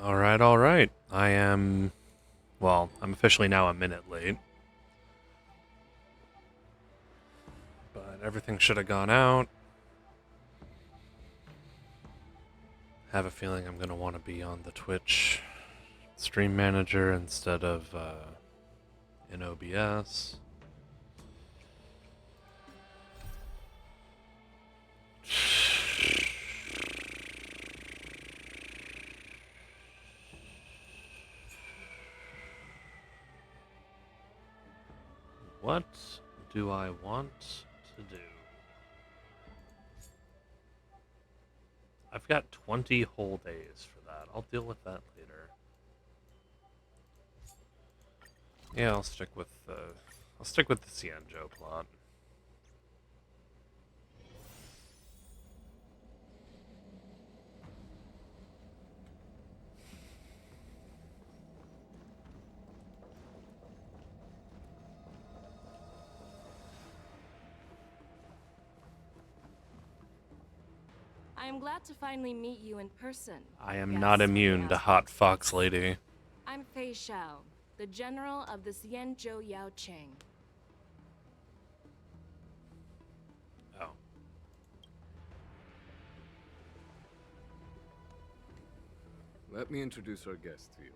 All right. I'm officially now a minute late, but everything should have gone out. Have a feeling I'm going to want to be on the Twitch stream manager instead of in OBS. What do I want to do? I've got 20 whole days for that. I'll deal with that later. Yeah, I'll stick with the Cienjo plot. I am glad to finally meet you in person. I am not Guests on the immune to outskirts. Hot Fox Lady. I'm Fei Xiao, the general of the Xianzhou Yao Qing. Oh. Let me introduce our guest to you.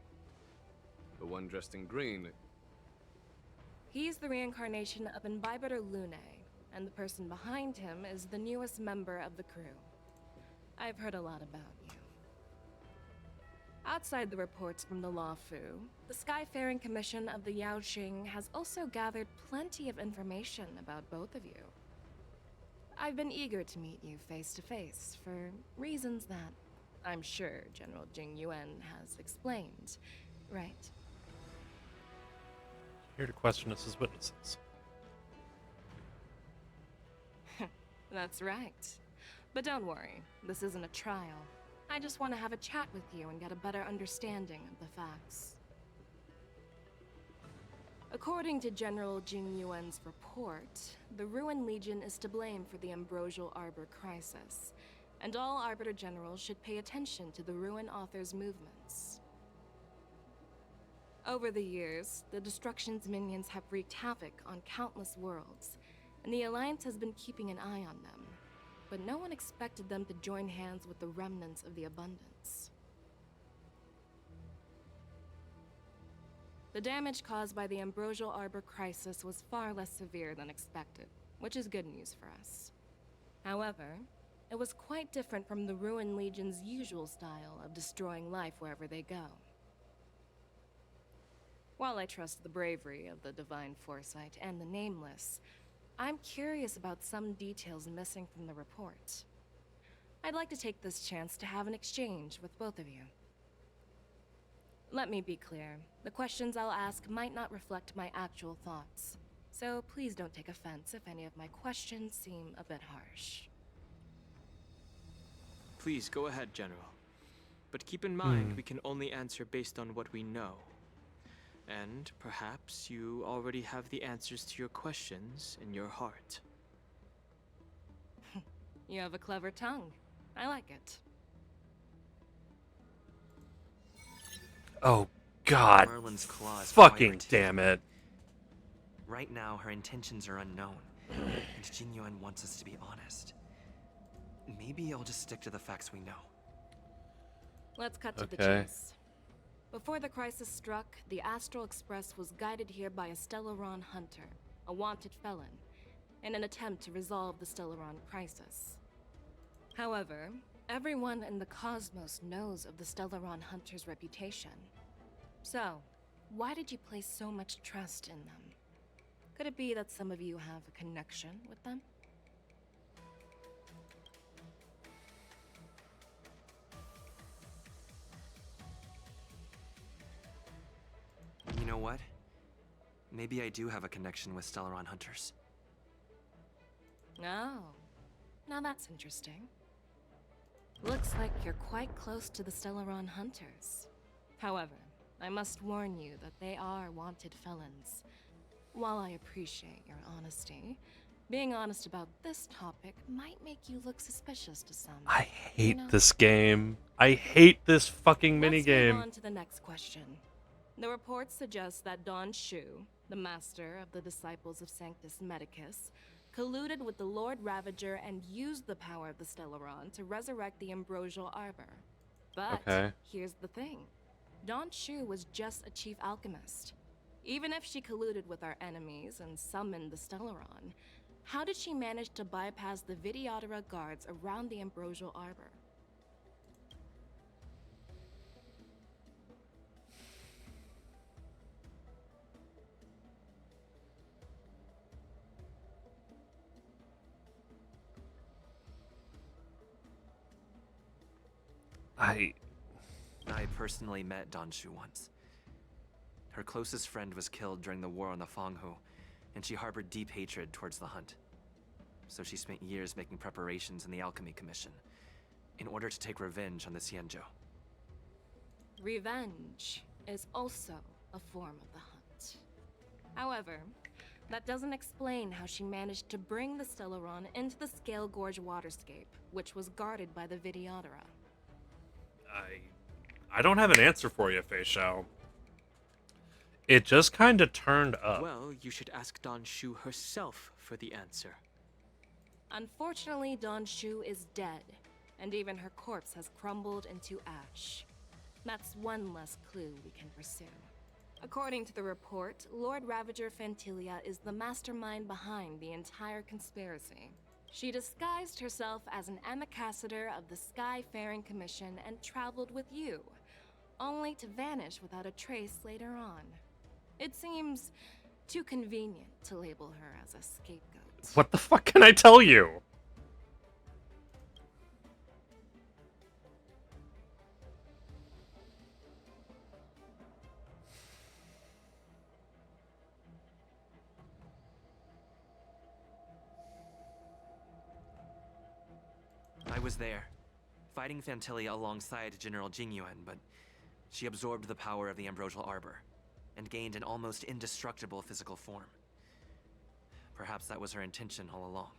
The one dressed in green. He's the reincarnation of Imbibitor Lune, and the person behind him is the newest member of the crew. I've heard a lot about you. Outside the reports from the Law Fu, the Skyfaring Commission of the Yao Qing has also gathered plenty of information about both of you. I've been eager to meet you face to face for reasons that I'm sure General Jing Yuan has explained, right? Here to question us as witnesses. That's right. But don't worry, this isn't a trial. I just want to have a chat with you and get a better understanding of the facts. According to General Jing Yuan's report, the Ruin Legion is to blame for the Ambrosial Arbor crisis, and all Arbiter Generals should pay attention to the Ruin Author's movements. Over the years, the Destruction's minions have wreaked havoc on countless worlds, and the Alliance has been keeping an eye on them. But no one expected them to join hands with the remnants of the Abundance. The damage caused by the Ambrosial Arbor crisis was far less severe than expected, which is good news for us. However, it was quite different from the Ruin Legion's usual style of destroying life wherever they go. While I trust the bravery of the Divine Foresight and the Nameless, I'm curious about some details missing from the report. I'd like to take this chance to have an exchange with both of you. Let me be clear, the questions I'll ask might not reflect my actual thoughts, so please don't take offense if any of my questions seem a bit harsh. Please go ahead, General. But keep in mind, we can only answer based on what we know. And perhaps you already have the answers to your questions in your heart. You have a clever tongue. I like it. Oh, God. Merlin's claw is Fucking wired. damn it. Right now, her intentions are unknown, and Jin Yuan wants us to be honest. Maybe I'll just stick to the facts we know. Let's cut to the Okay. chase. Before the crisis struck, the Astral Express was guided here by a Stellaron hunter, a wanted felon, in an attempt to resolve the Stellaron crisis. However, everyone in the cosmos knows of the Stellaron hunter's reputation. So, why did you place so much trust in them? Could it be that some of you have a connection with them? You know what? Maybe I do have a connection with Stellaron hunters. Oh, now that's interesting. Looks like you're quite close to the Stellaron hunters. However, I must warn you that they are wanted felons. While I appreciate your honesty, Being honest about this topic might make you look suspicious to some. I hate know? this game. I hate this fucking Let's move minigame. on to the next question. The report suggests that Don Choo, the master of the disciples of Sanctus Medicus, colluded with the Lord Ravager and used the power of the Stellaron to resurrect the Ambrosial Arbor. But Okay. here's the thing. Don Choo was just a chief alchemist. Even if she colluded with our enemies and summoned the Stellaron, how did she manage to bypass the Videodora guards around the Ambrosial Arbor? I personally met Don Shu once. Her closest friend was killed during the war on the Fanghu, and she harbored deep hatred towards the Hunt. So she spent years making preparations in the Alchemy Commission, in order to take revenge on the Xianzhou. Revenge is also a form of the hunt. However, that doesn't explain how she managed to bring the Stellaron into the Scale Gorge waterscape, which was guarded by the Videodora. I don't have an answer for you, Fei Shao. It just kind of turned up. Well, you should ask Don Shu herself for the answer. Unfortunately, Don Shu is dead, and even her corpse has crumbled into ash. That's one less clue we can pursue. According to the report, Lord Ravager Fantilia is the mastermind behind the entire conspiracy. She disguised herself as an ambassador of the Skyfaring Commission and traveled with you, only to vanish without a trace later on. It seems too convenient to label her as a scapegoat. What the fuck can I tell you? I was there, fighting Fantilia alongside General Jingyuan, but she absorbed the power of the Ambrosial Arbor, and gained an almost indestructible physical form. Perhaps that was her intention all along.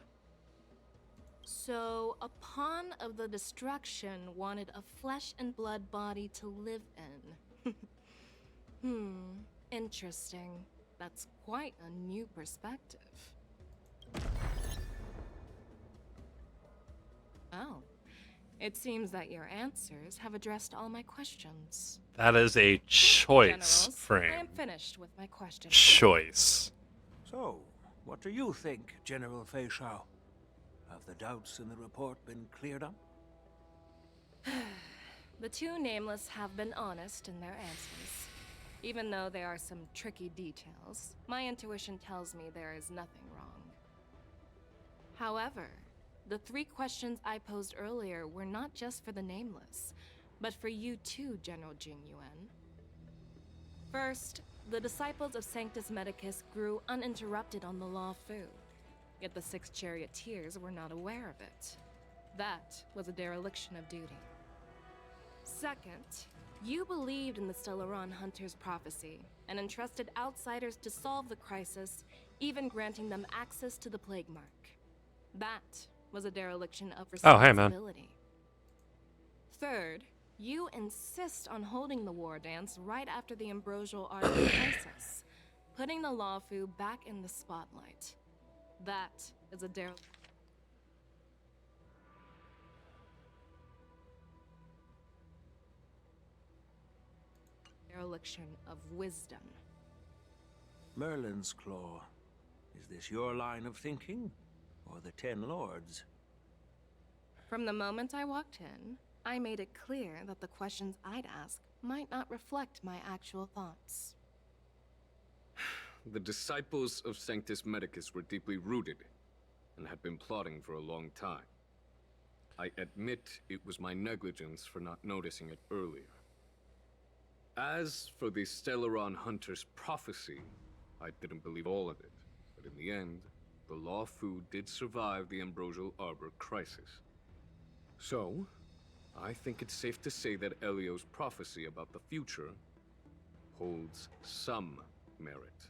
So, a pawn of the destruction wanted a flesh and blood body to live in. Interesting. That's quite a new perspective. Oh. It seems that your answers have addressed all my questions. That is a choice Generals, I frame. am finished with my questions. Choice. So, what do you think, General Fei Shao? Have the doubts in the report been cleared up? The two nameless have been honest in their answers. Even though there are some tricky details, my intuition tells me there is nothing wrong. However, the 3 questions I posed earlier were not just for the nameless, but for you too, General Jingyuan. First, the disciples of Sanctus Medicus grew uninterrupted on the Law Fu, yet the 6 charioteers were not aware of it. That was a dereliction of duty. Second, you believed in the Stellaron Hunter's prophecy and entrusted outsiders to solve the crisis, even granting them access to the Plague Mark. That was a dereliction of Oh, hey, man. responsibility. Third, you insist on holding the war dance right after the Ambrosial Arbor crisis, putting the Lawfu back in the spotlight. That is a dereliction of wisdom. Merlin's Claw. Is this your line of thinking? Or the 10 Lords? From the moment I walked in, I made it clear that the questions I'd ask might not reflect my actual thoughts. The disciples of Sanctus Medicus were deeply rooted and had been plotting for a long time. I admit it was my negligence for not noticing it earlier. As for the Stellaron Hunter's prophecy, I didn't believe all of it, but in the end, the Law Fu did survive the Ambrosial Arbor crisis. So, I think it's safe to say that Elio's prophecy about the future holds some merit.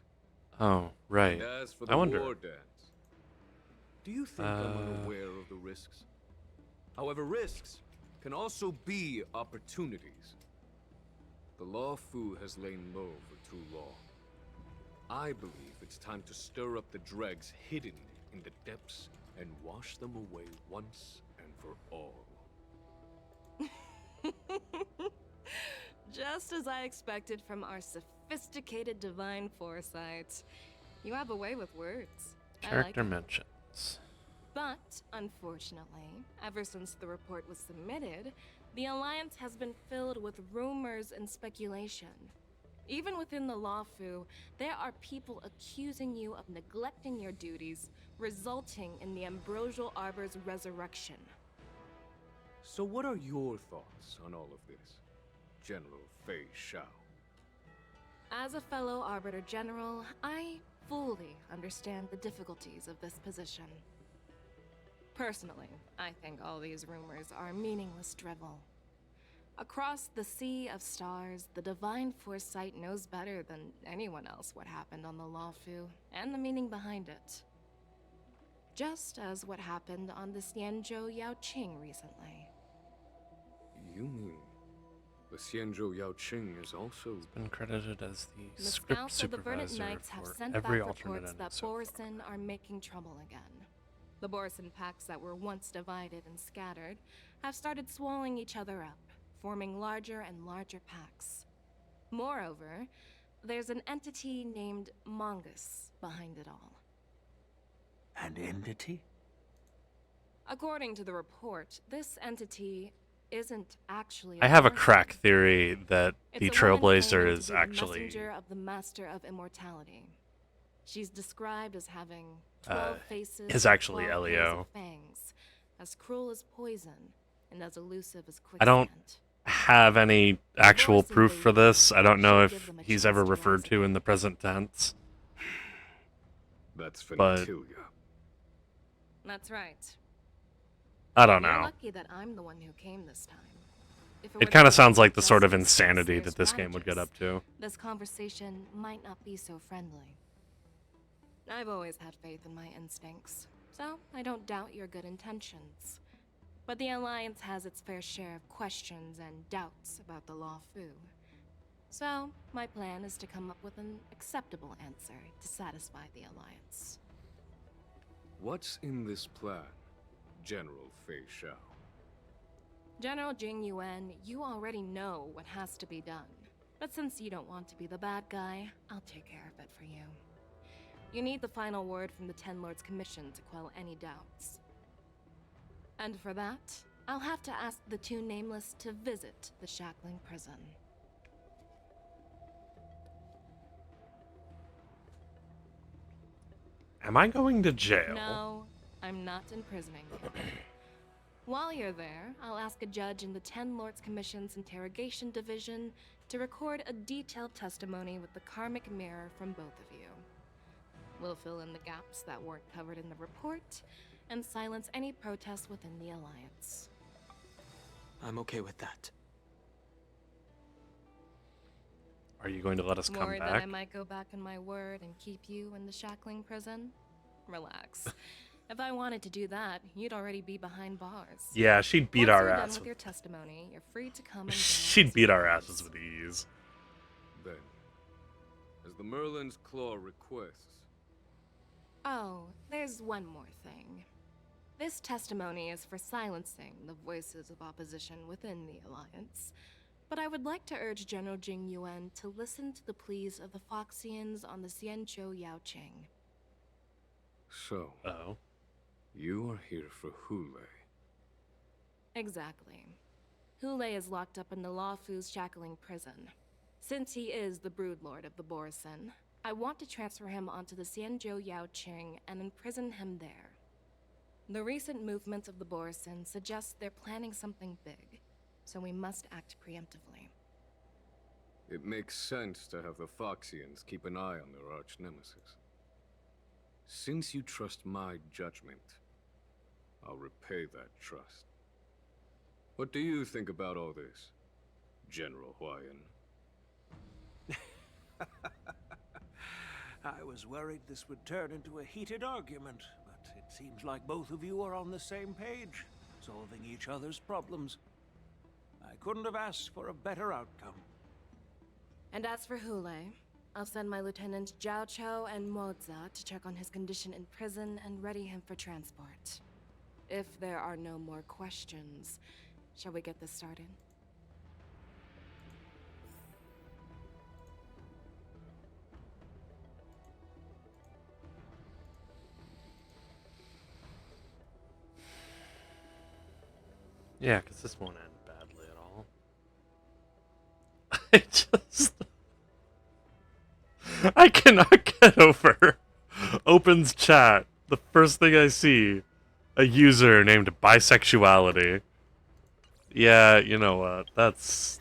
Oh, right. And as for I the wonder. war dance, Do you think I'm unaware of the risks? However, risks can also be opportunities. The Law Fu has lain low for too long. I believe it's time to stir up the dregs hidden in the depths and wash them away once and for all. Just as I expected from our sophisticated divine foresight. You have a way with words. I like Character it. mentions. But, unfortunately, ever since the report was submitted, the Alliance has been filled with rumors and speculation. Even within the Law Fu, there are people accusing you of neglecting your duties, resulting in the Ambrosial Arbor's resurrection. So what are your thoughts on all of this, General Fei Shao? As a fellow Arbiter General, I fully understand the difficulties of this position. Personally, I think all these rumors are meaningless drivel. Across the sea of stars, the divine foresight knows better than anyone else what happened on the Law Fu and the meaning behind it. Just as what happened on the Xianzhou Yaoqing recently. You mean the Xianzhou Yaoqing is also... Been credited as the The script scouts of the Verdant supervisor Knights have for sent every back alternate reports ending that so far. Borison are making trouble again. The Borison packs that were once divided and scattered have started swallowing each other up, forming larger and larger packs. Moreover, there's an entity named Mongus behind it all. An entity? According to the report, this entity isn't actually I have a person. crack theory that the It's a woman Trailblazer claiming to is be the actually messenger of the Master of Immortality. She's described as having 12 faces, is actually 12 pairs Elio. of fangs, as cruel as poison, and as elusive as I don't quicksand. have any actual Morrison proof for believes this. I don't know she'll if give them a he's chance ever to referred rise to in again. the present tense. That's But- Fenatilia. That's right. I don't You're know. lucky that I'm the one who came this time. If It were kind of the sounds like the Justice sort of Force insanity their that this game would get up strategist, to. this conversation might not be so friendly. I've always had faith in my instincts, so I don't doubt your good intentions. But the Alliance has its fair share of questions and doubts about the Law Fu. So, my plan is to come up with an acceptable answer to satisfy the Alliance. What's in this plan, General Fei Shao? General Jing Yuan, you already know what has to be done. But since you don't want to be the bad guy, I'll take care of it for you. You need the final word from the Ten Lords Commission to quell any doubts. And for that, I'll have to ask the two Nameless to visit the Shackling prison. Am I going to jail? No, I'm not imprisoning you. While you're there, I'll ask a judge in the Ten Lords Commission's Interrogation Division to record a detailed testimony with the karmic mirror from both of you. We'll fill in the gaps that weren't covered in the report, and silence any protests within the Alliance. I'm okay with that. Are you going to let us come Worried that back? I might go back on my word and keep you in the Shackling prison? Relax. If I wanted to do that, you'd already be behind bars. Yeah, she'd beat Once our you're ass. done with With... your testimony, you're free to come and go She'd as beat you our please. asses with ease. Then, as the Merlin's Claw requests, Oh, there's one more thing. This testimony is for silencing the voices of opposition within the Alliance. But I would like to urge General Jing Yuan to listen to the pleas of the Foxians on the Xianzhou Yaoqing. so, Oh. you are here for Hule. Exactly. Hule is locked up in the Law Fu's Shackling prison. Since he is the Broodlord of the Borison, I want to transfer him onto the Xianzhou Yaoqing and imprison him there. The recent movements of the Borison suggest they're planning something big, so we must act preemptively. It makes sense to have the Foxians keep an eye on their arch-nemesis. Since you trust my judgment, I'll repay that trust. What do you think about all this, General Huayan? I was worried this would turn into a heated argument, but it Seems like both of you are on the same page, solving each other's problems. I couldn't have asked for a better outcome. And as for Hule, I'll send my lieutenants Jiao Cho and Moza to check on his condition in prison and ready him for transport. If there are no more questions, shall we get this started? Yeah, because this won't end badly at all. I just... I cannot get over opens chat. The first thing I see, a user named Bisexuality. Yeah, you know what? That's...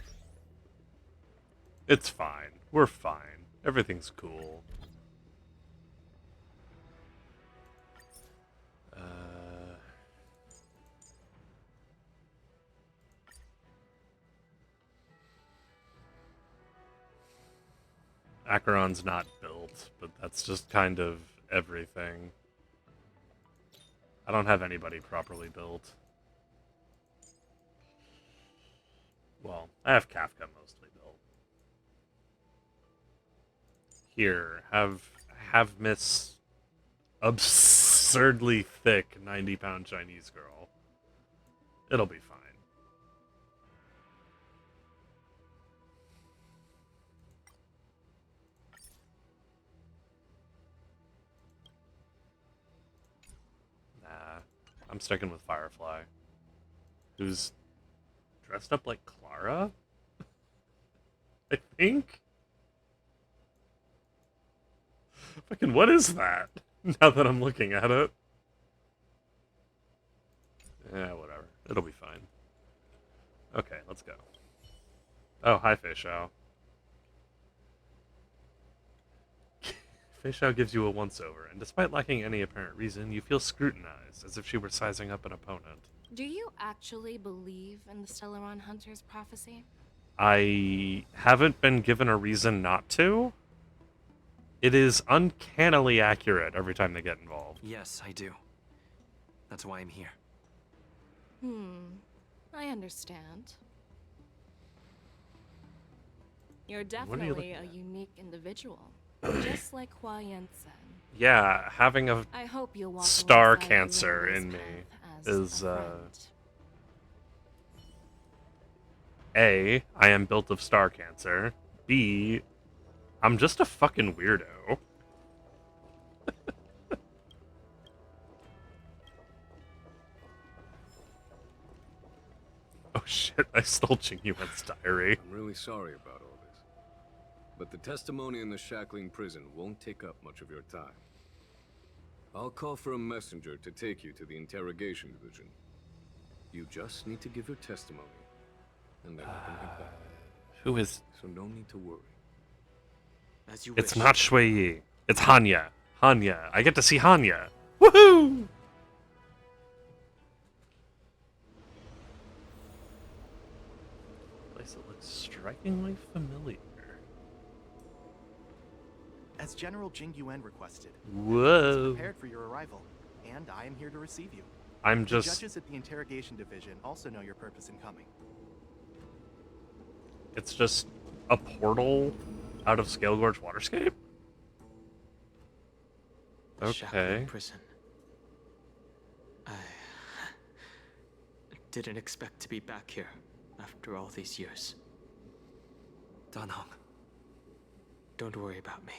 It's fine. We're fine. Everything's cool. Acheron's not built, but that's just kind of everything. I don't have anybody properly built. Well, I have Kafka mostly built. Here, have Miss absurdly thick 90-pound Chinese girl. It'll be fine. Nah, I'm sticking with Firefly, who's dressed up like Clara, I think? Fucking what is that? Now that I'm looking at it. Yeah, whatever. It'll be fine. Okay, let's go. Oh, hi, Fei Shao. Fei Shao gives you a once-over, and despite lacking any apparent reason, you feel scrutinized, as if she were sizing up an opponent. Do you actually believe in the Stellaron Hunter's prophecy? I haven't been given a reason not to. It is uncannily accurate every time they get involved. Yes, I do. That's why I'm here. I understand. You're What are you definitely looking a at? unique individual, just like Hua Yansen. Yeah, having a I hope you'll walk star alongside cancer Yuen's in me path as is, a friend. A, I am built of star cancer. B, I'm just a fucking weirdo. Oh shit, I stole Jingyuen's diary. I'm really sorry about all this. But the testimony in the Shackling prison won't take up much of your time. I'll call for a messenger to take you to the interrogation division. You just need to give your testimony, and then we can head back. Who is... So no need to worry. As you It's wish. not Shui Yi. It's Hanya. Hanya. I get to see Hanya. Woohoo! Place that looks strikingly familiar. As General Jing Yuan requested, Whoa. prepared for your arrival, and I am here to receive you. I'm The just... judges at the interrogation division also know your purpose in coming. It's just a portal out of Scale Gorge Waterscape? The Shackling Okay. prison. I didn't expect to be back here after all these years. Dunno. Don't worry about me.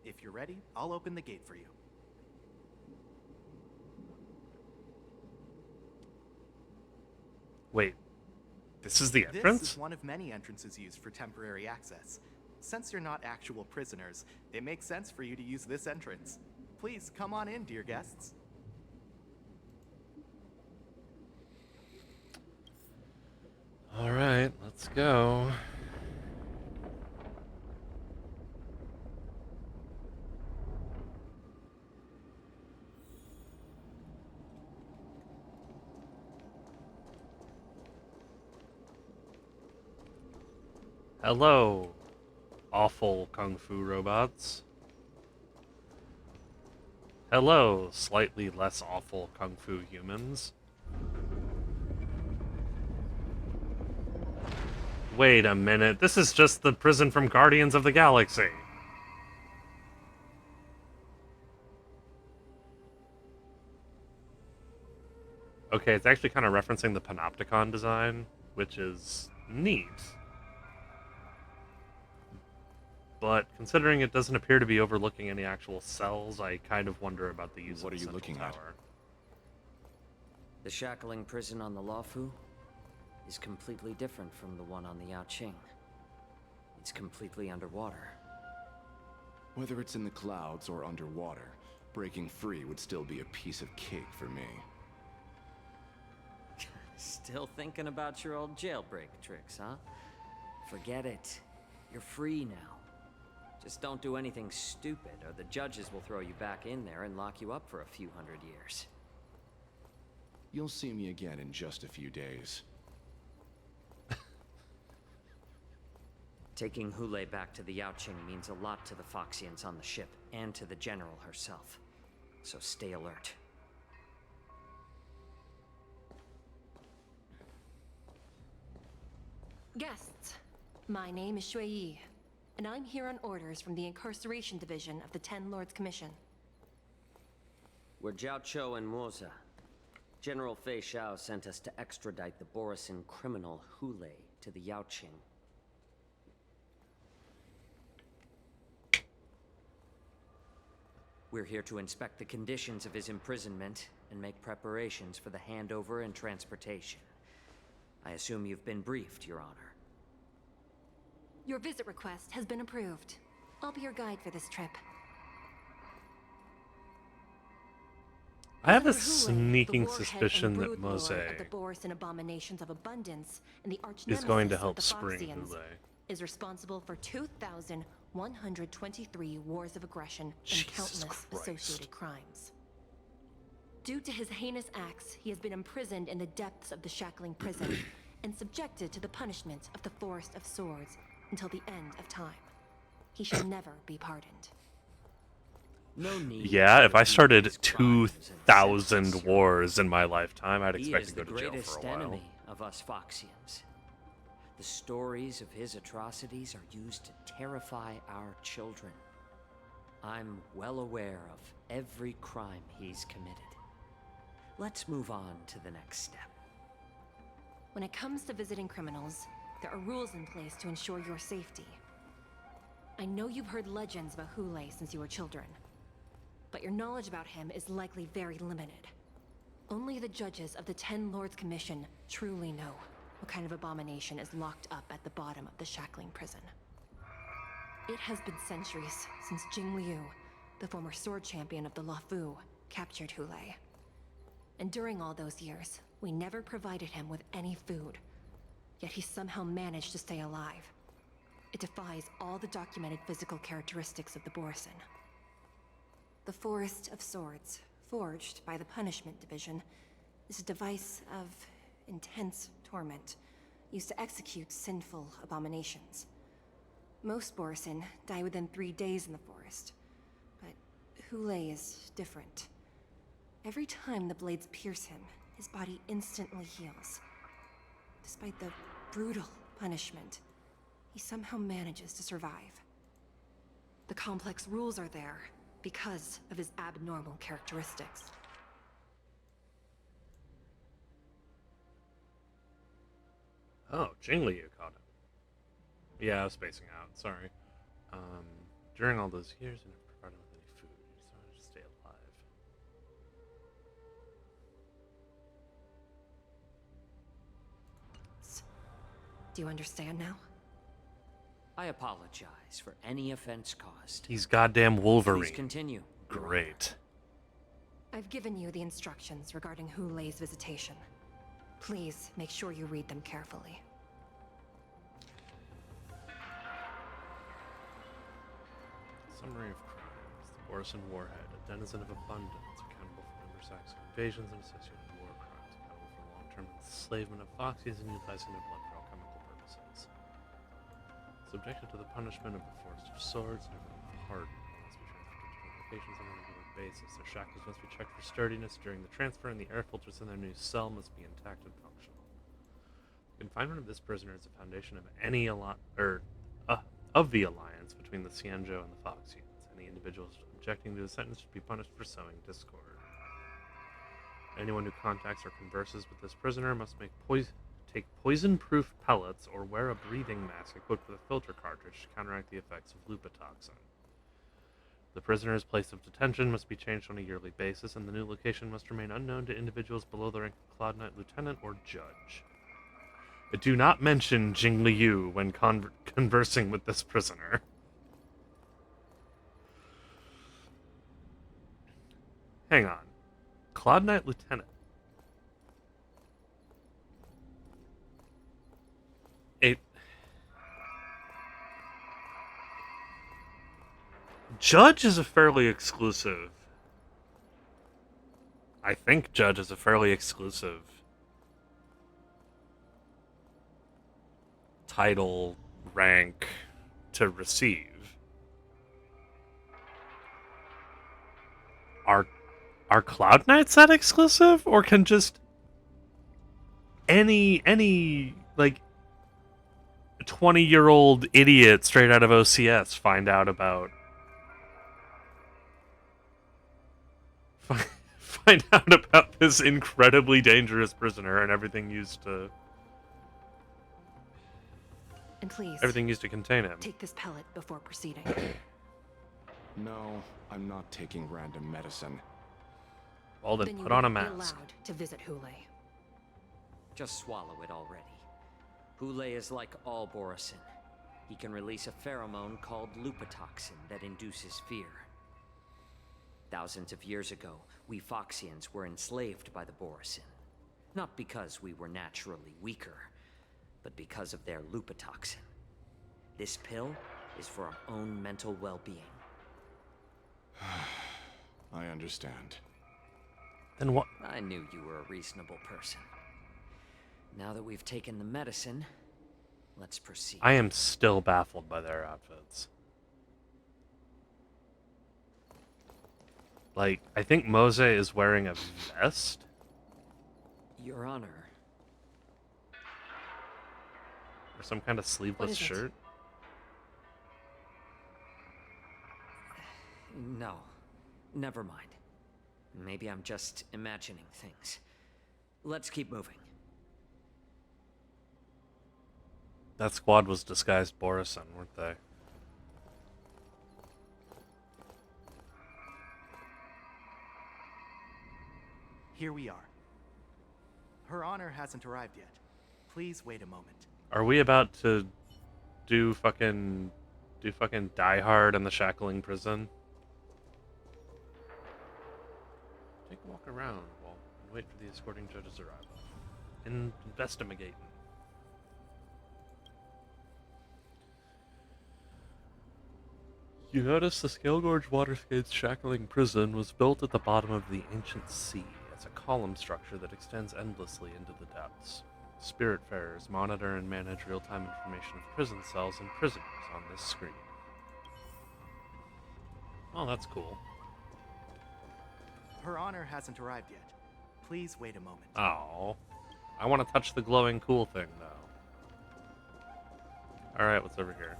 If you're ready, I'll open the gate for you. Wait. This is the entrance? This is one of many entrances used for temporary access. Since you're not actual prisoners, it makes sense for you to use this entrance. Please come on in, dear guests. Alright, let's go. Hello, awful kung fu robots. Hello, slightly less awful kung fu humans. Wait a minute, this is just the prison from Guardians of the Galaxy. Okay, it's actually kind of referencing the Panopticon design, which is neat. But considering it doesn't appear to be overlooking any actual cells, I kind of wonder about the use What of are the you central looking at? tower. The shackling prison on the Luofu is completely different from the one on the Yaoqing. It's completely underwater. Whether it's in the clouds or underwater, breaking free would still be a piece of cake for me. Still thinking about your old jailbreak tricks, huh? Forget it. You're free now. Just don't do anything stupid, or the judges will throw you back in there and lock you up for a few hundred years. You'll see me again in just a few days. Taking Hule back to the Yaoqing means a lot to the Foxians on the ship, and to the General herself. So stay alert. Guests, my name is Shui Yi, and I'm here on orders from the Incarceration Division of the Ten Lords Commission. We're Jiao Cho and Moza. General Fei Xiao sent us to extradite the Borisin criminal Hule to the Yaoqing. We're here to inspect the conditions of his imprisonment and make preparations for the handover and transportation. I assume you've been briefed, Your Honor. Your visit request has been approved. I'll be your guide for this trip. I have a Governor Hule, sneaking the warhead suspicion and that brood lord Mose of the Borisin Abominations of Abundance and the arch is going to nemesis of help the spring Foxians Hule. is responsible for 2,123 wars of aggression and Jesus countless Christ. associated crimes. Due to his heinous acts, he has been imprisoned in the depths of the shackling prison and subjected to the punishment of the Forest of Swords until the end of time. He shall never be pardoned. No need. Yeah, if to I repeat started these crimes and 2,000 sentences. wars in my lifetime, I'd He expect is to go the to jail greatest for a while. enemy of us Foxians. The stories of his atrocities are used to terrify our children. I'm well aware of every crime he's committed. Let's move on to the next step. When it comes to visiting criminals, there are rules in place to ensure your safety. I know you've heard legends about Hule since you were children, but your knowledge about him is likely very limited. Only the judges of the Ten Lords Commission truly know what kind of abomination is locked up at the bottom of the shackling prison. It has been centuries since Jing Liu, the former sword champion of the Luofu, captured Hule. And during all those years, we never provided him with any food. Yet he somehow managed to stay alive. It defies all the documented physical characteristics of the Borisin. The Forest of Swords, forged by the Punishment Division, is a device of intense torment, used to execute sinful abominations. Most Borisin die within 3 days in the forest, but Hule is different. Every time the blades pierce him, his body instantly heals. Despite the brutal punishment, he somehow manages to survive. The complex rules are there because of his abnormal characteristics. Oh, Jingli, you caught him. Yeah, I was spacing out. Sorry. During all those years, I never provided him with any food. He just wanted to stay alive. Do you understand now? I apologize for any offense caused. He's goddamn Wolverine. Please continue. Your Honor. Great. I've given you the instructions regarding Hule's visitation. Please make sure you read them carefully. Summary of crimes. The Borisin Warhead, a denizen of abundance, accountable for Anglo-Saxon invasions and associated war crimes, accountable for long-term enslavement of Foxies and utilizing their blood for alchemical purposes. Subjected to the punishment of the Forest of Swords, never pardoned, unless we transferred to different locations and regular basis. Their shackles must be checked for sturdiness during the transfer, and the air filters in their new cell must be intact and functional. The confinement of this prisoner is the foundation of any of the alliance between the Xianzhou and the Foxians. Any individuals objecting to the sentence should be punished for sowing discord. Anyone who contacts or converses with this prisoner must take poison-proof pellets or wear a breathing mask equipped with a filter cartridge to counteract the effects of lupatoxin. The prisoner's place of detention must be changed on a yearly basis, and the new location must remain unknown to individuals below the rank of Cloud Knight Lieutenant or Judge. Do not mention Jing Liu when conversing with this prisoner. Hang on. Cloud Knight Lieutenant. Judge is a fairly exclusive. I think Judge is a fairly exclusive title, rank to receive. Are Cloud Knights that exclusive, or can just any like 20-year-old idiot straight out of OCS find out about this incredibly dangerous prisoner and everything used to contain him? Take this pellet before proceeding. No, I'm not taking random medicine. Well, then you put on a won't be mask. allowed to visit Hule. Just swallow it already. Hule is like all Borisin. He can release a pheromone called lupatoxin that induces fear. Thousands of years ago, we Foxians were enslaved by the Borisin. Not because we were naturally weaker, but because of their lupatoxin. This pill is for our own mental well-being. I understand. Then what? I knew you were a reasonable person. Now that we've taken the medicine, let's proceed. I am still baffled by their outfits. Like, I think Mose is wearing a vest. Your Honor. Or some kind of sleeveless is it? shirt. No, never mind. Maybe I'm just imagining things. Let's keep moving. That squad was disguised Borisin, weren't they? Here we are. Her Honor hasn't arrived yet. Please wait a moment. Are we about to do fucking Die Hard in the shackling prison? Take a walk around while we wait for the escorting judge's arrival. Investigating. You notice the Scale Gorge Waterskate's shackling prison was built at the bottom of the ancient sea as a column structure that extends endlessly into the depths. Spiritfarers monitor and manage real-time information of prison cells and prisoners on this screen. Oh, that's cool. Her Honor hasn't arrived yet. Please wait a moment. Oh, I want to touch the glowing cool thing, though. Alright, what's over here?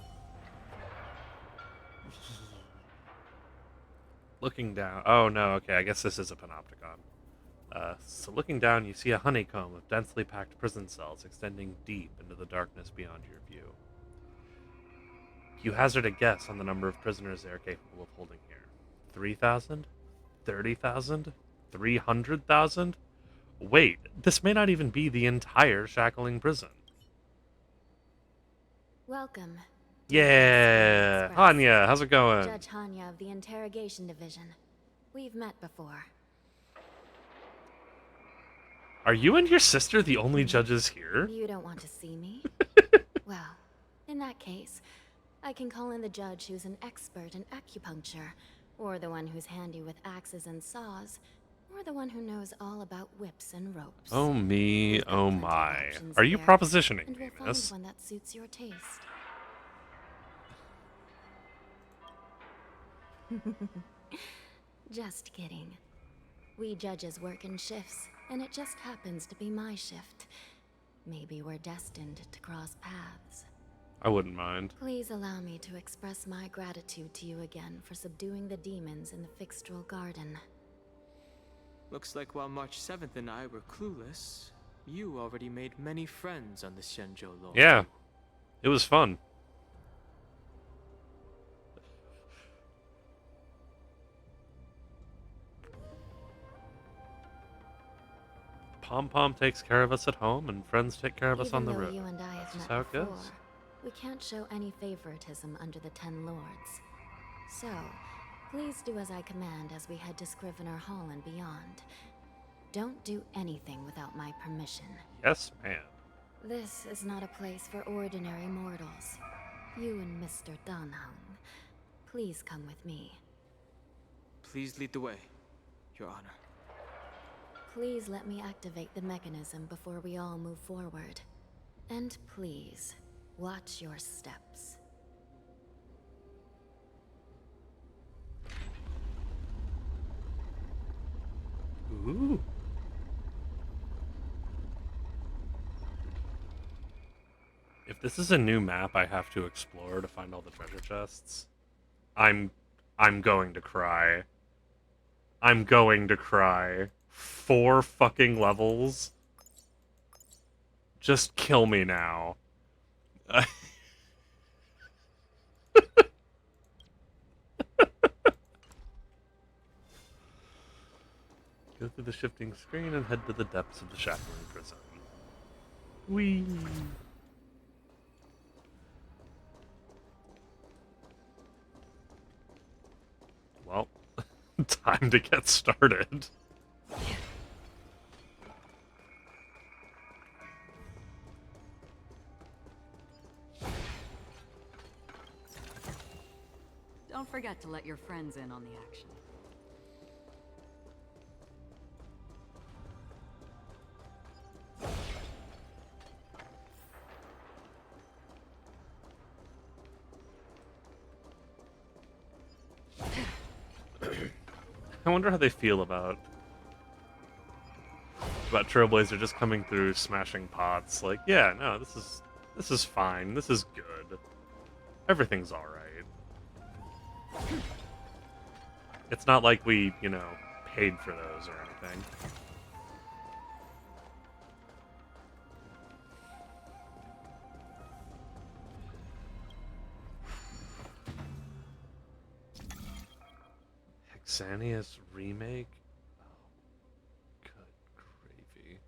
Looking down. Oh, no, okay, I guess this is a panopticon. So looking down, you see a honeycomb of densely packed prison cells extending deep into the darkness beyond your view. You hazard a guess on the number of prisoners they are capable of holding here. 3,000? 30,000? 300,000? Wait, this may not even be the entire shackling prison. Welcome. Yeah! Express. Hanya, how's it going? Judge Hanya of the Interrogation Division. We've met before. Are you and your sister the only judges here? You don't want to see me? Well, in that case, I can call in the judge who's an expert in acupuncture, or the one who's handy with axes and saws, or the one who knows all about whips and ropes. Oh me, We've got oh plenty of my. options Are you here, propositioning and me, we'll miss? find one that suits your taste. Just kidding. We judges work in shifts, and it just happens to be my shift. Maybe we're destined to cross paths. I wouldn't mind. Please allow me to express my gratitude to you again for subduing the demons in the Fixtral Garden. Looks like while March 7th and I were clueless, you already made many friends on the Shenzhou Lore. Yeah, it was fun. Pom Pom takes care of us at home, and friends take care of us on the road. Even though you and I have That's just met how it before, goes. we can't show any favoritism under the Ten Lords. So, please do as I command as we head to Scrivener Hall and beyond. Don't do anything without my permission. Yes, ma'am. This is not a place for ordinary mortals. You and Mr. Dunno, please come with me. Please lead the way, Your Honor. Please let me activate the mechanism before we all move forward. And please, watch your steps. Ooh. If this is a new map I have to explore to find all the treasure chests, I'm going to cry. I'm going to cry. 4 fucking levels? Just kill me now. Go through the shifting screen and head to the depths of the shackling prison. Whee! Well, time to get started. Don't forget to let your friends in on the action. I wonder how they feel about Trailblazer just coming through smashing pots. Like, yeah, no, this is fine. This is good. Everything's all right. It's not like we, you know, paid for those or anything. Hexanius remake? Oh, good gravy.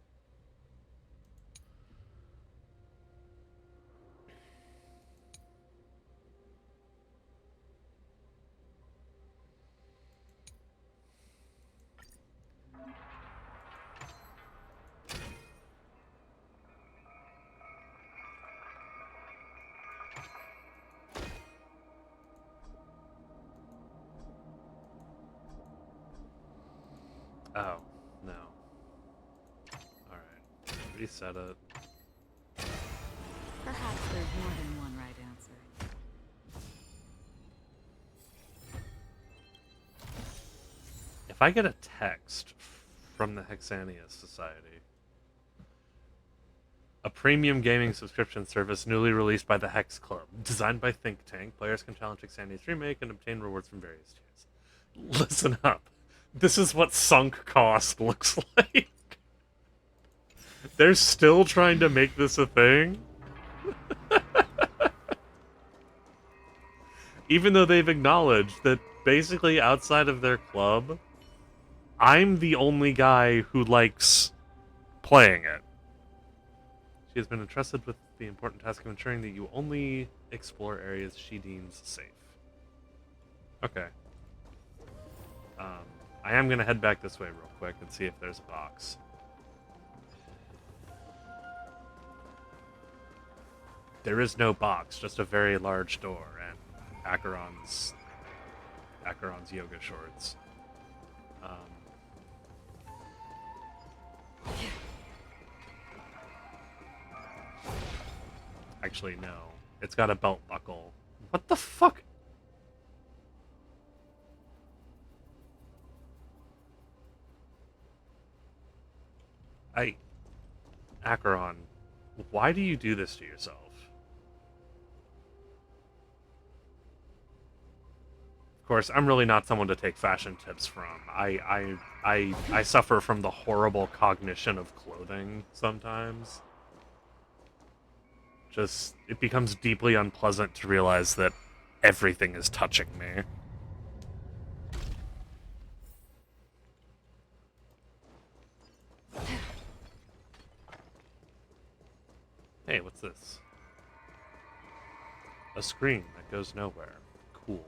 Oh, no. Alright. Reset it. Perhaps there's more than one right answer. If I get a text from the Hexanius Society, a premium gaming subscription service newly released by the Hex Club, designed by Think Tank, players can challenge Hexanius remake and obtain rewards from various tiers. Listen up. This is what sunk cost looks like. They're still trying to make this a thing? Even though they've acknowledged that basically outside of their club, I'm the only guy who likes playing it. She has been entrusted with the important task of ensuring that you only explore areas she deems safe. Okay. I am going to head back this way real quick and see if there's a box. There is no box, just a very large door and Acheron's yoga shorts. Actually, no. It's got a belt buckle. What the fuck? Acheron, why do you do this to yourself? Of course, I'm really not someone to take fashion tips from. I suffer from the horrible cognition of clothing sometimes. Just, it becomes deeply unpleasant to realize that everything is touching me. Hey, what's this? A screen that goes nowhere. Cool.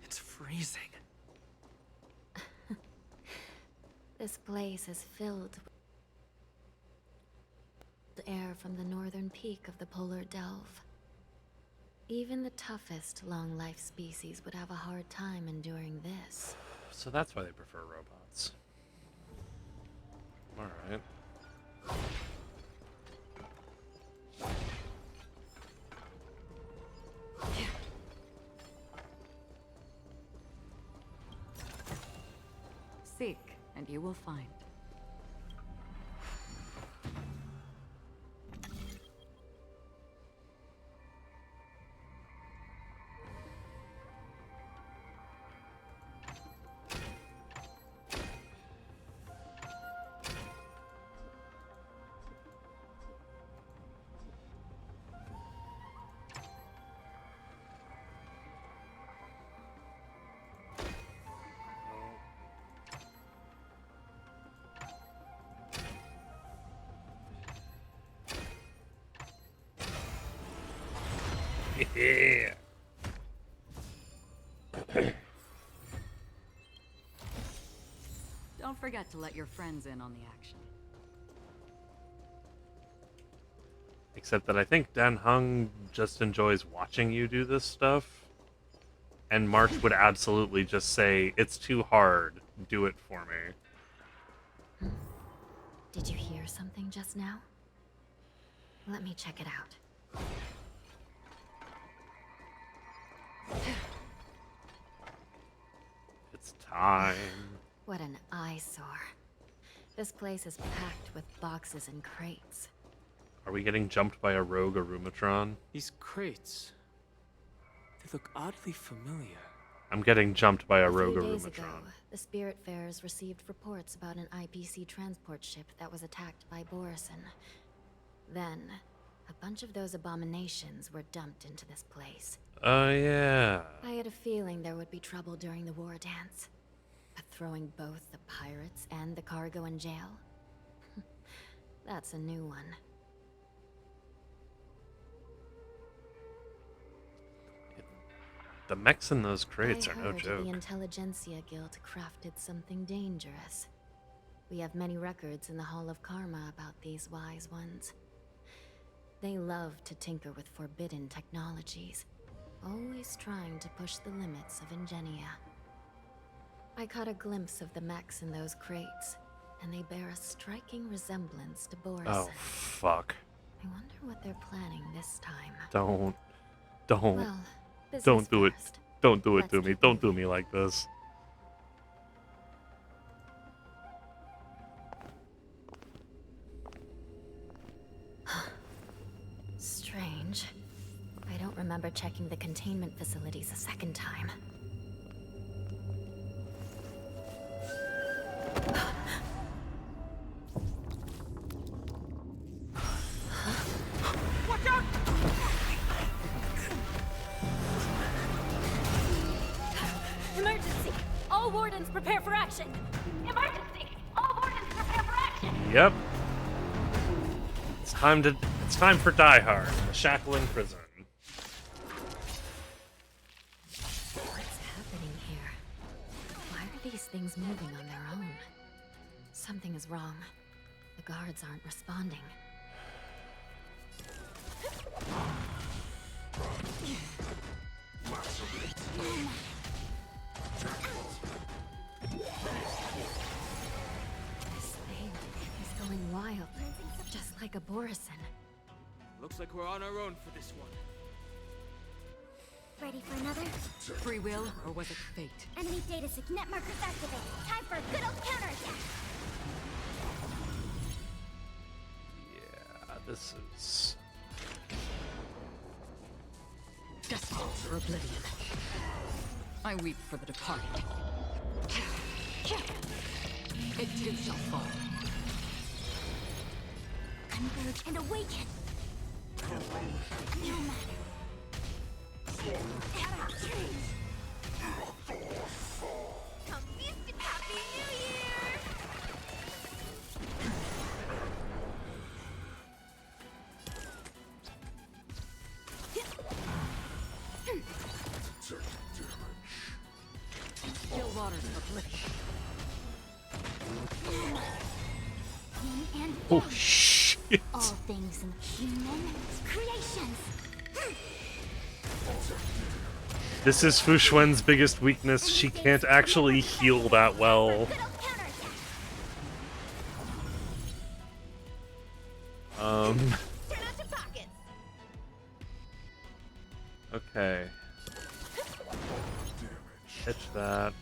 It's freezing. This place is filled with air from the northern peak of the polar delve. Even the toughest long-life species would have a hard time enduring this. So that's why they prefer robots. Alright. Seek, and you will find. Yeah. Don't forget to let your friends in on the action. Except that I think Dan Hung just enjoys watching you do this stuff. And March would absolutely just say, it's too hard, do it for me. Did you hear something just now? Let me check it out. It's time. What an eyesore. This place is packed with boxes and crates. Are we getting jumped by a rogue Arumatron? These crates. They look oddly familiar. I'm getting jumped by a rogue few days ago, Arumatron. the Spiritfarers received reports about an IPC transport ship that was attacked by Borison. Then, a bunch of those abominations were dumped into this place. Oh, yeah. I had a feeling there would be trouble during the war dance. But throwing both the pirates and the cargo in jail? That's a new one. The mechs in those crates I are no heard joke. the Intelligentsia Guild crafted something dangerous. We have many records in the Hall of Karma about these wise ones. They love to tinker with forbidden technologies, always trying to push the limits of Ingenia. I caught a glimpse of the mechs in those crates, and they bear a striking resemblance to Boris. Oh, fuck. I wonder what they're planning this time. Don't. Well, Don't do it. first. Don't do it Let's to me. keep Don't do me like this. Strange. I don't remember checking the containment facilities a second time. Watch out! Emergency! All wardens prepare for action! Emergency! All wardens prepare for action! Yep. It's time for Die Hard, the Shackling Prison. What's happening here? Why are these things moving on their own? Something is wrong. The guards aren't responding. This thing is going wild, just like a Borison. Looks like we're on our own for this one. Ready for another? Free will, or was it fate? Enemy data signet markers activated. Time for a good old counterattack. Yeah, this is... Destined for oblivion. I weep for the departed. It too shall fall. Converge and awaken. No matter. Come feast and Happy New Year! Still waters of oblivion. Yin and Oh, yang. shit. All things in human creations. This is Fu Xuan's biggest weakness. She can't actually heal that well. Good old counterattack. Turn out your pockets. Okay. Catch that.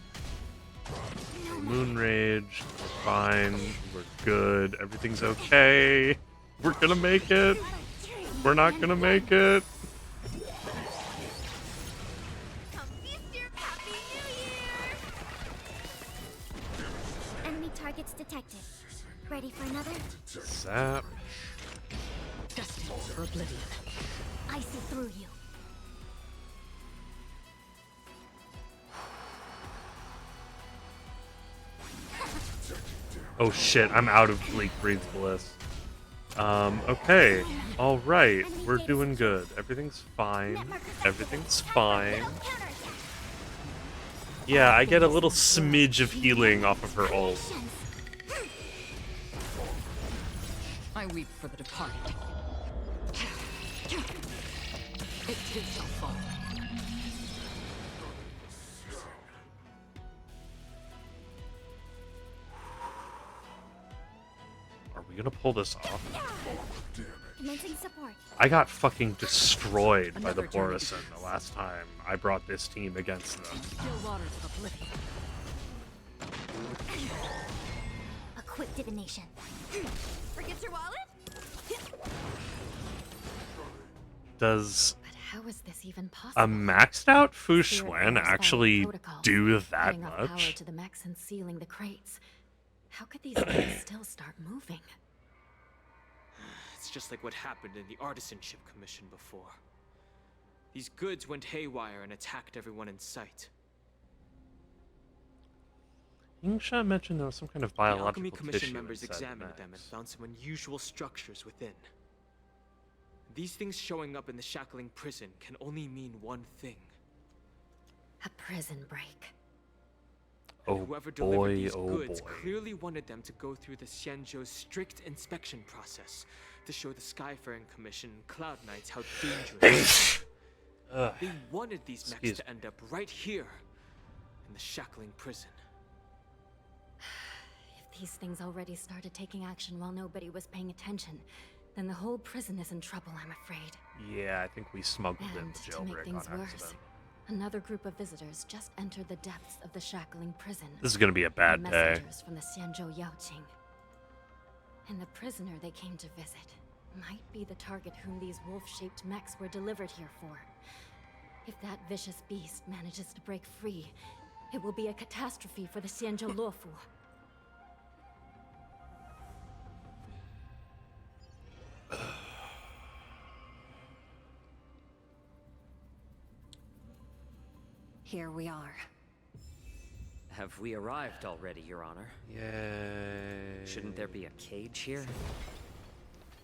Moon Rage. We're fine. We're good. Everything's okay. We're gonna make it. We're not gonna make it. Come feast your Happy New Year! Enemy targets detected. Ready for another? Zap. Destined for oblivion. I see through you. Oh shit, I'm out of Bleak Breed's Bliss. Okay. Alright, we're doing good. Everything's fine. Everything's fine. Yeah, I get a little smidge of healing off of her ult. I weep for the departed. It too shall fall. Are we gonna pull this off? Commencing support. I got fucking destroyed by the Another journey Borison the last time I brought this team against them. Still waters of oblivion. A quick divination. Forget your wallet? Does But how is this even possible? a maxed out Fu Spirit Xuan Guards actually followed protocol, do that cutting off power much? to the mechs and sealing the crates. How could these things still start moving? It's just like what happened in the Artisanship Commission before. These goods went haywire and attacked everyone in sight. Yingsha mentioned there was some kind of The biological Alchemy Commission tissue members inside the examined them and mechs. found some unusual structures within. These things showing up in the shackling prison can only mean one thing. A prison break. Oh Whoever delivered boy, these oh goods boy. clearly wanted them to go through the Xianzhou's strict inspection process to show the Skyfaring Commission and Cloud Knights how dangerous they are. They wanted these mechs Excuse to end up right here in the shackling prison. If these things already started taking action while nobody was paying attention, then the whole prison is in trouble, I'm afraid. Yeah, I think we smuggled in And the to make jailbreak things on worse, accident. another group of visitors just entered the depths of the shackling prison. This is gonna be a bad day. Messengers from the Xianzhou Yaoqing. And the prisoner they came to visit might be the target whom these wolf-shaped mechs were delivered here for. If that vicious beast manages to break free, it will be a catastrophe for the Xianzhou Luofu. Here we are. Have we arrived already, Your Honor? Yay. Shouldn't there be a cage here?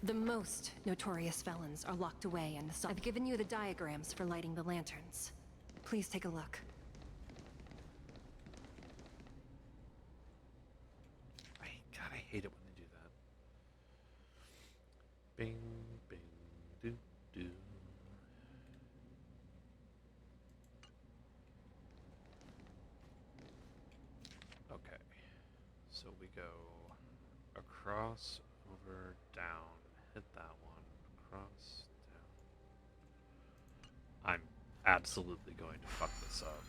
The most notorious felons are locked away in the cell. I've given you the diagrams for lighting the lanterns. Please take a look. God, I hate it when they do that. Bing, bing, doo, doo. Okay. So we go across, over, down. Hit that one. Across, down. I'm absolutely going to fuck this up.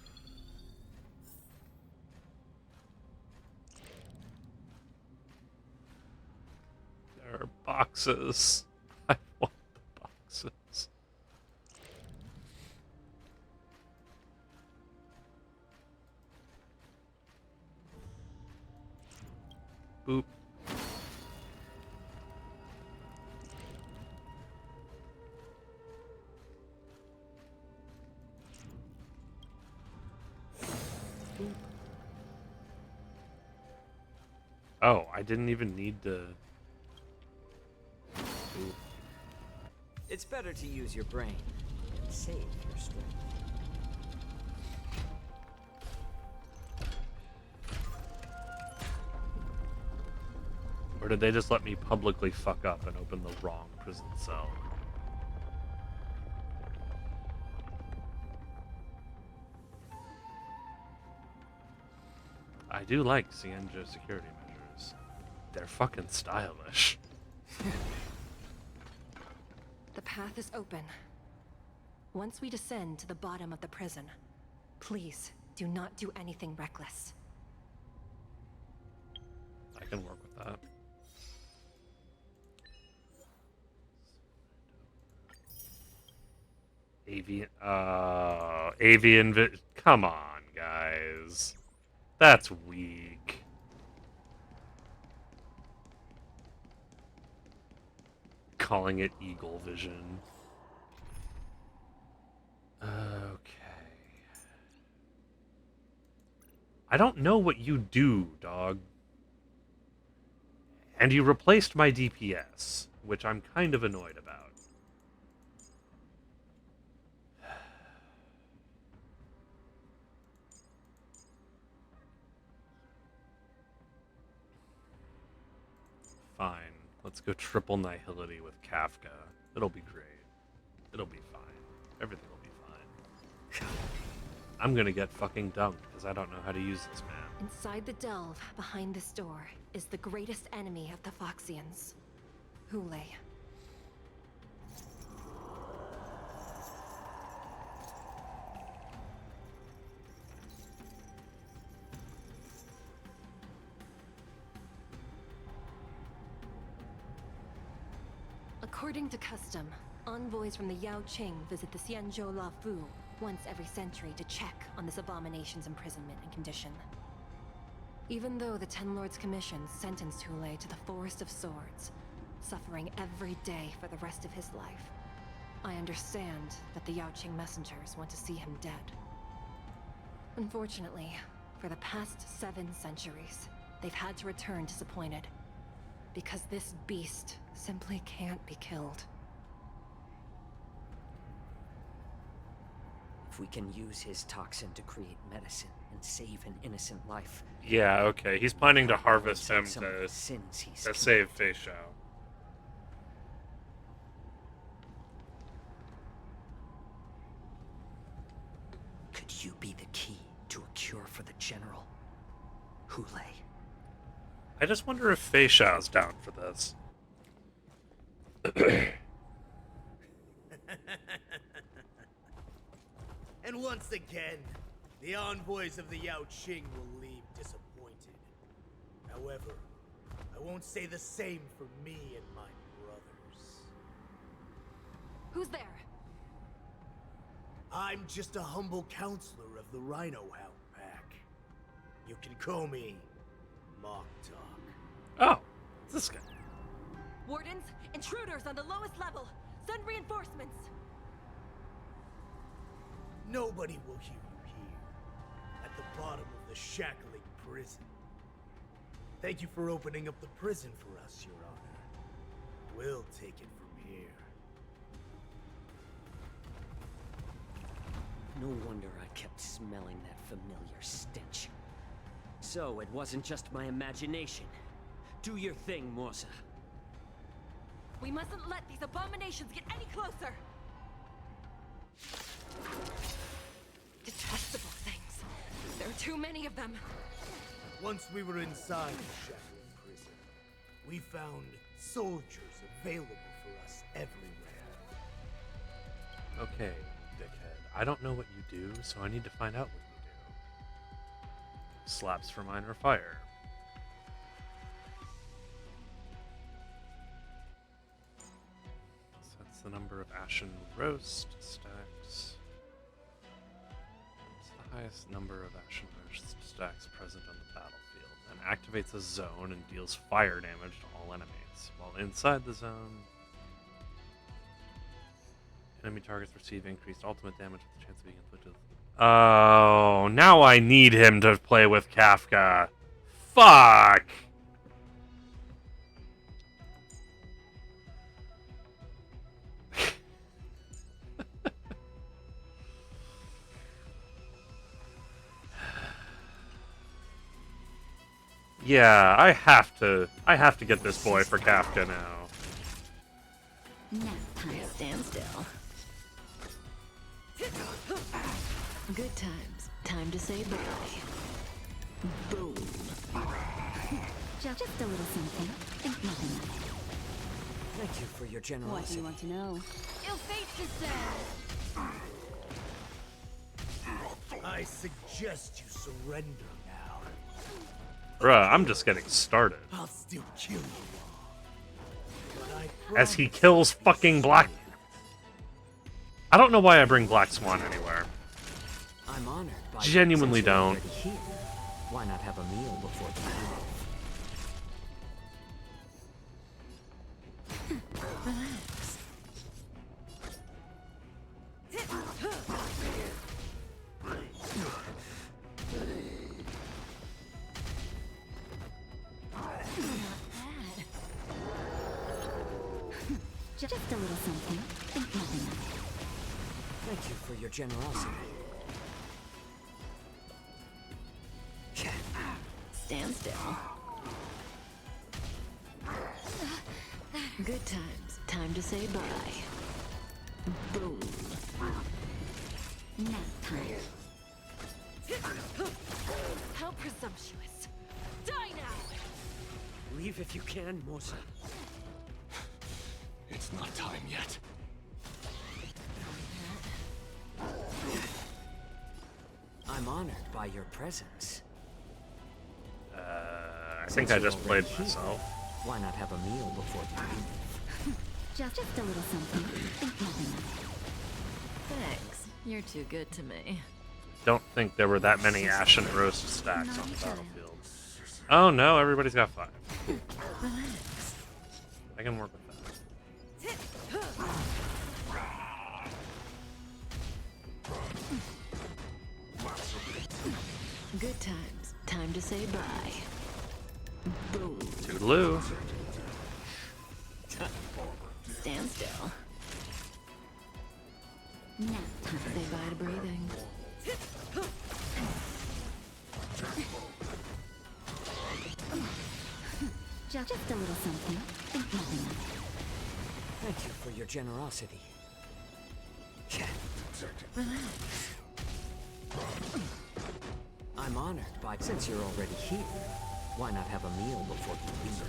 There are boxes. I want the boxes. Boop. Oh, I didn't even need to. Ooh. It's better to use your brain and save your strength. Or did they just let me publicly fuck up and open the wrong prison cell? I do like Cienjo security measures. They're fucking stylish. The path is open. Once we descend to the bottom of the prison, please do not do anything reckless. I can work with that. Come on, guys. That's weak. Calling it Eagle Vision. Okay. I don't know what you do, dog. And you replaced my DPS, which I'm kind of annoyed about. Fine. Let's go triple nihility with Kafka. It'll be great. It'll be fine. Everything will be fine. I'm gonna get fucking dunked because I don't know how to use this man. Inside the delve, behind this door, is the greatest enemy of the Foxians. Hule. According to custom, envoys from the Yao Qing visit the Xianzhou La Fu once every century to check on this abomination's imprisonment and condition. Even though the Ten Lords Commission sentenced Hule to the Forest of Swords, suffering every day for the rest of his life, I understand that the Yao Qing messengers want to see him dead. Unfortunately, for the past 7 centuries, they've had to return disappointed. Because this beast simply can't be killed. If we can use his toxin to create medicine and save an innocent life. Yeah, okay. He's planning to harvest him to save Fei Shao. Could you be the key to a cure for the General? Hule. I just wonder if Fei Shao's down for this. And once again, the envoys of the Yao Qing will leave disappointed. However, I won't say the same for me and my brothers. Who's there? I'm just a humble counselor of the Rhino Hound Pack. You can call me Mock Talk. Oh, it's this guy. Wardens, intruders on the lowest level. Send reinforcements. Nobody will hear you here, at the bottom of the shackling prison. Thank you for opening up the prison for us, Your Honor. We'll take it from here. No wonder I kept smelling that familiar stench. So it wasn't just my imagination. Do your thing, Morsa. We mustn't let these abominations get any closer! Detestable things. There are too many of them. Once we were inside the shackling prison, we found soldiers available for us everywhere. Okay, dickhead. I don't know what you do, so I need to find out what you do. Slaps for minor fire. Sets the number of ashen roast stacks. It's the highest number of ashen roast stacks present on the battlefield, and activates a zone and deals fire damage to all enemies. While inside the zone, enemy targets receive increased ultimate damage with the chance of being inflicted. Oh, now I need him to play with Kafka. Fuck! Yeah, I have to get this boy for Kafka now. Nap time. Stand still. Good times. Time to say bye. Boom. Just a little something. Think nothing of it. Thank you for your What do generosity. you want to know? Ill fate descends. I suggest you surrender now. Bruh, I'm just getting started. I'll still kill you all. But I As he kills fucking Black... I don't know why I bring Black Swan anywhere. I'm honored by Genuinely since you're don't. already here. Why not have a meal before the meal? Relax. Just a little something. Think nothing of it. Thank you for your generosity. Stand still. Good times. Time to say bye. Boom. Nap time. How presumptuous. Die now! Leave if you can, Mosa. It's not time yet. I'm honored by your presence. I think I Since you're just already played here, myself. Why not have a meal before the meal? Just a little something. Think nothing of it. Thanks. You're too good to me. Don't think there were that many Ashen Roast stacks on the battlefield. Oh no, everybody's got 5. Relax. I can work with that. Good times. Time to say bye. Boom. Toodaloo. Stand still. Nap time. Say bye to breathing. Just a little something. Think nothing of it. Thank you for your generosity. Relax. I'm honored by since you're already here. Why not have a meal before you leave?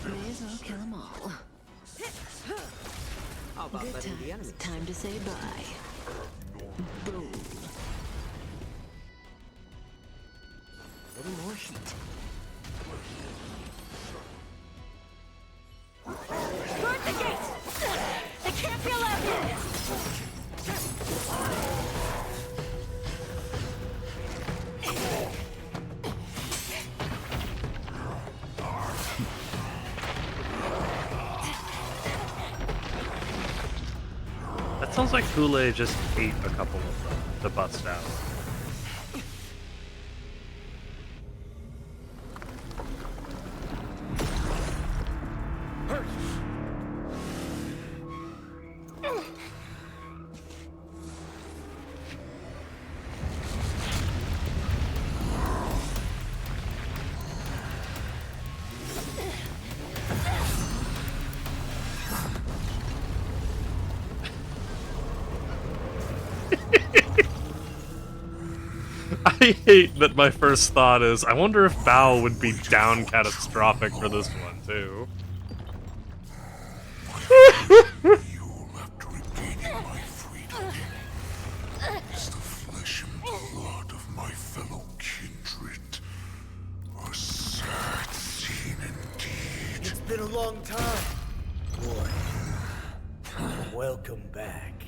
May as well kill them all. How about Good letting the times. enemies? Time to say bye. Boom. A little more heat. Guard the gate! They can't be allowed in! That sounds like Kool-Aid just ate a couple of them to bust out. I hate that my first thought is, I wonder if Bao would be down catastrophic for this one, too. You Welcome back.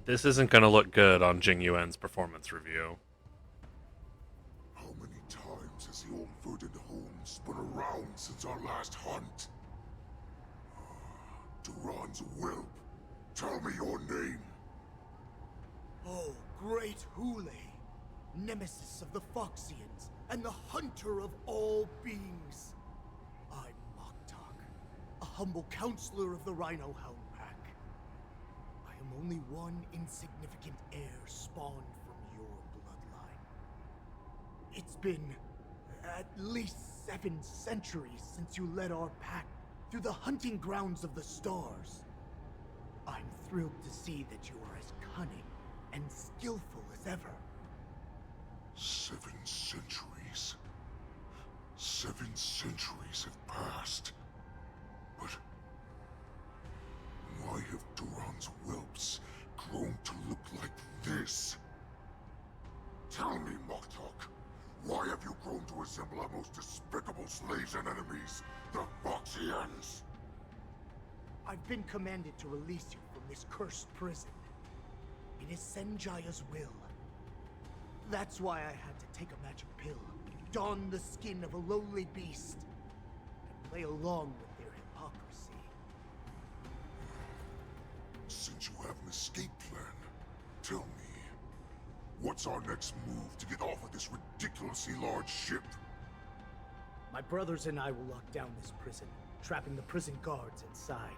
This isn't gonna look good on Jing Yuan's performance review. How many times has the old verdant home spun around since our last hunt? Duran's whelp, tell me your name. Oh, great Hule, nemesis of the Foxians, and the hunter of all beings. I'm Moktok, a humble counselor of the Rhino Hound Pack. I am only one insignificant heir spawned from your bloodline. It's been at least 7 centuries since you led our pack through the hunting grounds of the stars. I'm thrilled to see that you are as cunning and skillful as ever. 7 centuries. 7 centuries have passed. But why have Duran's whelps grown to look like this? Tell me, Moktok, why have you grown to resemble our most despicable slaves and enemies, the Foxians? I've been commanded to release you from this cursed prison. It is Senjaya's will. That's why I had to take a magic pill, don the skin of a lowly beast, and play along with their hypocrisy. Since you have an escape plan, tell me, what's our next move to get off of this ridiculously large ship? My brothers and I will lock down this prison, trapping the prison guards inside.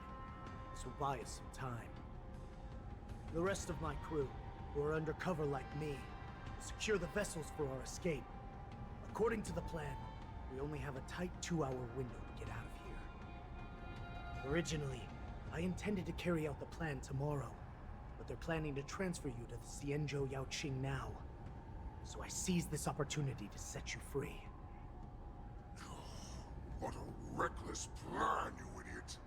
This will buy us some time. The rest of my crew, who are undercover like me, will secure the vessels for our escape. According to the plan, we only have a tight 2-hour window to get out of here. Originally, I intended to carry out the plan tomorrow, but they're planning to transfer you to the Xianzhou Yaoqing now. So I seized this opportunity to set you free. What a reckless plan, you idiot!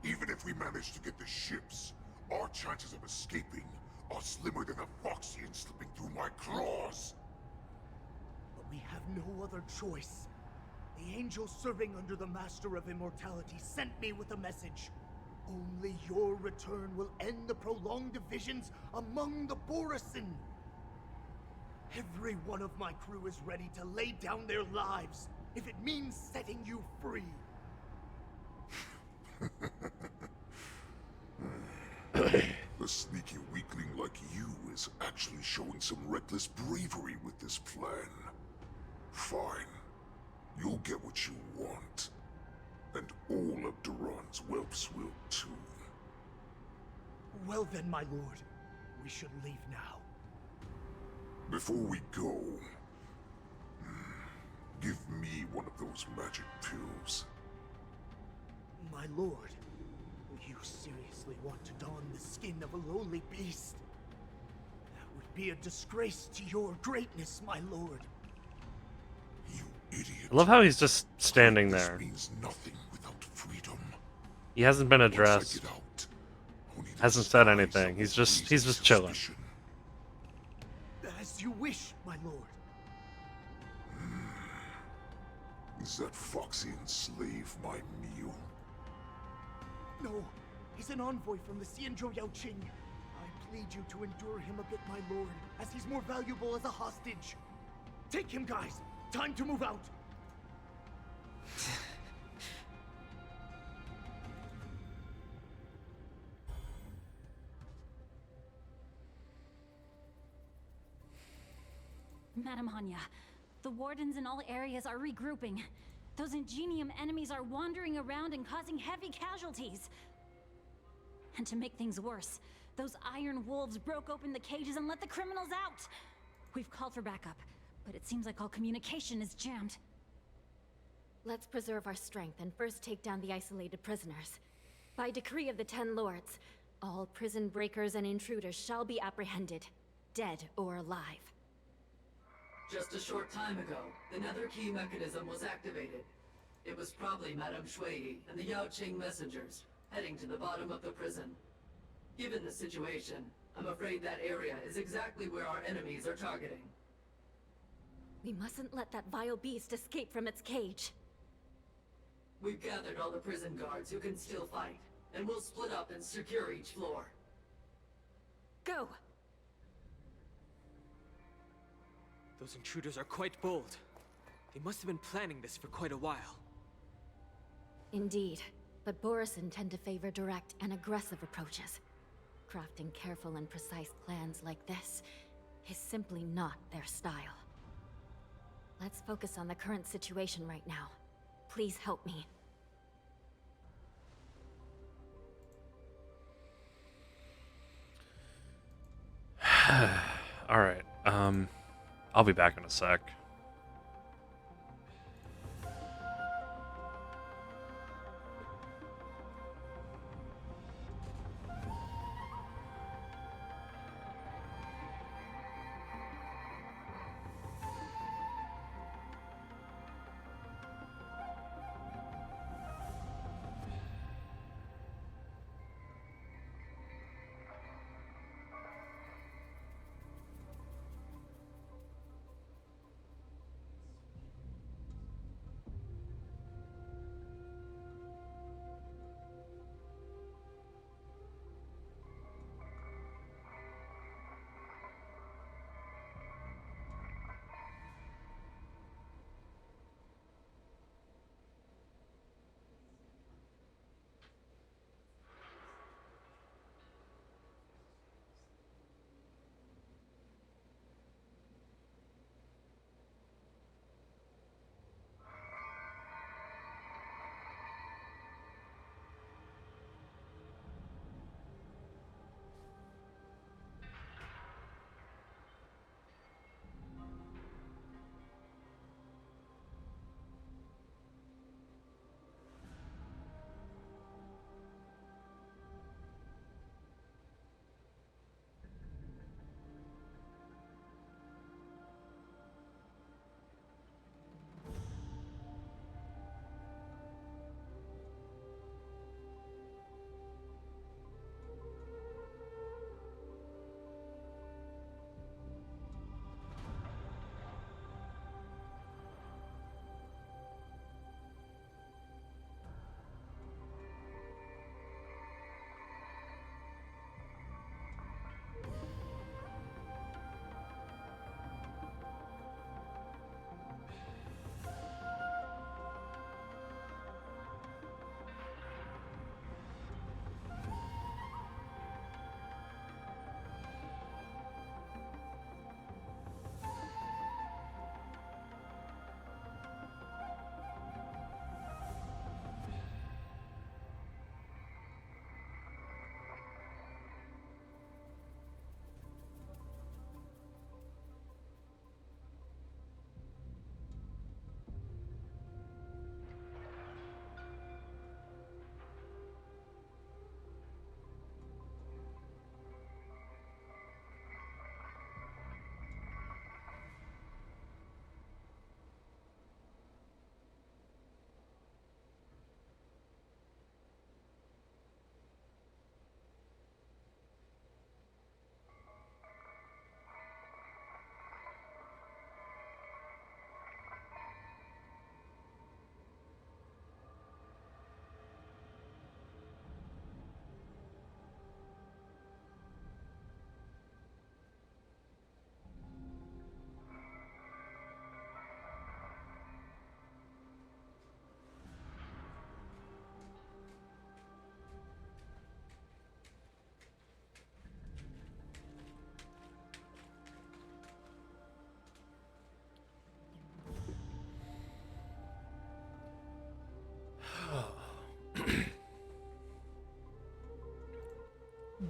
Even if we manage to get the ships, our chances of escaping are slimmer than a Foxian slipping through my claws! But we have no other choice. The angel serving under the Master of Immortality sent me with a message. Only your return will end the prolonged divisions among the Borisin. Every one of my crew is ready to lay down their lives if it means setting you free. A sneaky weakling like you is actually showing some reckless bravery with this plan. Fine. You'll get what you want. And all of Duran's whelps will too. Well then, my lord. We should leave now. Before we go, give me one of those magic pills. My lord, you seriously want to don the skin of a lowly beast? That would be a disgrace to your greatness, my lord. You idiot. I love how he's just standing there. This means nothing without freedom. He hasn't been Once I addressed. get out, only the Hasn't said skies anything. will He's just raise chilling. suspicion. As you wish, my lord. Is that Foxian slave my meal? No, he's an envoy from the Xianzhou Yaoqing. I plead you to endure him a bit, my lord, as he's more valuable as a hostage. Take him, guys. Time to move out. Madam Hanya, the wardens in all areas are regrouping. Those Ingenium enemies are wandering around and causing heavy casualties. And to make things worse, those iron wolves broke open the cages and let the criminals out. We've called for backup, but it seems like all communication is jammed. Let's preserve our strength and first take down the isolated prisoners. By decree of the 10 Lords, all prison breakers and intruders shall be apprehended, dead or alive. Just a short time ago, the nether key mechanism was activated. It was probably Madame Shui and the Yaoqing messengers, heading to the bottom of the prison. Given the situation, I'm afraid that area is exactly where our enemies are targeting. We mustn't let that vile beast escape from its cage. We've gathered all the prison guards who can still fight, and we'll split up and secure each floor. Go! Those intruders are quite bold. They must have been planning this for quite a while. Indeed, but Borison tend to favor direct and aggressive approaches. Crafting careful and precise plans like this is simply not their style. Let's focus on the current situation right now. Please help me. Alright, I'll be back in a sec.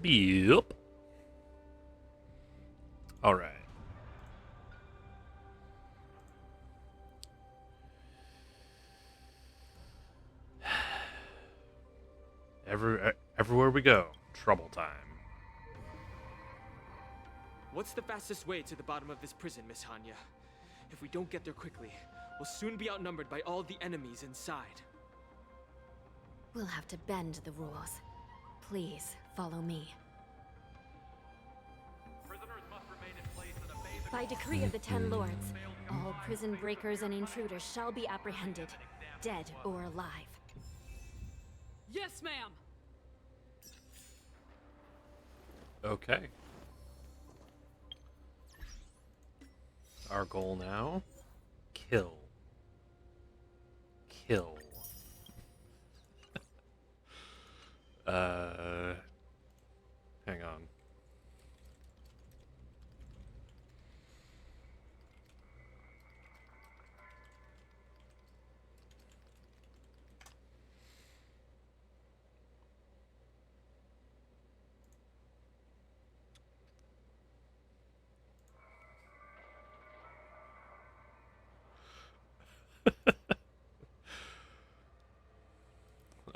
Yep. All right. Everywhere we go, trouble time. What's the fastest way to the bottom of this prison, Miss Hanya? If we don't get there quickly, we'll soon be outnumbered by all the enemies inside. We'll have to bend the rules. Please, follow me. Prisoners must remain in place and obey the By decree of the Ten Lords, All prison breakers and intruders shall be apprehended, dead or alive. Yes, ma'am! Okay. Our goal now? Kill. Kill. Hang on.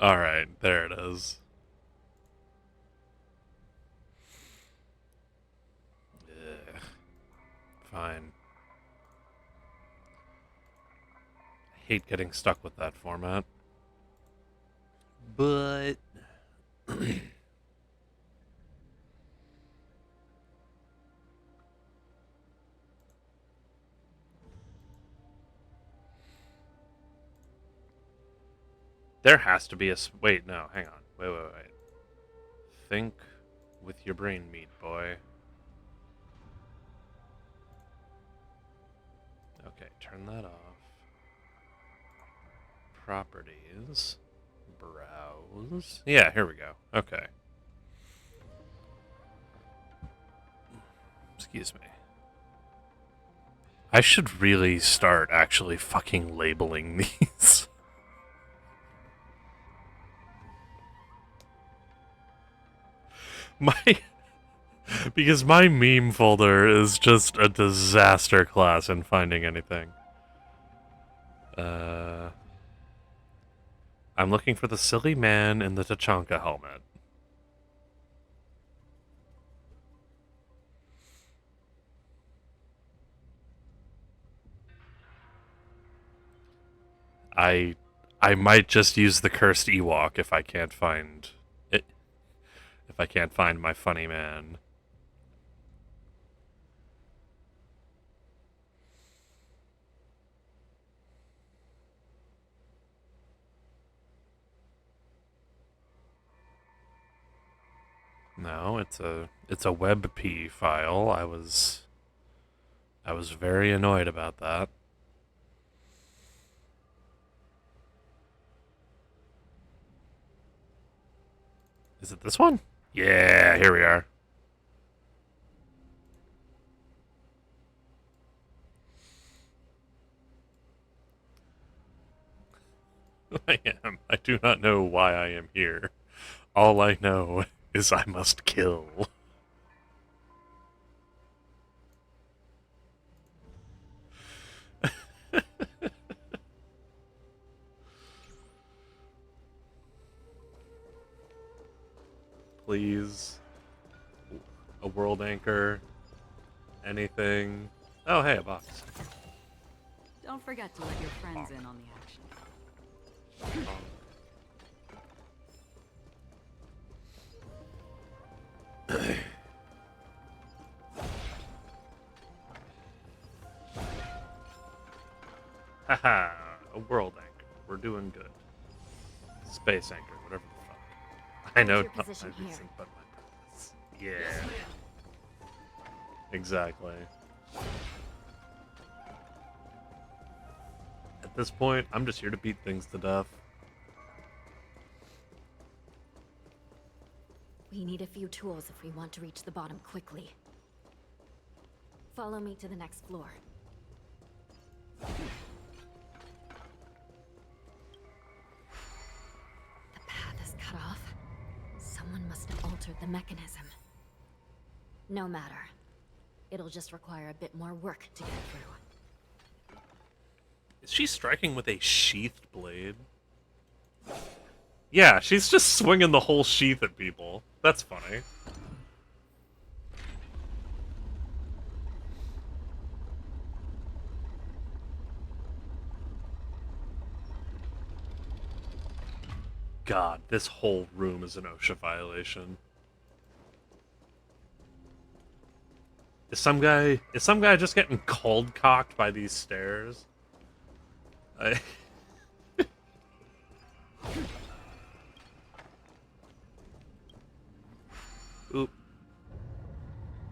Alright, there it is. Ugh. Fine. I hate getting stuck with that format. But... there has to be a... wait, no, hang on. Wait. Think with your brain meat, boy. Okay, turn that off. Properties. Browse. Yeah, here we go. Okay. Excuse me. I should really start actually fucking labeling these. Because my meme folder is just a disaster class in finding anything. I'm looking for the silly man in the Tachanka helmet. I might just use the cursed Ewok if I can't find it. If I can't find my funny man. No, it's a WebP file. I was very annoyed about that. Is it this one? Yeah, here we are. I am. I do not know why I am here. All I know is I must kill. Please. A world anchor. Anything. Oh, hey, a box. Don't forget to let your friends in on the action. Haha, a world anchor. We're doing good. Space anchor, whatever the fuck. I know not my reason, but my purpose. Yeah. Exactly. At this point, I'm just here to beat things to death. We need a few tools if we want to reach the bottom quickly. Follow me to the next floor. The path is cut off. Someone must have altered the mechanism. No matter. It'll just require a bit more work to get through. Is she striking with a sheathed blade? Yeah, she's just swinging the whole sheath at people. That's funny. God, this whole room is an OSHA violation. Is some guy just getting cold cocked by these stairs? Oop.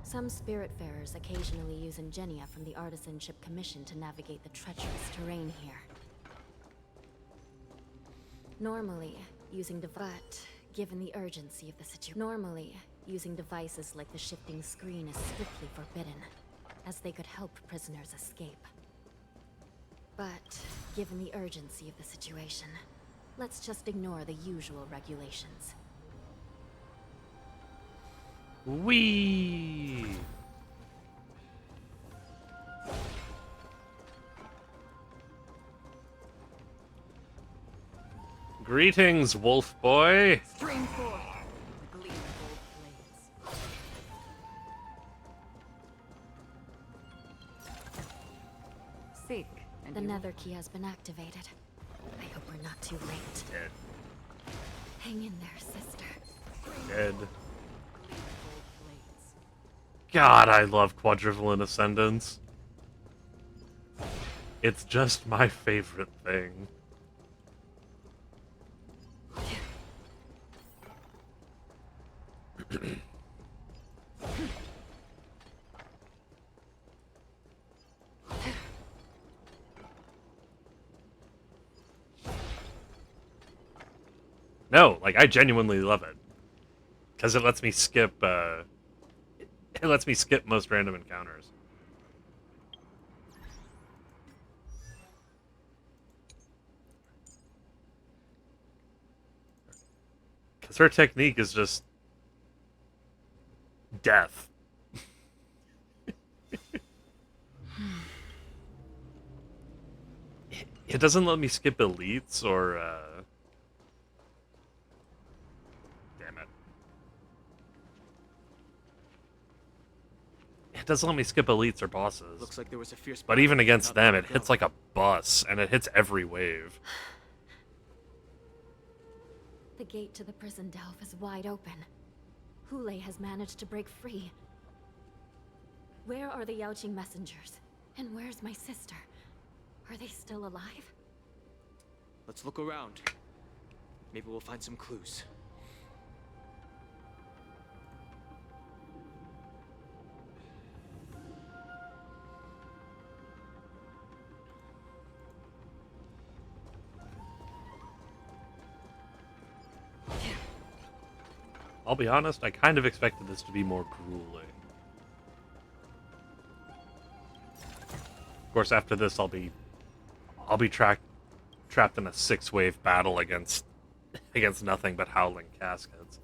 Some spiritfarers occasionally use ingenia from the Artisanship Commission to navigate the treacherous terrain here. Normally, given the urgency of the situation, using devices like the shifting screen is strictly forbidden, as they could help prisoners escape. But, given the urgency of the situation, let's just ignore the usual regulations. Whee! Greetings, wolf boy. Stream forth the gleam of old blades. Seek, and The you will nether key has been activated. I hope we're not too late. Dead. Hang in there, sister. Dead. God, I love Quadrivalent Ascendance. It's just my favorite thing. No, like, I genuinely love it. Because it lets me skip, it lets me skip most random encounters. Because her technique is just death. It doesn't let me skip elites or, damn it. It doesn't let me skip elites or bosses. Looks like there was a fierce But battle, even against not them, long it hits ago. like a bus, and it hits every wave. The gate to the prison delve is wide open. Hule has managed to break free. Where are the Yaoqing messengers? And where's my sister? Are they still alive? Let's look around. Maybe we'll find some clues. I'll be honest, I kind of expected this to be more grueling. Of course, after this, I'll be trapped in a 6-wave battle against nothing but howling caskets.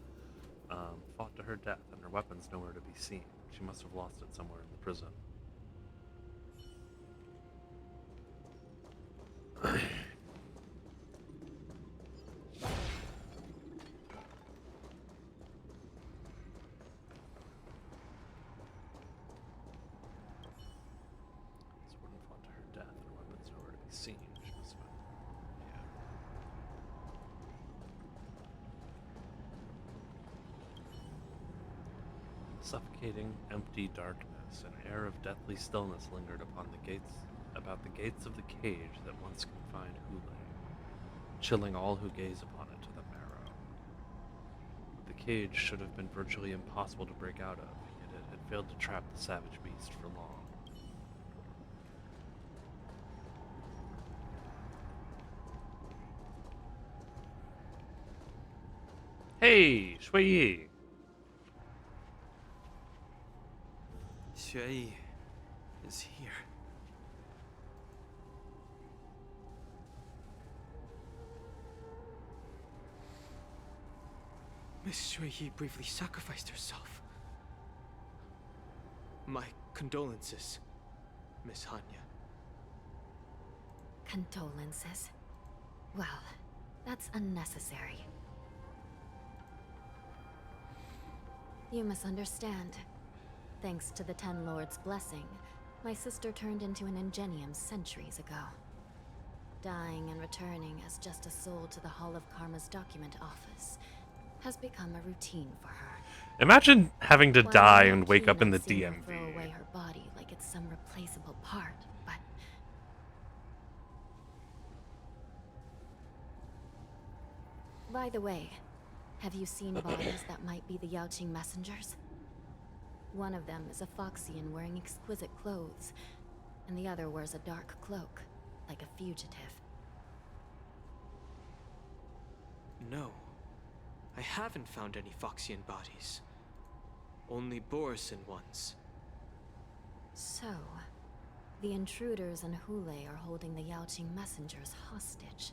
Fought to her death, and her weapons nowhere to be seen. She must have lost it somewhere in the prison. Sword fought to her death, and her weapons nowhere to be seen. She must have been... Yeah. Suffocating, empty darkness, an air of deathly stillness lingered about the gates of the cage that once confined Hule, chilling all who gaze upon it to the marrow. The cage should have been virtually impossible to break out of, yet it had failed to trap the savage beast for long. Hey, Shui! Xue is here. Miss Shui briefly sacrificed herself. My condolences, Miss Hanya. Condolences. Well, that's unnecessary. You misunderstand. Thanks to the Ten Lords' blessing, my sister turned into an Ingenium centuries ago. Dying and returning as just a soul to the Hall of Karma's document office has become a routine for her. Imagine having to While die I'm and not wake keen up in on the seeing her DMV. throw away her body like it's some replaceable part, but by the way, have you seen bodies that might be the Yaoqing messengers? One of them is a Foxian wearing exquisite clothes, and the other wears a dark cloak, like a fugitive. No. I haven't found any Foxian bodies. Only Borisin ones. So, the intruders and Hule are holding the Yaoqing messengers hostage.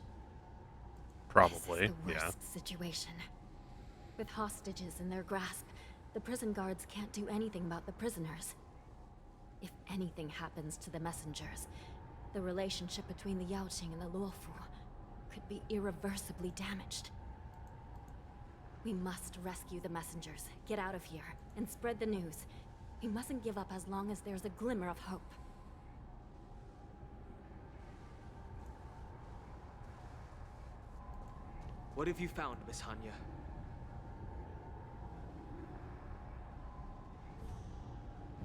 Probably, This is the yeah. worst situation. With hostages in their grasp, the prison guards can't do anything about the prisoners. If anything happens to the messengers, the relationship between the Yaoqing and the Luofu could be irreversibly damaged. We must rescue the messengers, get out of here, and spread the news. We mustn't give up as long as there's a glimmer of hope. What have you found, Miss Hanya?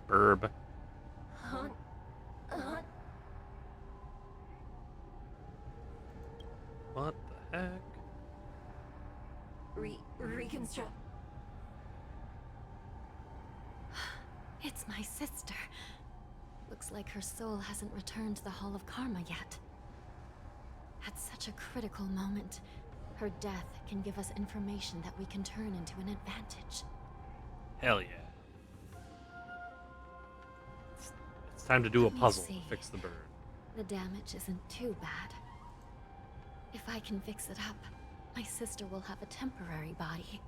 Burb. What the heck? Reconstruct. It's my sister. Looks like her soul hasn't returned to the Hall of Karma yet. At such a critical moment, her death can give us information that we can turn into an advantage. Hell yeah. It's time to do a Let me puzzle see. to fix the bird. The damage isn't too bad. If I can fix it up, my sister will have a temporary body.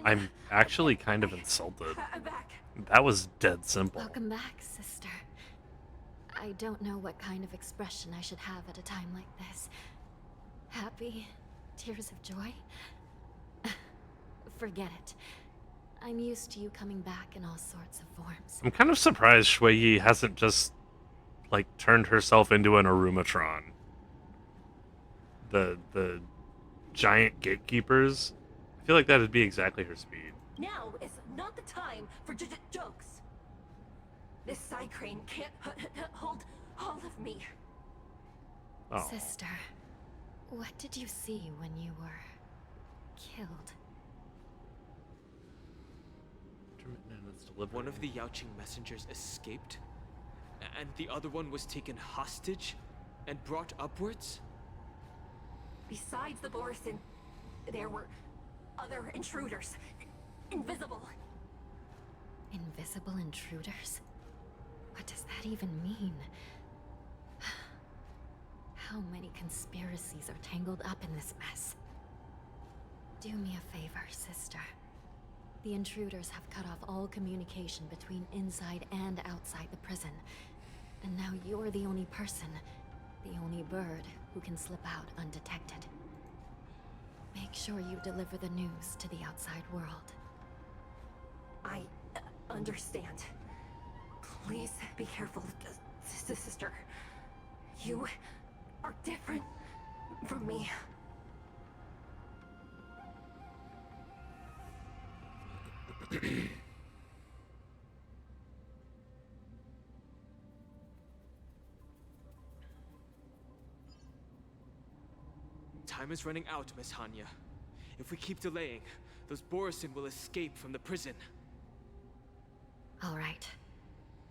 I'm actually kind of insulted. I'm back. That was dead simple. Welcome back, sister. I don't know what kind of expression I should have at a time like this. Happy? Tears of joy? Forget it. I'm used to you coming back in all sorts of forms. I'm kind of surprised Shui Yi hasn't just, like, turned herself into an Arumatron. The giant gatekeepers. I feel like that'd be exactly her speed. Now is not the time for jokes. This side crane can't hold all of me. Oh. Sister, what did you see when you were killed? One of the Yaoqing messengers escaped, and the other one was taken hostage and brought upwards? Besides the Borisin, there were other intruders. Invisible. Invisible intruders? What does that even mean? How many conspiracies are tangled up in this mess? Do me a favor, sister. The intruders have cut off all communication between inside and outside the prison. And now you're the only person, the only bird, who can slip out undetected. Make sure you deliver the news to the outside world. I understand. Please be careful, sister. You are different from me. Time is running out, Miss Hanya. If we keep delaying, those Borisin will escape from the prison. All right.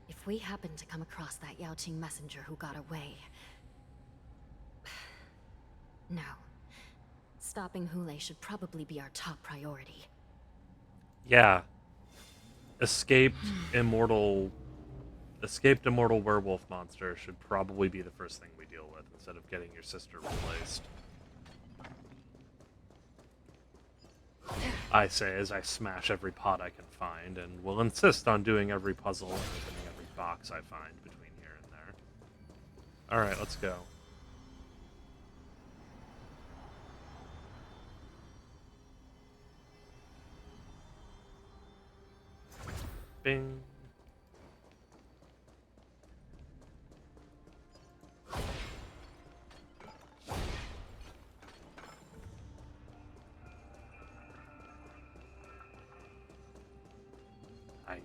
If we happen to come across that Yaoqing messenger who got away... No. Stopping Hule should probably be our top priority. Yeah. Escaped immortal werewolf monster should probably be the first thing we deal with, instead of getting your sister replaced. I say as I smash every pot I can find, and will insist on doing every puzzle and opening every box I find between here and there. Alright, let's go. Bing. I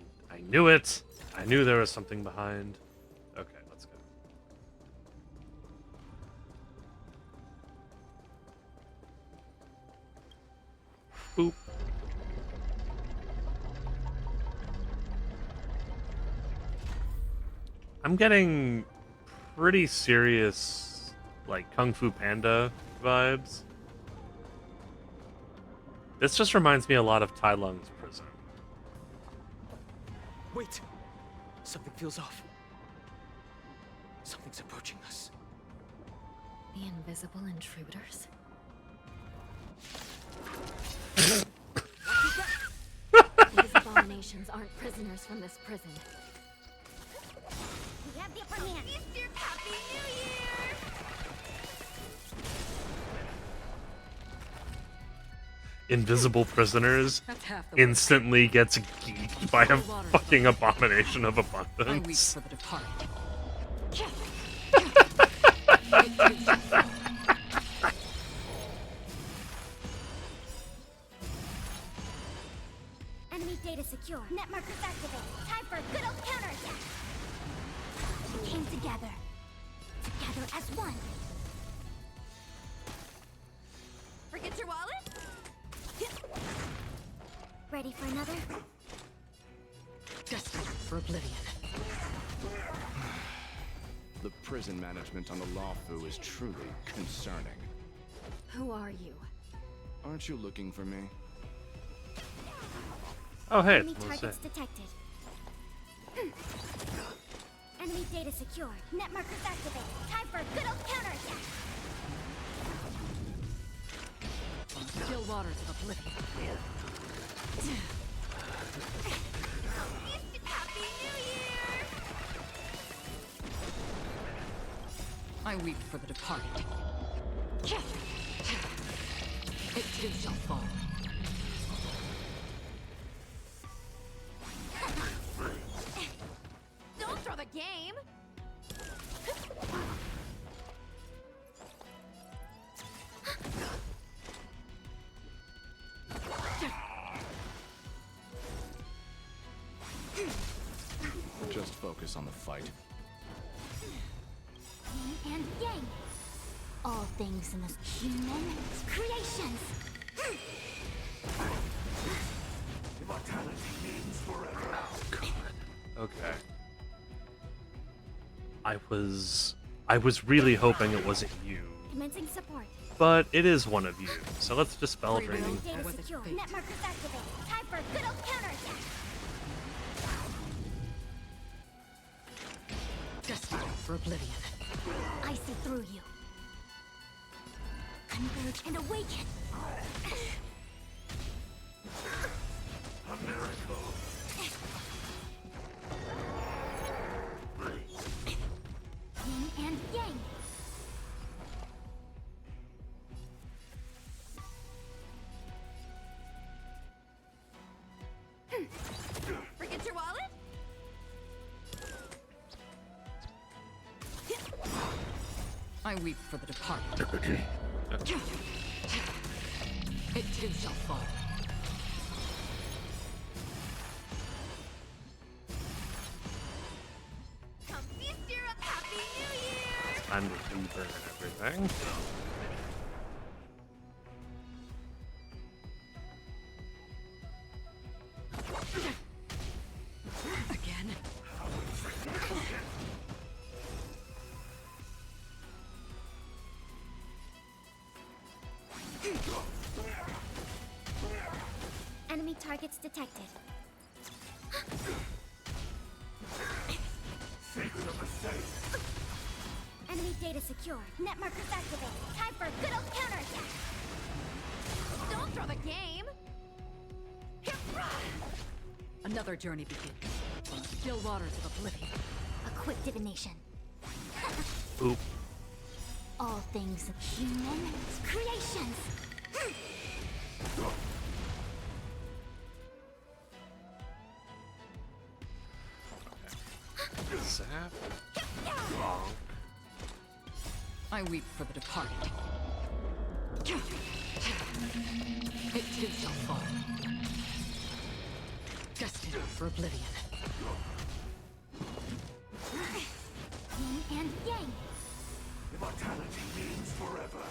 knew it. I knew there was something behind. Okay, let's go. Boop. I'm getting pretty serious, like, Kung Fu Panda vibes. This just reminds me a lot of Tai Lung's prison. Wait! Something feels off. Something's approaching us. The invisible intruders? These abominations aren't prisoners from this prison. We have the upper hand. Happy New Year! Invisible prisoners That's half the work. instantly gets geeked by a fucking abomination of I weep abundance. for the departed. Enemy data secure. Net markers activated. Time for a good old counterattack. We came together. Together as one. Forget your wallet? Ready for another? Destined for oblivion. The prison management on the Lawfu is truly concerning. Who are you? Aren't you looking for me? Oh, hey, Enemy it's Mose. targets detected. Enemy data secure. Net markers activated. Time for a good old counterattack. Still waters of oblivion. Happy New Year! I weep for the departed. It too shall fall. Don't throw the game! Just focus on the fight. Yin and yang. All things in this human creations. Immortality means forever. Okay. I was really hoping it wasn't you, Commencing support. but it is one of you. So let's dispel dreaming. Data secure. Net markers activated. Time for a good old counterattack. Destined for oblivion. I see through you. Converge and awaken. A miracle. Yin and yang. Forget your wallet? I weep for the departed. It too shall fall. Come feast your Happy New Year! Time to reburn everything. Again. Enemy targets detected. Enemy data secure. Net markers activated. Time for a good old counterattack. Don't throw the game. Another journey begins. Still waters of oblivion. A quick divination. Oop. All things human creations. Zap. I weep for the departed. It too shall fall. Destined for oblivion. Yin and yang. Immortality means forever.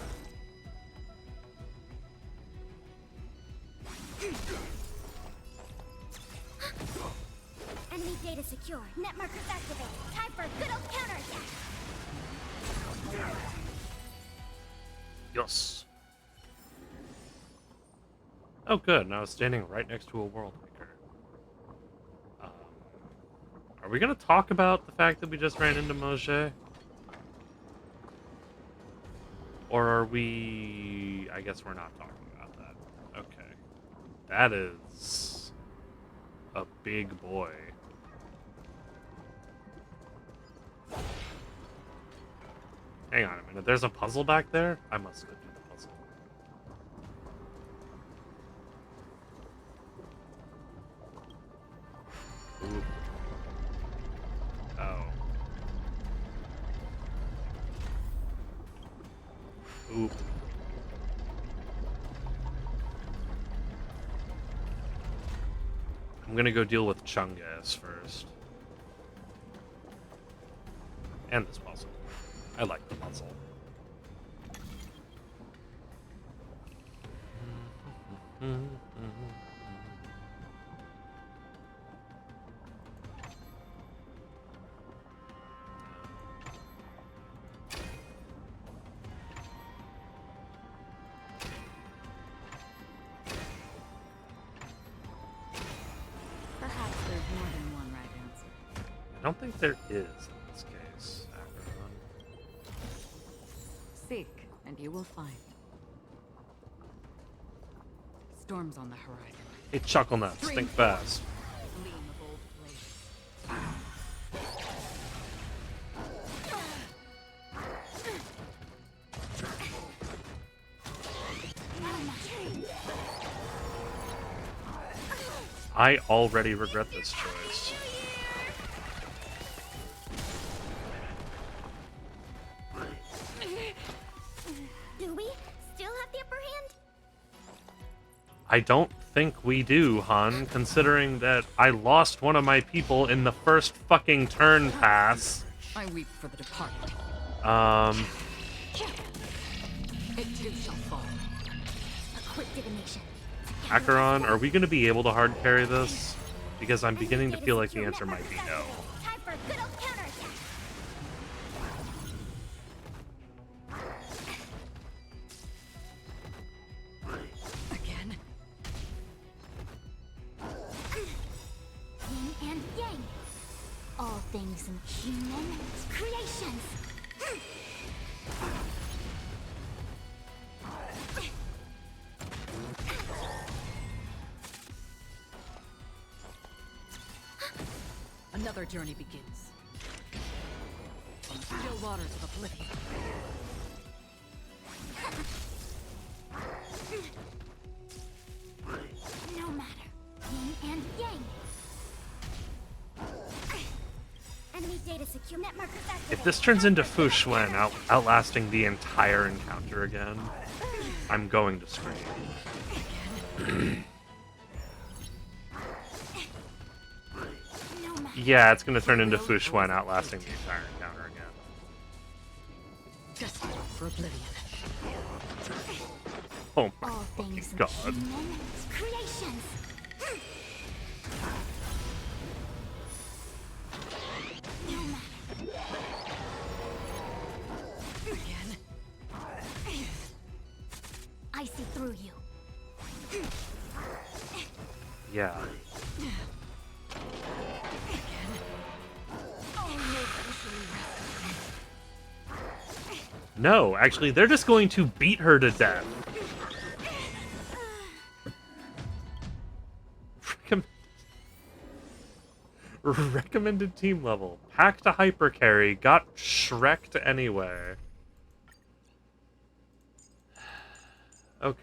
Enemy data secure. Net markers activated. Time for a good old counterattack. Yes. Oh, good. Now it's standing right next to a world maker. Are we going to talk about the fact that we just ran into Moshe? Or are we... I guess we're not talking about that. Okay. That is... a big boy. Hang on a minute. There's a puzzle back there? I must go do the puzzle. Ooh. Oh. Oop. I'm gonna go deal with Chungus first. And this puzzle. I like the puzzle. Perhaps there's more than one right answer. I don't think there is in this case, Acheron. Seek, and you will find. Storms on the horizon. Hey, Chuckle Nuts, think fast. Gleam of old blades. I already regret this choice. Do we still have the upper hand? I don't think we do, Han, considering that I lost one of my people in the first fucking turn pass. I weep for the departed. It too shall fall. A quick divination. Acheron, are we going to be able to hard carry this? Because I'm beginning to feel like the answer might be no. Time for a good old counterattack. Again. Yin and yang. All things in human creations. Another journey begins. On the still waters of oblivion. No matter. Yin and yang. Enemy data secure. Net markers activated. If this turns into Fu Xuan outlasting the entire encounter again, I'm going to scream. Yeah, it's going to turn into Fu Xuan outlasting the entire encounter again. Destined for oblivion. Oh my All fucking things in god. human creations. No matter. Again. I see through you. Yeah. No, actually, they're just going to beat her to death. Recommended team level. Pack to hyper carry. Got Shrek'd anyway. Okay.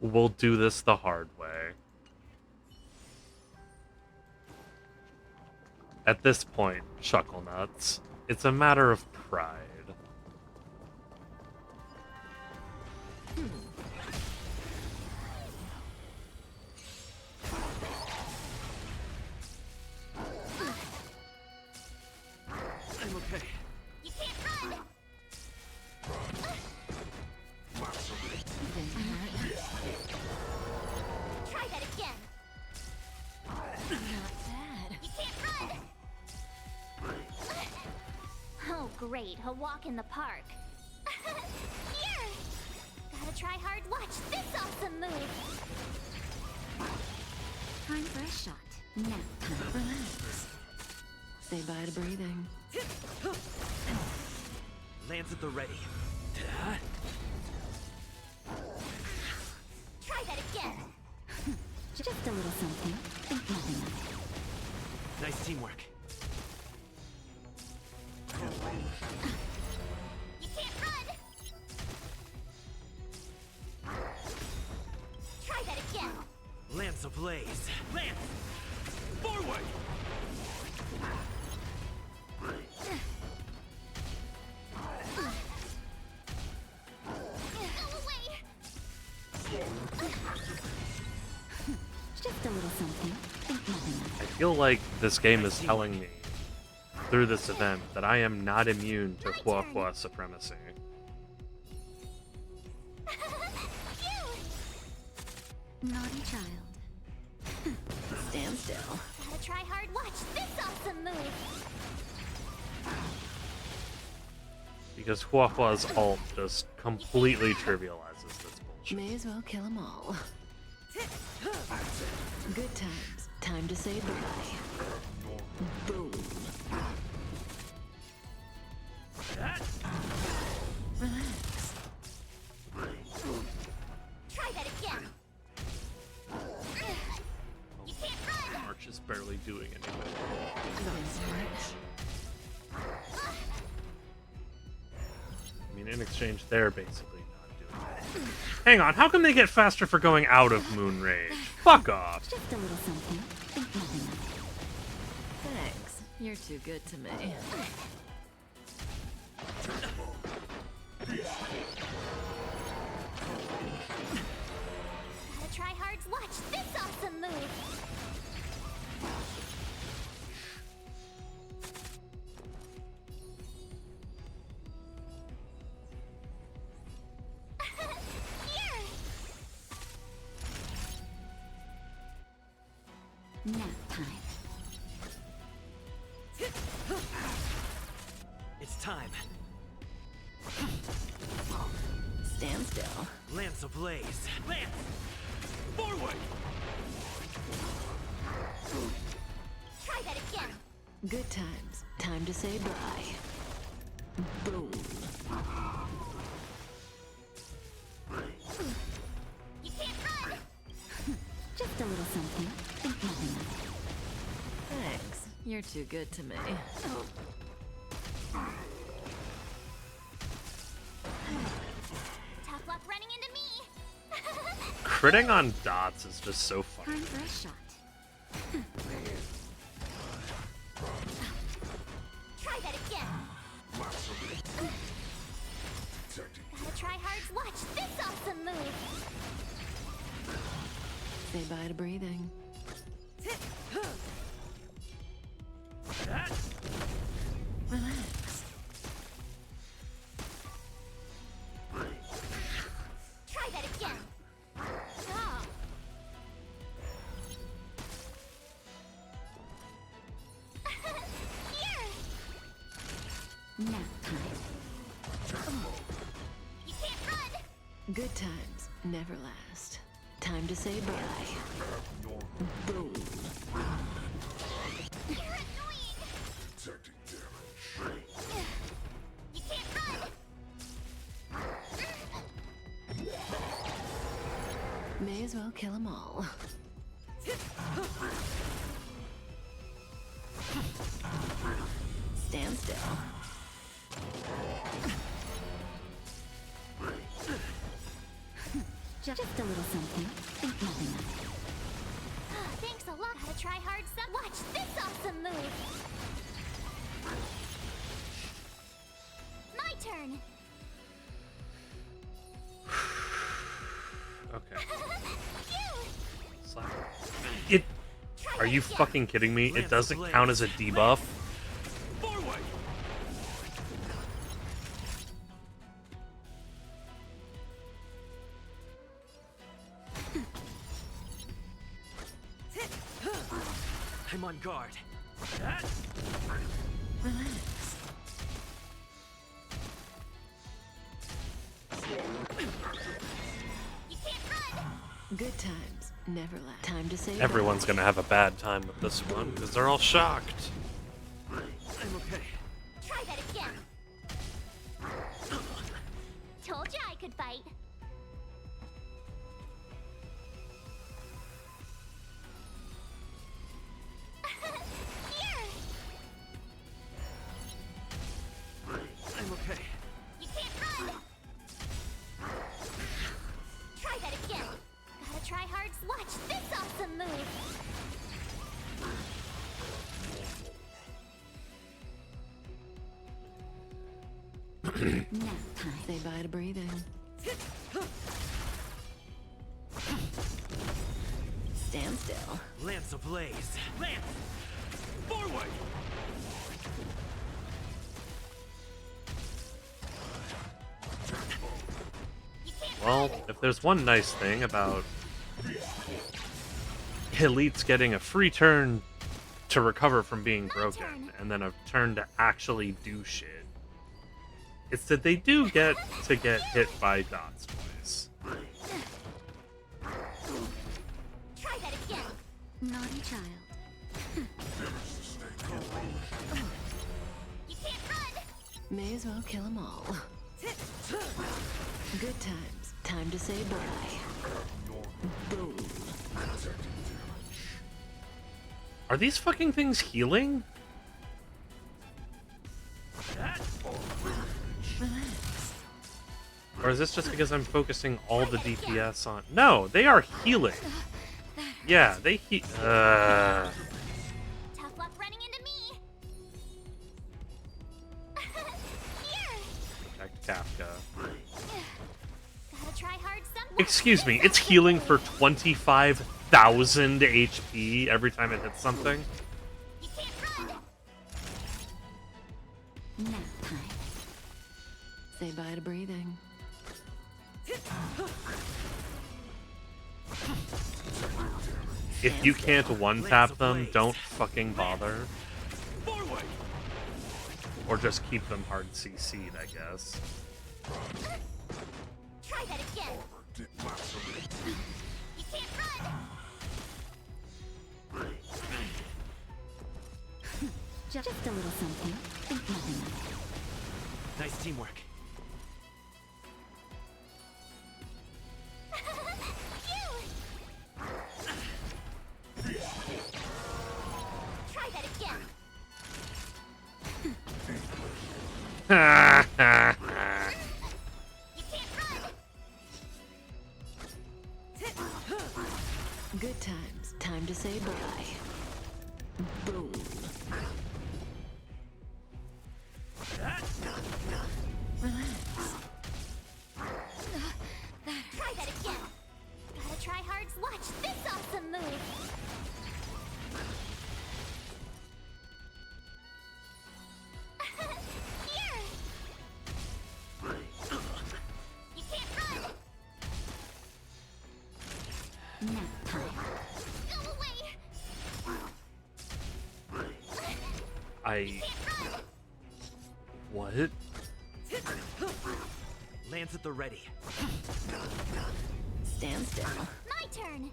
We'll do this the hard way. At this point, Chuckle Nuts, it's a matter of pride. I'm okay. You can't run! Try that again! Not bad. You can't run! Oh, great. A walk in the park. Here! Gotta try hard. Watch this awesome move! Time for a shot. Now, time to relax. Say bye to breathing. Lands at the ready. Try that again! Just a little something. Think nothing of it. Nice teamwork. You can't run! Try that again! Lance ablaze. Lance! Forward! Go away! Just a little something. Think nothing of it. I feel like this game is telling me, through this event, that I am not immune to Hua Hua supremacy. Naughty child. Stand still. Gotta try hard. Watch this awesome move! Because Hua Hua's ult just completely trivializes this bullshit. May as well kill them all. Good times. Time to say bye. Boom. Relax. Try that again! You can't run! March is barely doing anything. I mean, in exchange, they're basically not doing it. Hang on, how come they get faster for going out of Moon Rage? Fuck off! Just a little something. Think nothing of it. Thanks. You're too good to me. Gotta try hard. Watch this awesome move! Here! Nap time. It's time. Stand still. Lance ablaze. Lance! Forward! Try that again! Good times. Time to say bye. Boom. You can't run! Just a little something. Think nothing of it. Thanks. You're too good to me. Tough luck running into me! Critting on dots is just so funny. Time for a shot. Try that again! Gotta try hard. Watch this awesome move! Say bye to breathing. Relax. Try that again! Ah. Here! Nap time. You can't run! Good times never last. Time to say bye. Boom. You're annoying! Detecting damage. You can't run! May as well kill them all. Stand still. Just a little something. Think nothing of it. Thanks a lot. Gotta try hard some. Watch this awesome move. My turn. Okay. It. Are you fucking kidding me? It doesn't count as a debuff. I'm on guard. Relax. Good times never last. Time to say Everyone's gonna have a bad time with this one because they're all shocked. I'm okay. Try that again. Told you I could fight. Here. I'm okay. You can't run. Try that again. Gotta try hard. Watch this awesome move. Now time. Say bye to breathing. Stand still. Lance ablaze. Lance! Forward! Well, if there's one nice thing about elites getting a free turn to recover from being broken, and then a turn to actually do shit, it's that they do get to get hit by dots twice. Try that again. Naughty child. You can't run. May as well kill them all. Good times. Time to say bye. Boom. Are these fucking things healing? Or is this just because I'm focusing all the DPS on... No, they are healing. Yeah, they heal... Tough luck running into me. Here. Protect Kafka. Gotta try hard some. Excuse me, it's healing for 25,000 HP every time it hits something? You can't run. Now time. Say bye to breathing. If you can't one-tap them, don't fucking bother. Or just keep them hard CC'd, I guess. Try that again. You can't run. Just a little something. Think nothing of it. Nice teamwork. Try that again. Good times. Time to say bye. Boom. Relax. Try that again. Gotta try hard. Watch this awesome move. Here. You can't run. Now time. Go away. What? Lance at the ready. Stand still. My turn.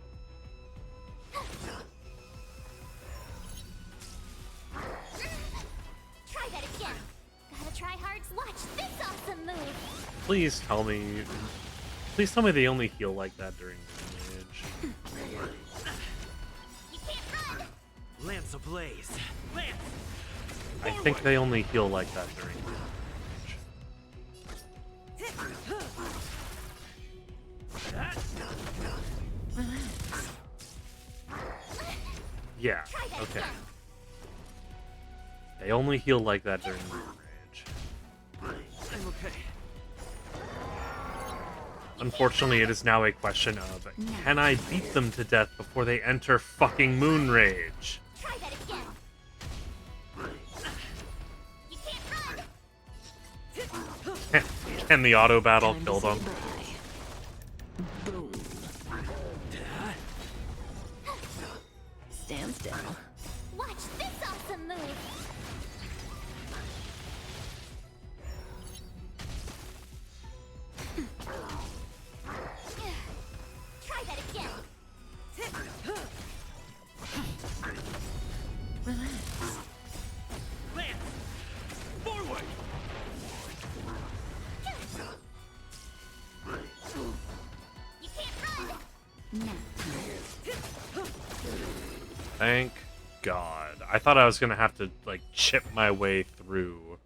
Try that again. Gotta try hard. Watch this awesome move. Please tell me... Please tell me they only heal like that during damage. You can't run. Lance ablaze. Lance! I think they only heal like that during damage. Yeah, okay. They only heal like that during moon rage. I'm okay. Unfortunately, it is now a question of, can I beat them to death before they enter fucking moon rage? Try that again. You can't run. Can the auto battle kill them? Boom. Stand still. Watch this awesome move. Try that again. Relax. Lance! Forward! You can't run. Now. Thank God. I thought I was gonna have to, like, chip my way through.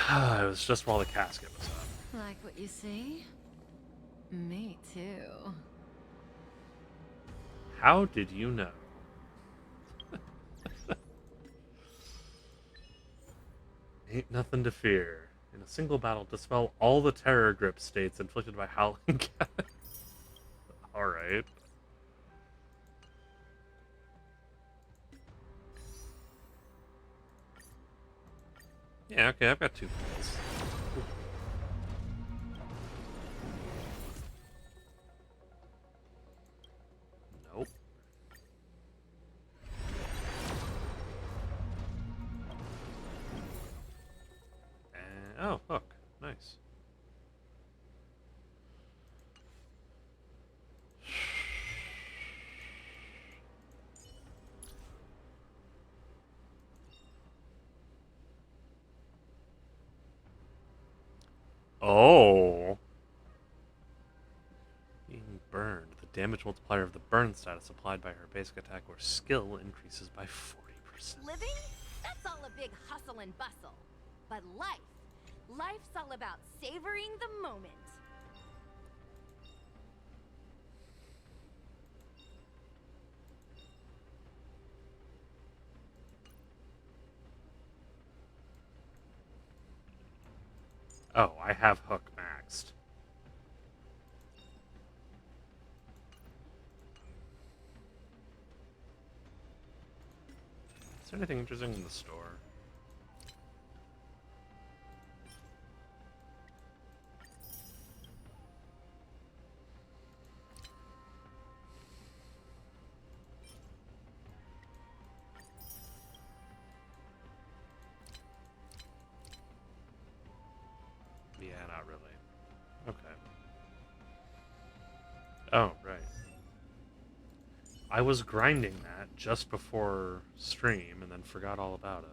It was just while the casket was up. Like what you see? Me too. How did you know? Ain't nothing to fear. In a single battle, dispel all the terror grip states inflicted by Howling Cat. Alright. Yeah, okay, I've got 2 points. Nope. And, oh, hook. Nice. Oh. Being burned. The damage multiplier of the burn status applied by her basic attack or skill increases by 40%. Living? That's all a big hustle and bustle. But life's all about savoring the moment. Oh, I have hook maxed. Is there anything interesting in the store? Yeah, not really. Okay. Oh, right. I was grinding that just before stream and then forgot all about it.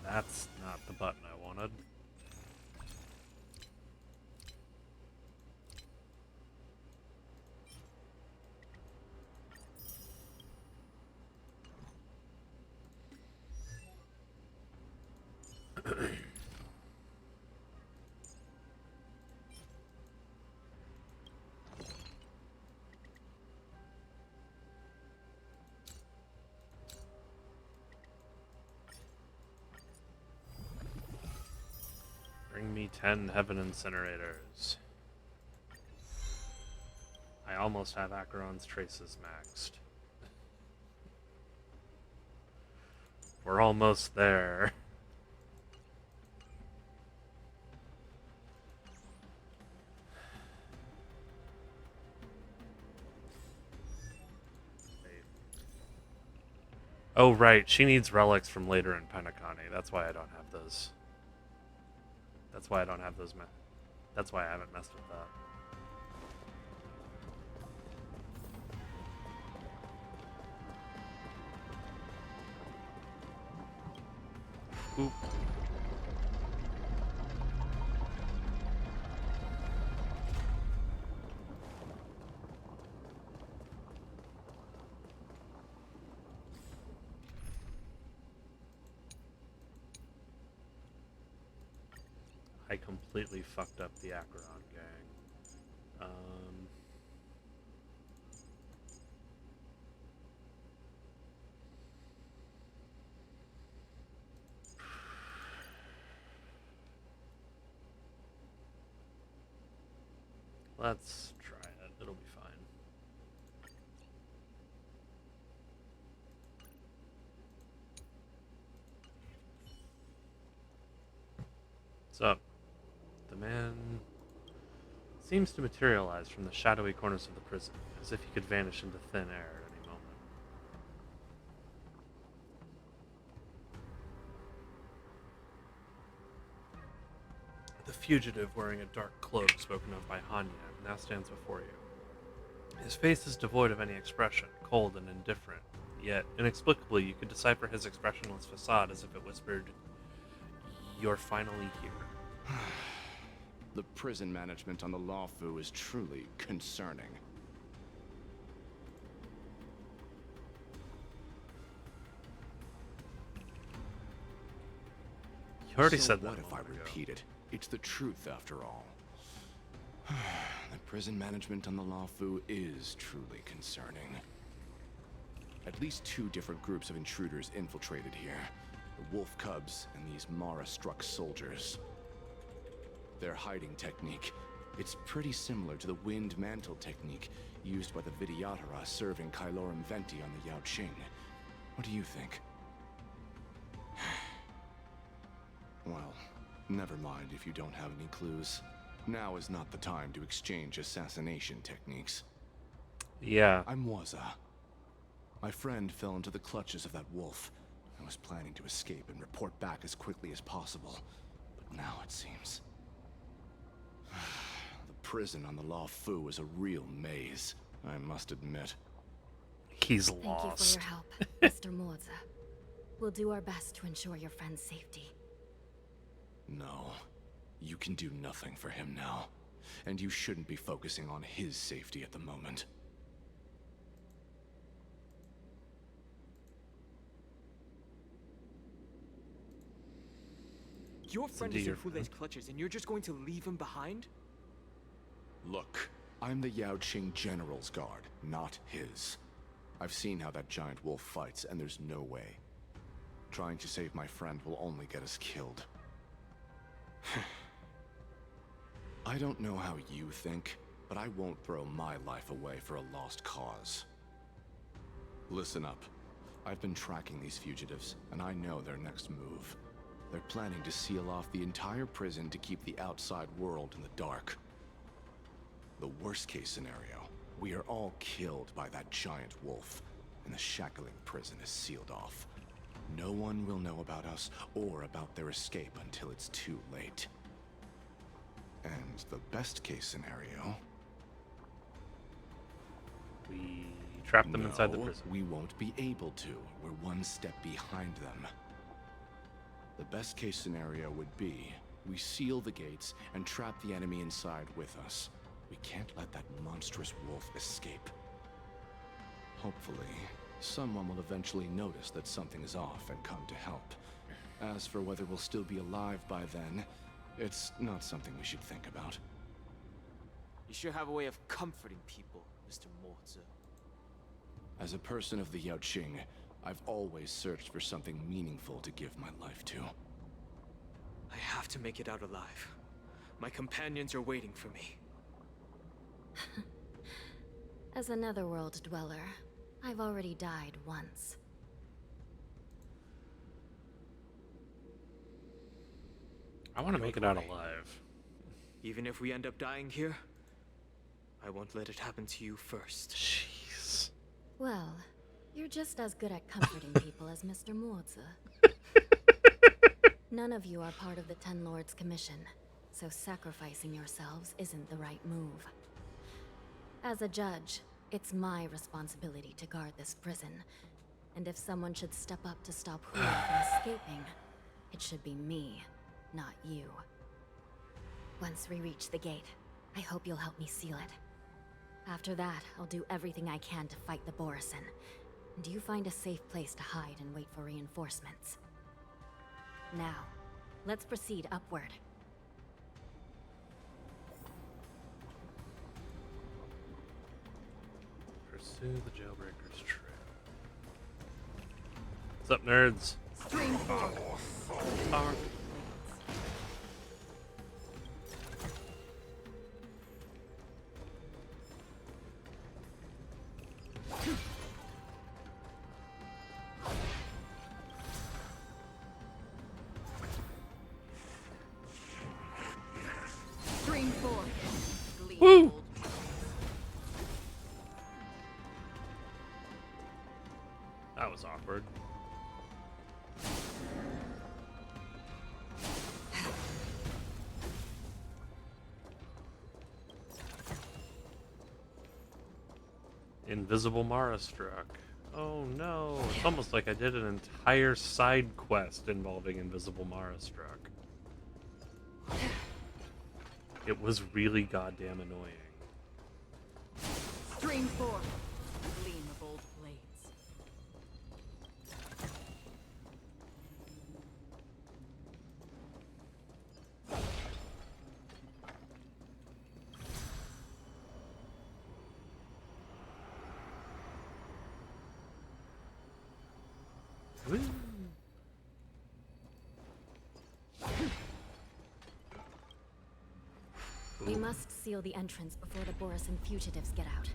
That's not the button I wanted. Bring me 10 heaven incinerators. I almost have Acheron's traces maxed. We're almost there. Oh, right. She needs relics from later in Penacony. That's why I don't have those. That's why I don't have those. That's why I haven't messed with that. Oop. I completely fucked up the Acheron gang. Let's try it. It'll be fine. So, the man seems to materialize from the shadowy corners of the prison, as if he could vanish into thin air at any moment. The fugitive wearing a dark cloak spoken of by Hanya now stands before you. His face is devoid of any expression, cold and indifferent, yet inexplicably you could decipher his expressionless facade as if it whispered, "You're finally here." The prison management on the Lawfu is truly concerning. You already So said that. What if I repeat it? It's the truth after all. The prison management on the Lawfu is truly concerning. At least 2 different groups of intruders infiltrated here. The Wolf Cubs and these Mara-struck soldiers. Their hiding technique, it's pretty similar to the Wind Mantle technique used by the Vidyadhara serving Kailorum Venti on the Yaoqing. What do you think? Well, never mind if you don't have any clues. Now is not the time to exchange assassination techniques. Yeah. I'm Waza. My friend fell into the clutches of that wolf. I was planning to escape and report back as quickly as possible. But now it seems... the prison on the Lawfu is a real maze, I must admit. He's Thank lost. you for your help, Mr. Morza. We'll do our best to ensure your friend's safety. No. You can do nothing for him now. And you shouldn't be focusing on his safety at the moment. Your friend is in Fule's clutches, and you're just going to leave him behind? Look, I'm the Yaoqing General's guard, not his. I've seen how that giant wolf fights, and there's no way. Trying to save my friend will only get us killed. I don't know how you think, but I won't throw my life away for a lost cause. Listen up. I've been tracking these fugitives, and I know their next move. They're planning to seal off the entire prison to keep the outside world in the dark. The worst-case scenario, we are all killed by that giant wolf, and the shackling prison is sealed off. No one will know about us or about their escape until it's too late. And the best-case scenario... We trap them inside the prison. We won't be able to. We're one step behind them. The best-case scenario would be we seal the gates and trap the enemy inside with us. We can't let that monstrous wolf escape. Hopefully, someone will eventually notice that something is off and come to help. As for whether we'll still be alive by then, it's not something we should think about. You sure have a way of comforting people, Mr. Morza. As a person of the Yaoqing, I've always searched for something meaningful to give my life to. I have to make it out alive. My companions are waiting for me. As a netherworld dweller, I've already died once. I want to make it out alive. Even if we end up dying here, I won't let it happen to you first. Jeez. Well, you're just as good at comforting people as Mr. Morza. None of you are part of the Ten Lords' Commission, so sacrificing yourselves isn't the right move. As a judge, it's my responsibility to guard this prison, and if someone should step up to stop Hula from escaping, It should be me, not you. Once we reach the gate, I hope you'll help me seal it. After that, I'll do everything I can to fight the Borisin. And you find a safe place to hide and wait for reinforcements. Now, let's proceed upward. Pursue the jailbreaker's trail. What's up, nerds? Stream Power. Stream 4. Woo! That was awkward. Invisible Mara struck. Oh no, it's almost like I did an entire side quest involving Invisible Mara struck. It was really goddamn annoying. Stream 4. Gleam of old blades. Woo. We must seal the entrance before the Borisin fugitives get out.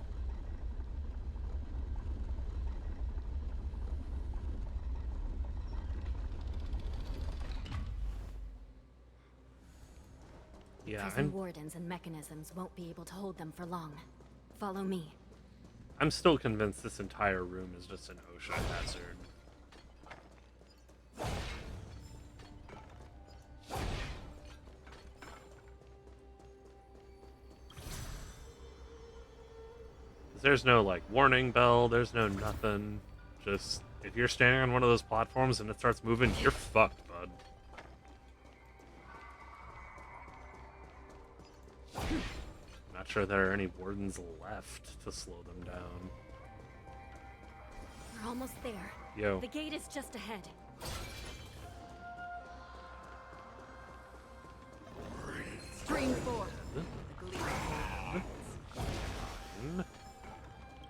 Yeah, Prison wardens and mechanisms won't be able to hold them for long. Follow me. I'm still convinced this entire room is just an OSHA hazard. There's no, like, warning bell, there's no nothing. Just, if you're standing on one of those platforms and it starts moving, you're fucked, bud. Not sure there are any wardens left to slow them down. We're almost there. Yo. The gate is just ahead. Stream 4.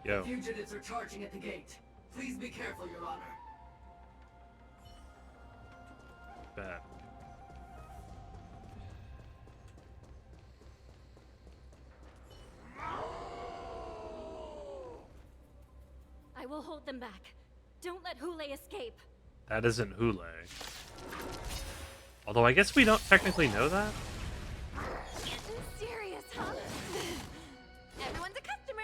Yo. Fugitives are charging at the gate. Please be careful, Your Honor. Bad. I will hold them back. Don't let Hule escape. That isn't Hule. Although I guess we don't technically know that. Serious, huh? Everyone's a customer.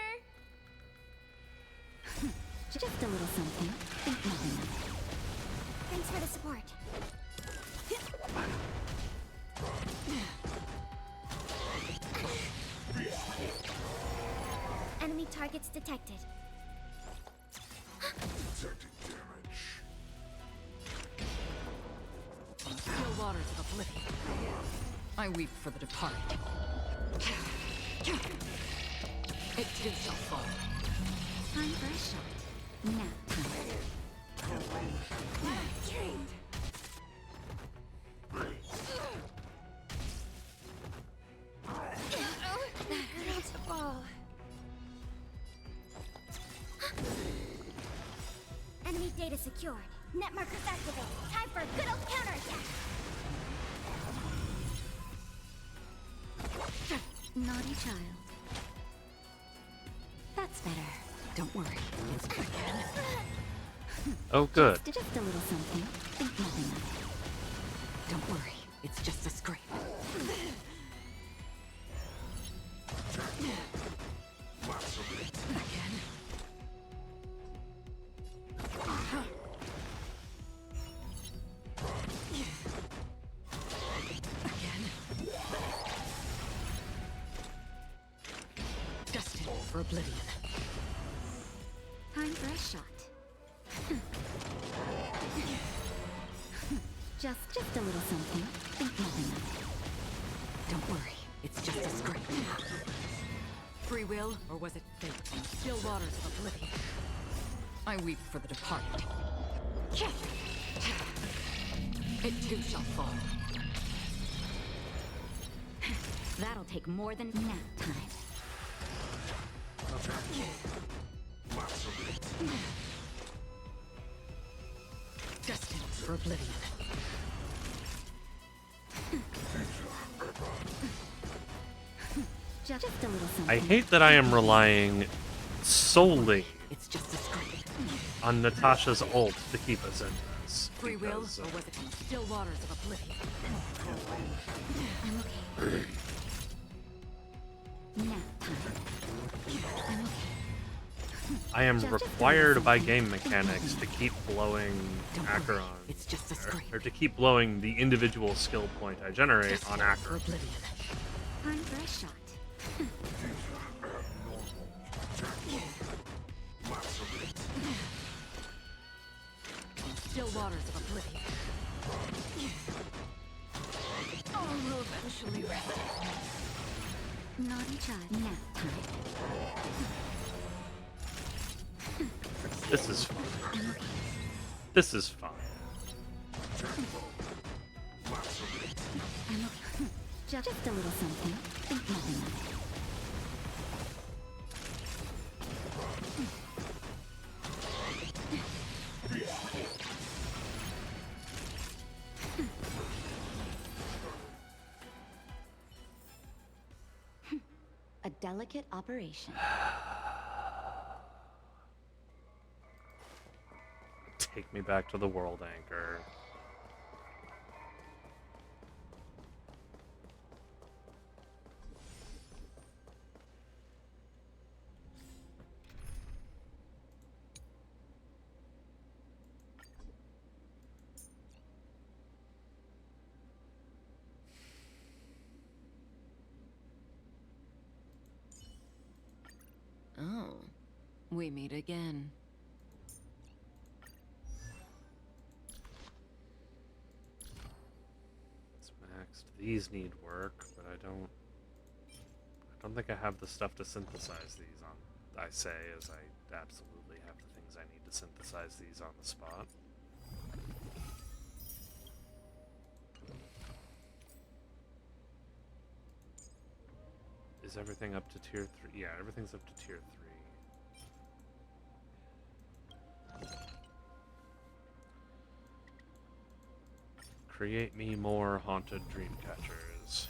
Just a little something. Think nothing of it. Thanks for the support. Enemy targets detected. Detecting damage. On the still waters of oblivion, I weep for the departed. It too shall fall. Time for a shot. Nap time. Trained. That hurts the ball. Enemy data secured. Net markers activated. Time for a good old counterattack. Naughty child. That's better. Don't worry. It's again. Oh, good. Just a little something. Think nothing of it. Don't worry. It's just a scrape. Again. Destined for oblivion. Time for a shot. Just a little something. Think nothing of it. Don't worry, it's just a scrape. Free will, or was it fate from the still waters of oblivion? I weep for the departed. It too shall fall. That'll take more than nap time. Destined for oblivion. Just a little something. I hate that I am relying solely It's just a scrape. on Natasha's ult to keep us in this. Free will, or because, was it from the still waters of oblivion? I'm okay. Nap time. I'm okay. I am required by game mechanics to keep blowing Acheron, It's just a scrape. or to keep blowing the individual skill point I generate on Acheron. Time for a shot. Still waters of oblivion. All will eventually rest. Naughty child. Nap time. This is fine. This is fine. I'm okay. Just a little something. Think nothing of it. A delicate operation. Take me back to the world anchor. Oh, we meet again. It's maxed. These need work, but I don't think I have the stuff to synthesize these on. I say as I absolutely have the things I need to synthesize these on the spot. Is everything up to tier 3? Yeah, everything's up to tier 3. Create me more haunted dream catchers.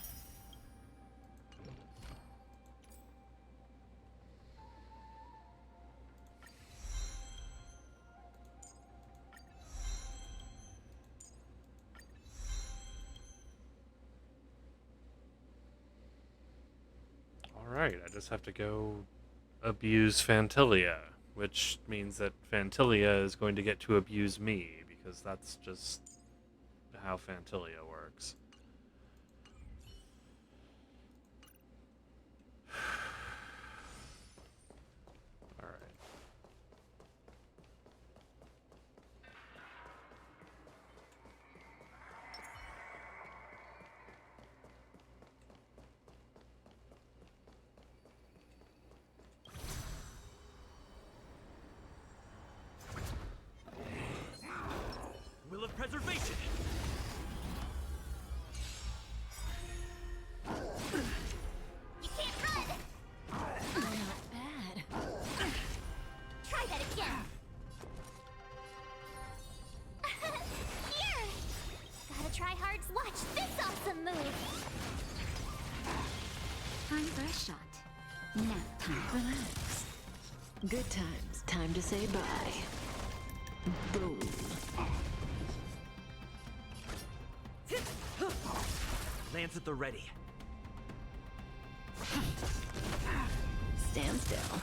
Alright, I just have to go abuse Fantilia, which means that Fantilia is going to get to abuse me, because that's just how Fantilia works. Alright. Will of preservation! You can't run! Not bad. Try that again! Here! Gotta try hard. Watch this awesome move! Time for a shot. Nap time. Relax. Good times. Time to say bye. Boom. Lance at the ready. Stand still.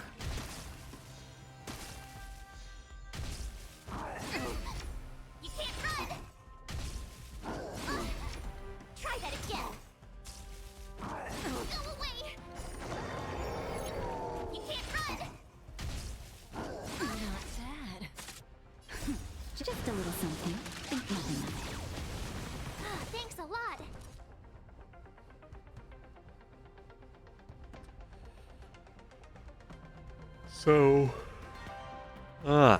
You can't run! Try that again! Go away! You can't run! Not bad. Just a little something. Think nothing of it. So, I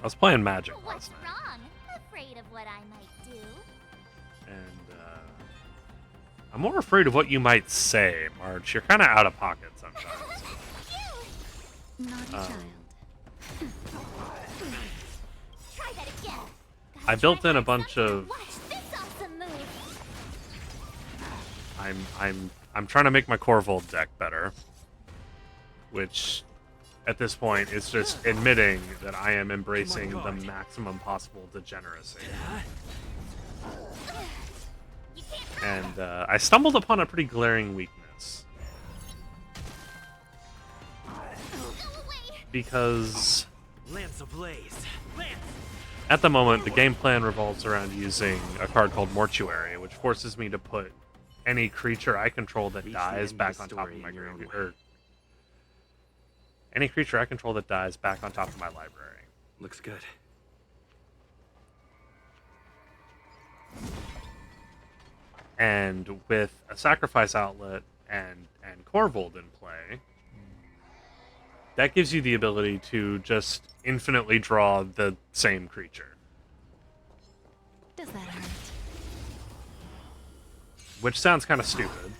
was playing Magic What's last night, wrong? Afraid of what I might do? and I'm more afraid of what you might say, March. You're kind of out of pocket sometimes. Naughty child. Try that again. I built in a bunch of. Watch this awesome move. I'm trying to make my Corvold deck better, which at this point is just admitting that I am embracing the maximum possible degeneracy. And I stumbled upon a pretty glaring weakness. Because Lance ablaze. Lance. at the moment, the game plan revolves around using a card called Mortuary, which forces me to put any creature I control that dies back on top of my graveyard. Any creature I control that dies back on top of my library. Looks good. And with a sacrifice outlet and Corvold in play, that gives you the ability to just infinitely draw the same creature. Does that hurt? Which sounds kind of stupid.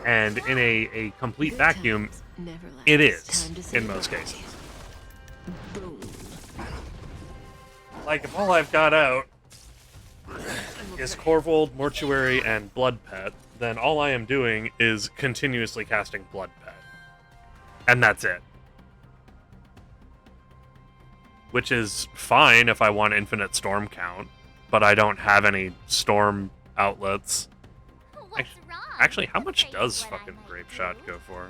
And in a complete vacuum, it is, in most cases. Like, if all I've got out is Corvold, Mortuary, and Blood Pet, then all I am doing is continuously casting Blood Pet. And that's it. Which is fine if I want infinite storm count, but I don't have any storm outlets. Actually, how much does fucking Grape Shot go for?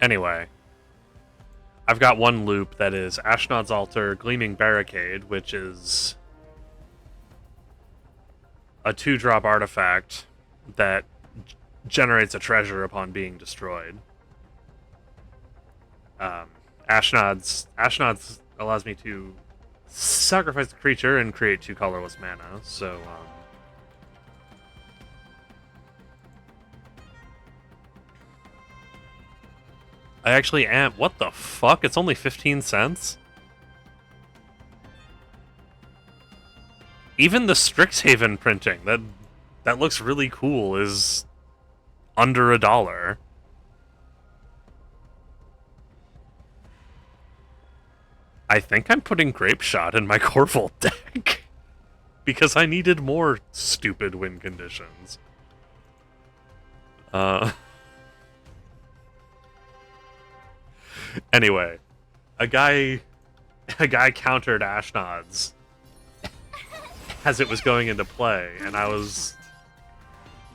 Anyway, I've got one loop that is Ashnod's Altar, Gleaming Barricade, which is a 2-drop artifact that generates a treasure upon being destroyed. Ashnod's allows me to sacrifice the creature and create 2 colorless mana, so I actually am. What the fuck? It's only 15 cents? Even the Strixhaven printing that looks really cool is under $1. I think I'm putting Grape Shot in my Corvold deck because I needed more stupid win conditions. Anyway, a guy countered Ashnod's as it was going into play, and I was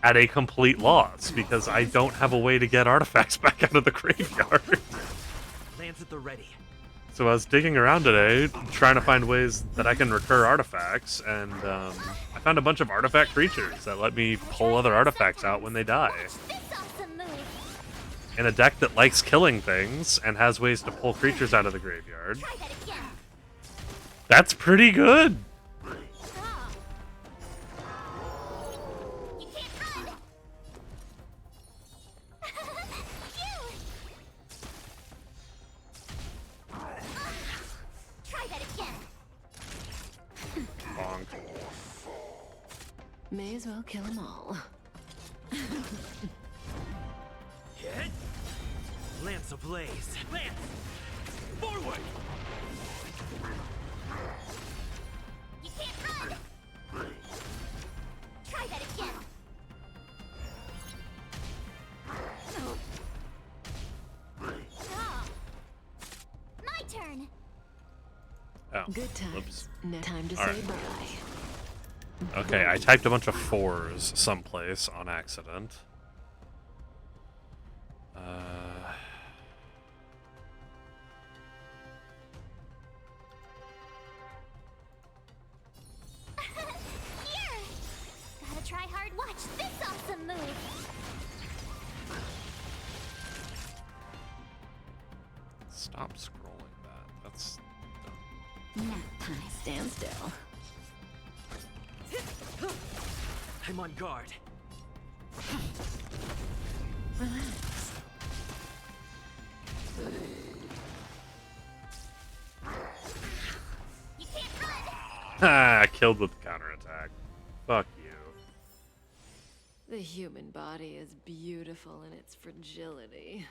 at a complete loss because I don't have a way to get artifacts back out of the graveyard. Lance at the ready. So I was digging around today, trying to find ways that I can recur artifacts, and I found a bunch of artifact creatures that let me pull other artifacts out when they die. In a deck that likes killing things and has ways to pull creatures out of the graveyard. That's pretty good. Bonk. May as well kill them all. Hit. Lance ablaze. Lance! Forward! You can't run! Try that again! My turn! Oh. Good times. Whoops. Time to All say right. bye. Okay, I typed a bunch of 4s someplace on accident. Here! Gotta try hard. Watch this awesome move! Stop scrolling that. That's dumb. Nap time, stand still. I'm on guard. Relax. Ha! Killed with the counterattack. Fuck you. The human body is beautiful in its fragility.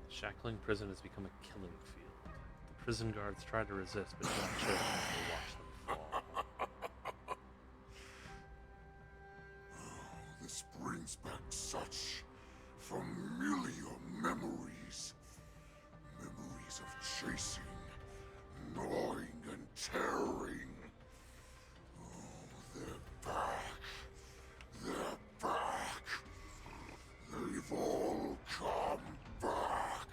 Shackling prison has become a killing field. The prison guards try to resist, but young children will watch them fall. This brings back such familiar memories. Memories of chasing, gnawing, and tearing. Oh, they're back. They're back. They've all come back.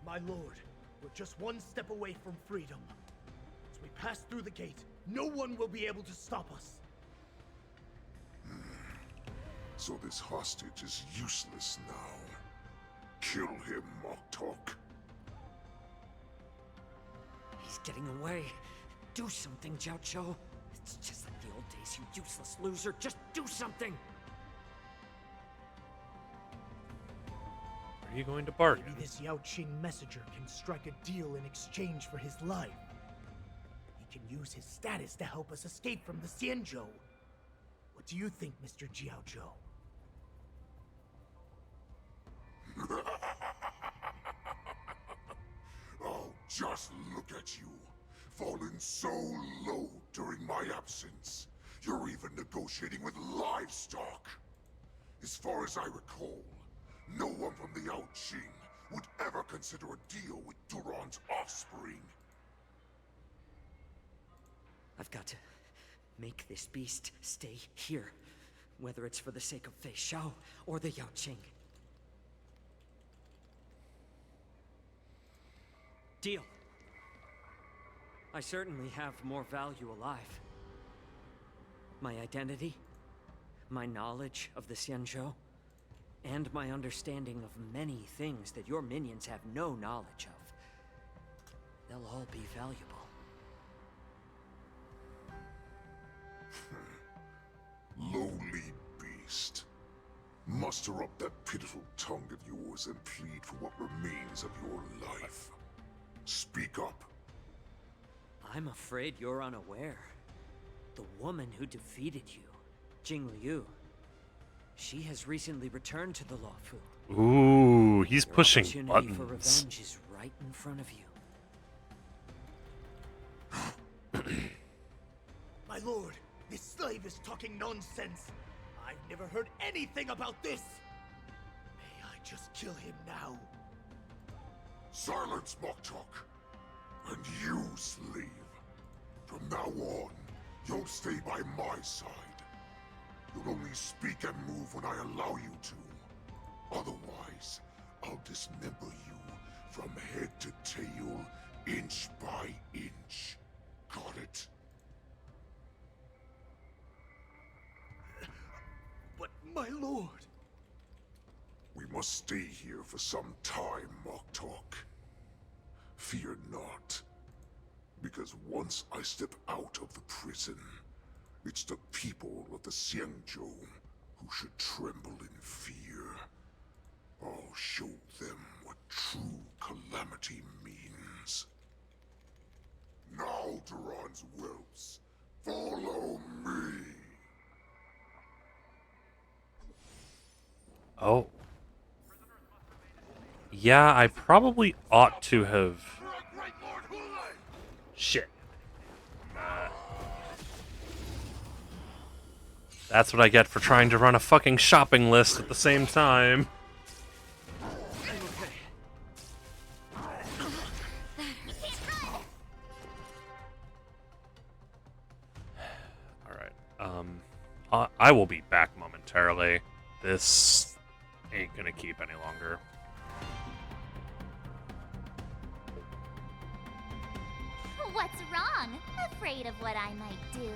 My lord, we're just one step away from freedom. As we pass through the gate, no one will be able to stop us. So this hostage is useless now. Kill him, Moktok. He's getting away. Do something, Jiao Cho. It's just like the old days, you useless loser. Just do something. Are you going to bargain? Maybe this Yao Qing messenger can strike a deal in exchange for his life. He can use his status to help us escape from the Xianzhou. What do you think, Mr. Jiao Zhou? Oh, just look at you. Fallen so low during my absence. You're even negotiating with livestock. As far as I recall, no one from the Yao Qing would ever consider a deal with Duran's offspring. I've got to make this beast stay here. Whether it's for the sake of Fei Shao or the Yao Qing. Deal. I certainly have more value alive. My identity, my knowledge of the Xianzhou, and my understanding of many things that your minions have no knowledge of. They'll all be valuable. Lowly beast. Muster up that pitiful tongue of yours and plead for what remains of your life. Speak up. I'm afraid you're unaware. The woman who defeated you, Jing Liu, she has recently returned to the Luofu. Ooh, he's pushing Your buttons. opportunity for revenge is right in front of you. My lord, this slave is talking nonsense. I've never heard anything about this. May I just kill him now? Silence, Moktok. And you, slave. From now on, you'll stay by my side. You'll only speak and move when I allow you to. Otherwise, I'll dismember you from head to tail, inch by inch. Got it? But my lord... We must stay here for some time, Moktok. Fear not. Because once I step out of the prison, it's the people of the Xianzhou who should tremble in fear. I'll show them what true calamity means. Now, Duran's whelps, follow me! Oh. Yeah, I probably ought to have... Shit. That's what I get for trying to run a fucking shopping list at the same time. Alright, I will be back momentarily. This ain't gonna keep any longer. What's wrong? Afraid of what I might do?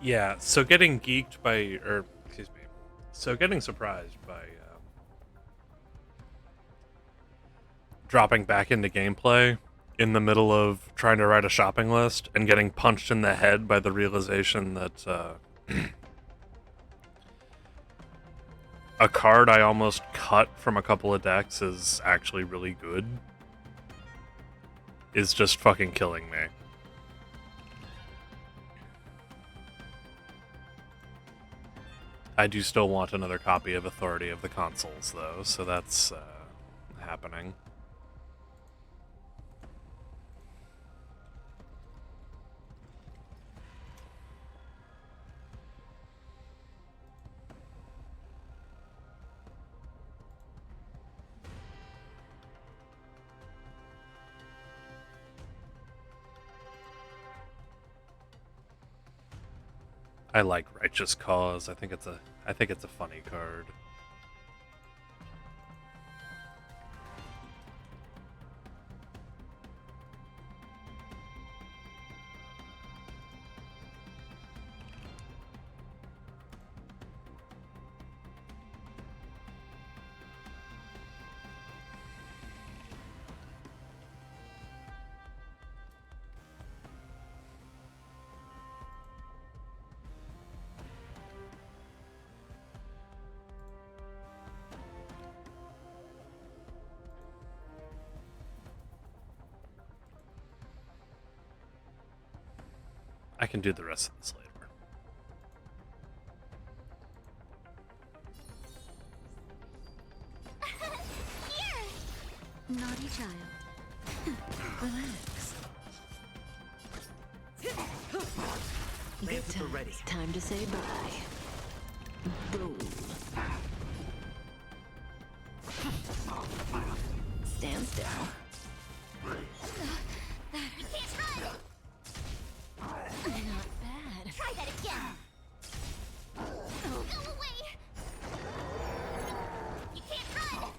Yeah, so getting geeked by, or excuse me, so getting surprised by dropping back into gameplay in the middle of trying to write a shopping list and getting punched in the head by the realization that a card I almost cut from a couple of decks is actually really good is just fucking killing me. I do still want another copy of Authority of the Consoles, though, so that's happening. I like Righteous Cause. I think it's a funny card. I can do the rest of this later. Naughty child. Relax. Good times. Ready. Time to say bye. Boom. Stand still. You can't run! Not bad. Try that again! Go away! You can't run!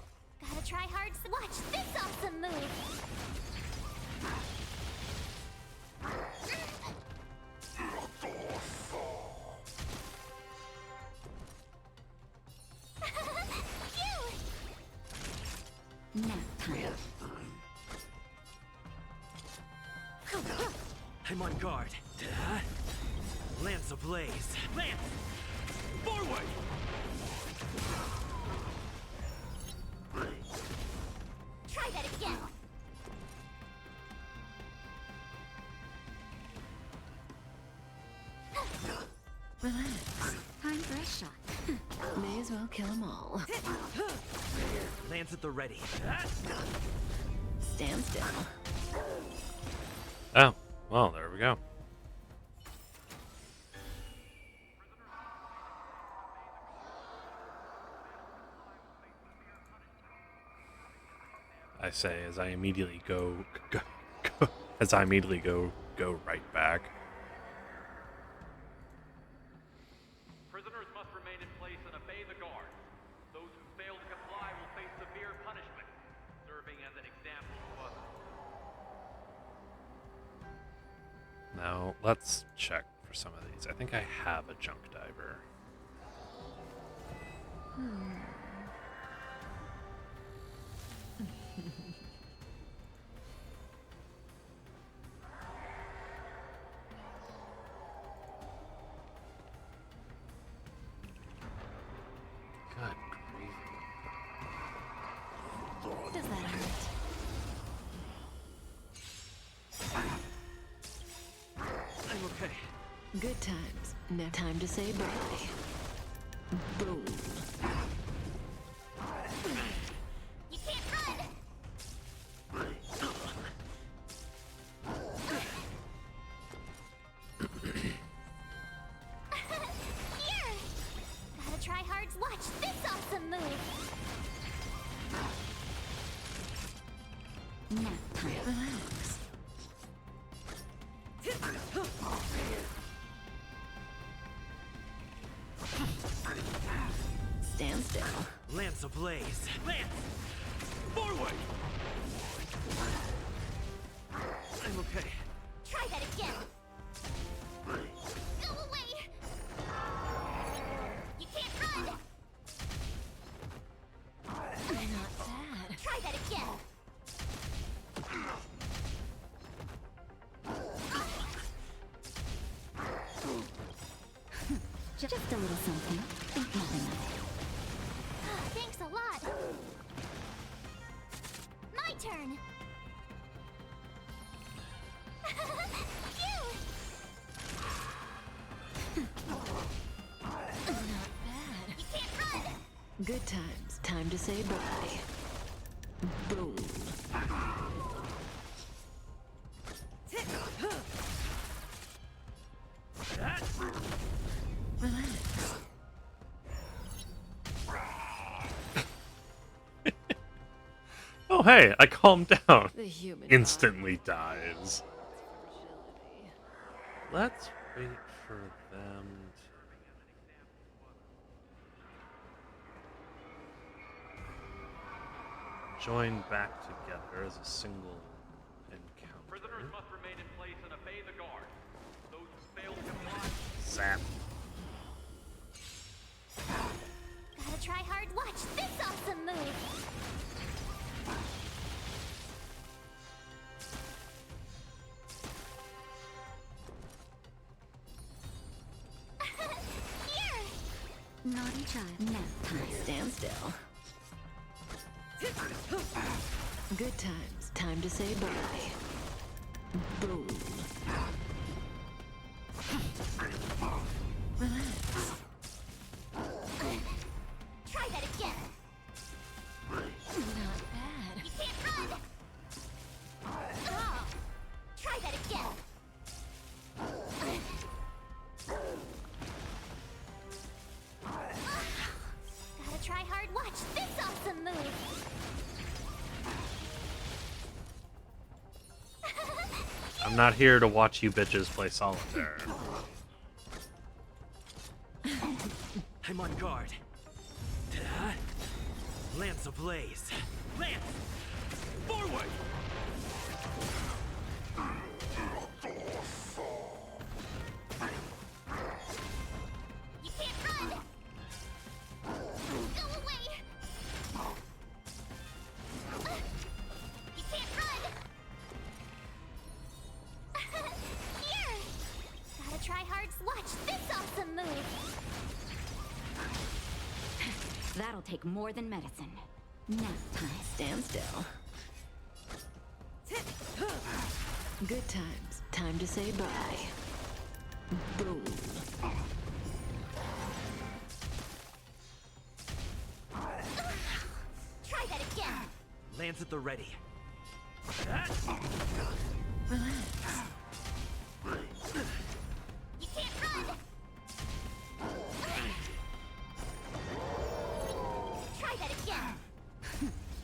Gotta try hard. Watch this awesome move! Nap time. I'm on guard. Lance ablaze. Lance! Forward! Try that again! Relax. Time for a shot. May as well kill them all. Lance at the ready. Stand still. Oh, well, there we go. I say as I immediately go right back. Prisoners must remain in place and obey the guards. Those who fail to comply will face severe punishment, serving as an example to others. Now, let's check for some of these. I think I have a junk diver. Good grief. Does that hurt? I'm okay. Good times. Now time to say bye. Boom. You can't run! Here! Gotta try hard to watch this awesome move! Nap time. Relax. Stand still. Lance ablaze. Lance! Forward! I'm okay. Try that again! Go away! You can't run! Not bad. Try that again! Just a little something. Think nothing of it. Thanks a lot! My turn! Phew! Not bad. You can't run! Good times. Time to say bye. Boom. Relax. Oh, hey, I calmed down. The human Instantly dies. Let's wait for them to join back together as a single encounter. Prisoners must remain in place and obey the guards. Those who fail to comply. Zap. Gotta try hard. Watch this awesome move. Here. Naughty child. Nap time. Stand still. Good times. Time to say bye. Boom. Relax. Try that again. Not bad. You can't run. Oh. Try that again. Gotta try hard. Watch this awesome move. I'm not here to watch you bitches play solitaire. I'm on guard. Ta-da. Lance ablaze. Lance! Forward! You can't run. Go away. You can't run. Here. Gotta try hard. Watch this awesome move. That'll take more than medicine. Nap time. Stand still. Good times. Time to say bye. Boom. Plans at the ready. You can't run! Try that again!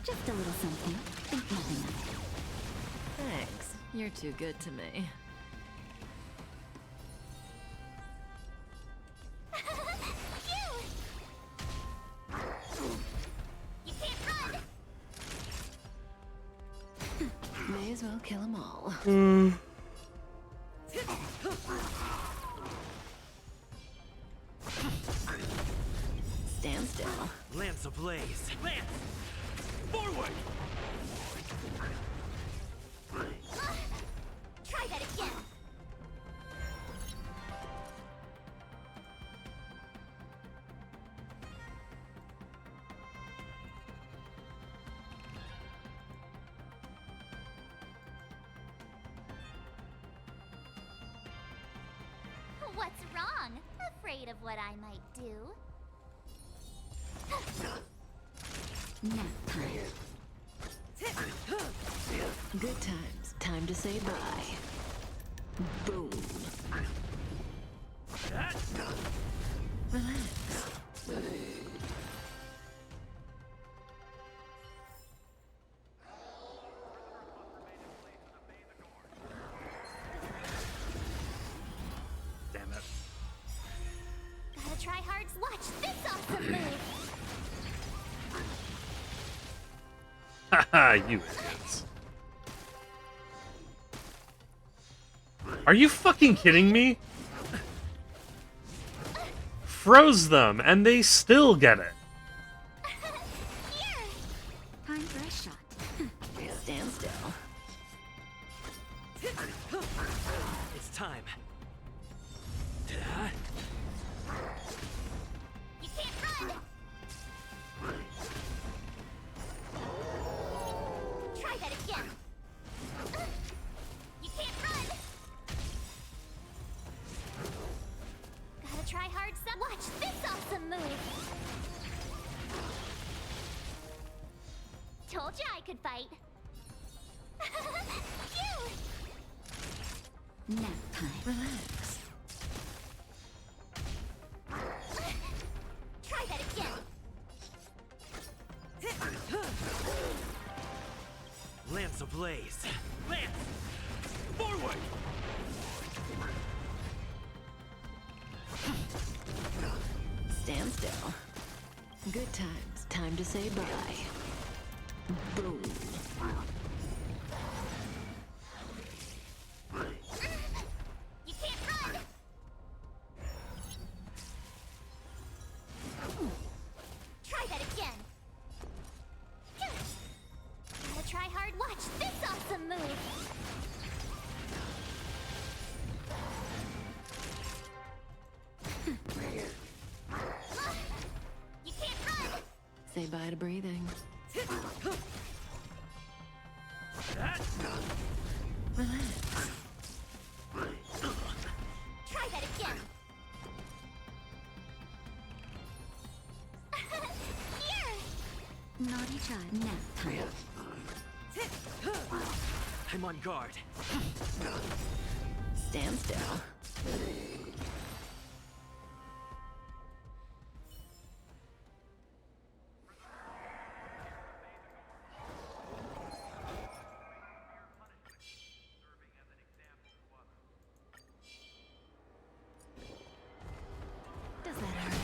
Just a little something. Think nothing of it. Thanks. You're too good to me. You can't run! May as well kill them all. Stand still. Lance ablaze. Lance! Forward! Try that again! What's wrong? Afraid of what I might do? Nap time. Good times. Time to say bye. Boom. Relax. Damn it. Gotta try hard. Watch this awesome move! Haha, you idiots. Are you fucking kidding me? Froze them, and they still get it. Time for a shot. Stand still. It's time. You can't run! Try that again! You can't run! Gotta try hard. Watch this awesome move! Told you I could fight! Phew! Nap time. Relax. Try that again! Lance ablaze. Lance! Forward! Stand still. Good times. Time to say bye. Boom. You can't run! Try that again! Gotta try hard. Watch this awesome move! You can't run! Say bye to breathing. Relax. Try that again! Here! Naughty child. Nap time. I'm on guard. Stand still. Does that hurt?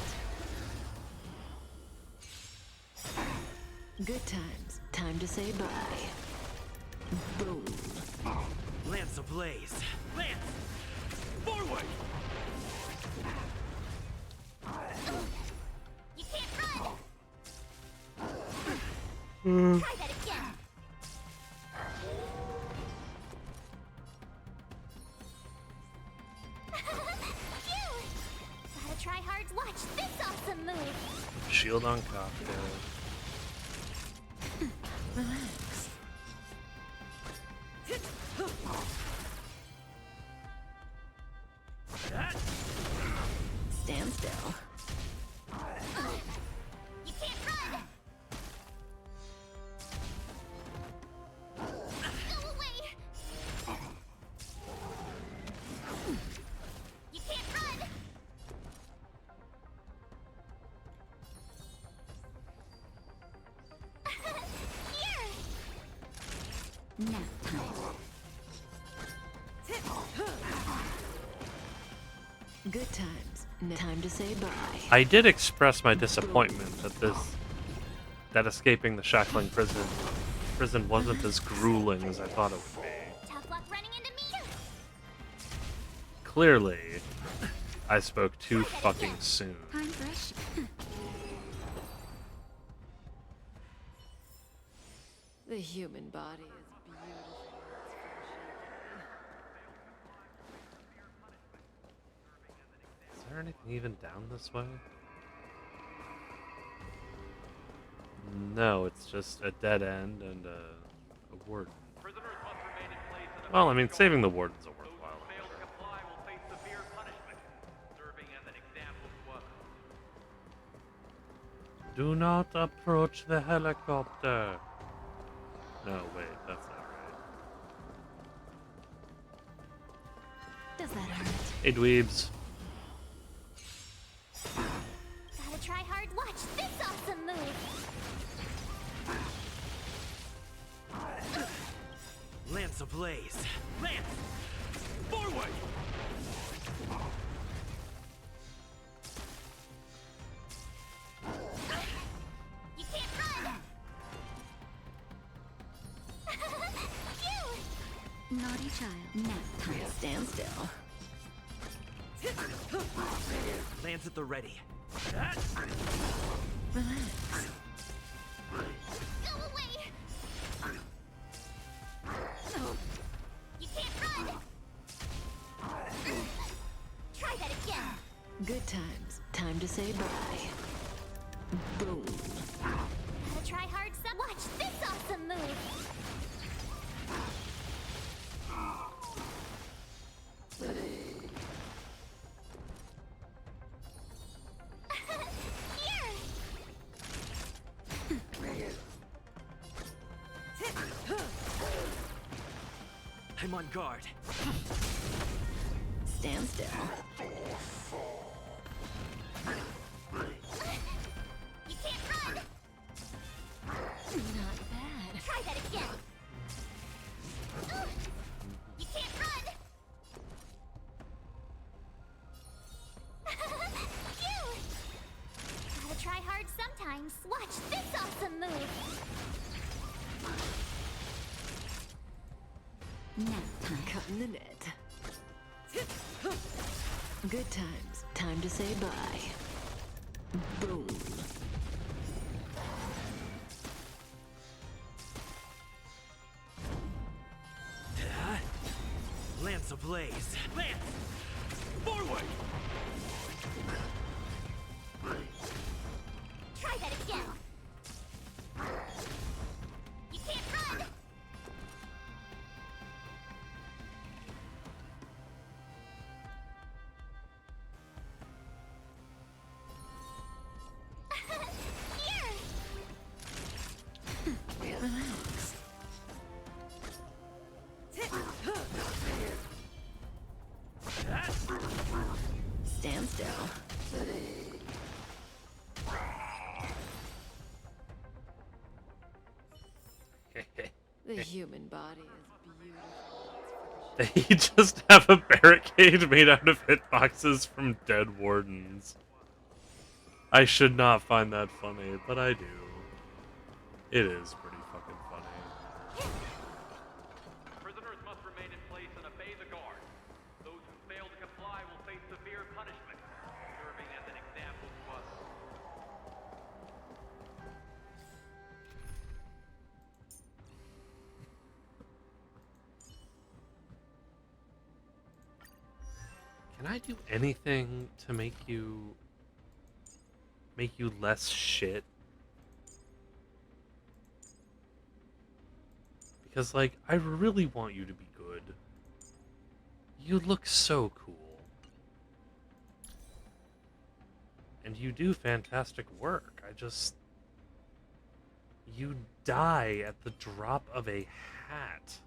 Good times. Time to say bye. Boom. Lance ablaze. Lance! Forward! You can't run! Try that again! Phew! Gotta try hard. Watch this awesome move! Shield on cocktail. Relax. Stand still. You can't run! Nap time. Good times. Time to say bye. I did express my disappointment that escaping the shackling prison wasn't as grueling as I thought it would be. Tough luck running into me. Clearly, I spoke too fucking soon. I'm fresh. The human body is beautiful. Is there anything even down this way? No, it's just a dead end and a warden. Well, I mean, saving the warden's a worthwhile endeavor. Do not approach the helicopter. No, wait, that's not right. Does that hurt? Hey, dweebs. Gotta try hard. Watch this awesome move. Lance ablaze. Lance! Forward! You can't run. Phew. Naughty child. Nap time. Stand still. Lance at the ready. Relax. Go away. You can't run. Try that again. Good times. Time to say bye. Boom. Gotta try hard. Watch this awesome move. I'm on guard. Stand still. You can't run. Not bad. Try that again. You can't run. Phew. Gotta try hard sometimes. Watch this awesome move. Nap time. Cutting the net. Good times. Time to say bye. Boom. Lance ablaze. Lance! Forward! Try that again. You can't run. Here. Relax. Stand still. The human body is beautiful. They just have a barricade made out of hitboxes from dead wardens. I should not find that funny, but I do. It is pretty fucking funny. Prisoners must remain in place and obey the guard. Those who fail to comply will face severe punishment, serving as an example to others. Can I do anything to make you less shit? Because, like, I really want you to be good. You look so cool. And you do fantastic work. You die at the drop of a hat.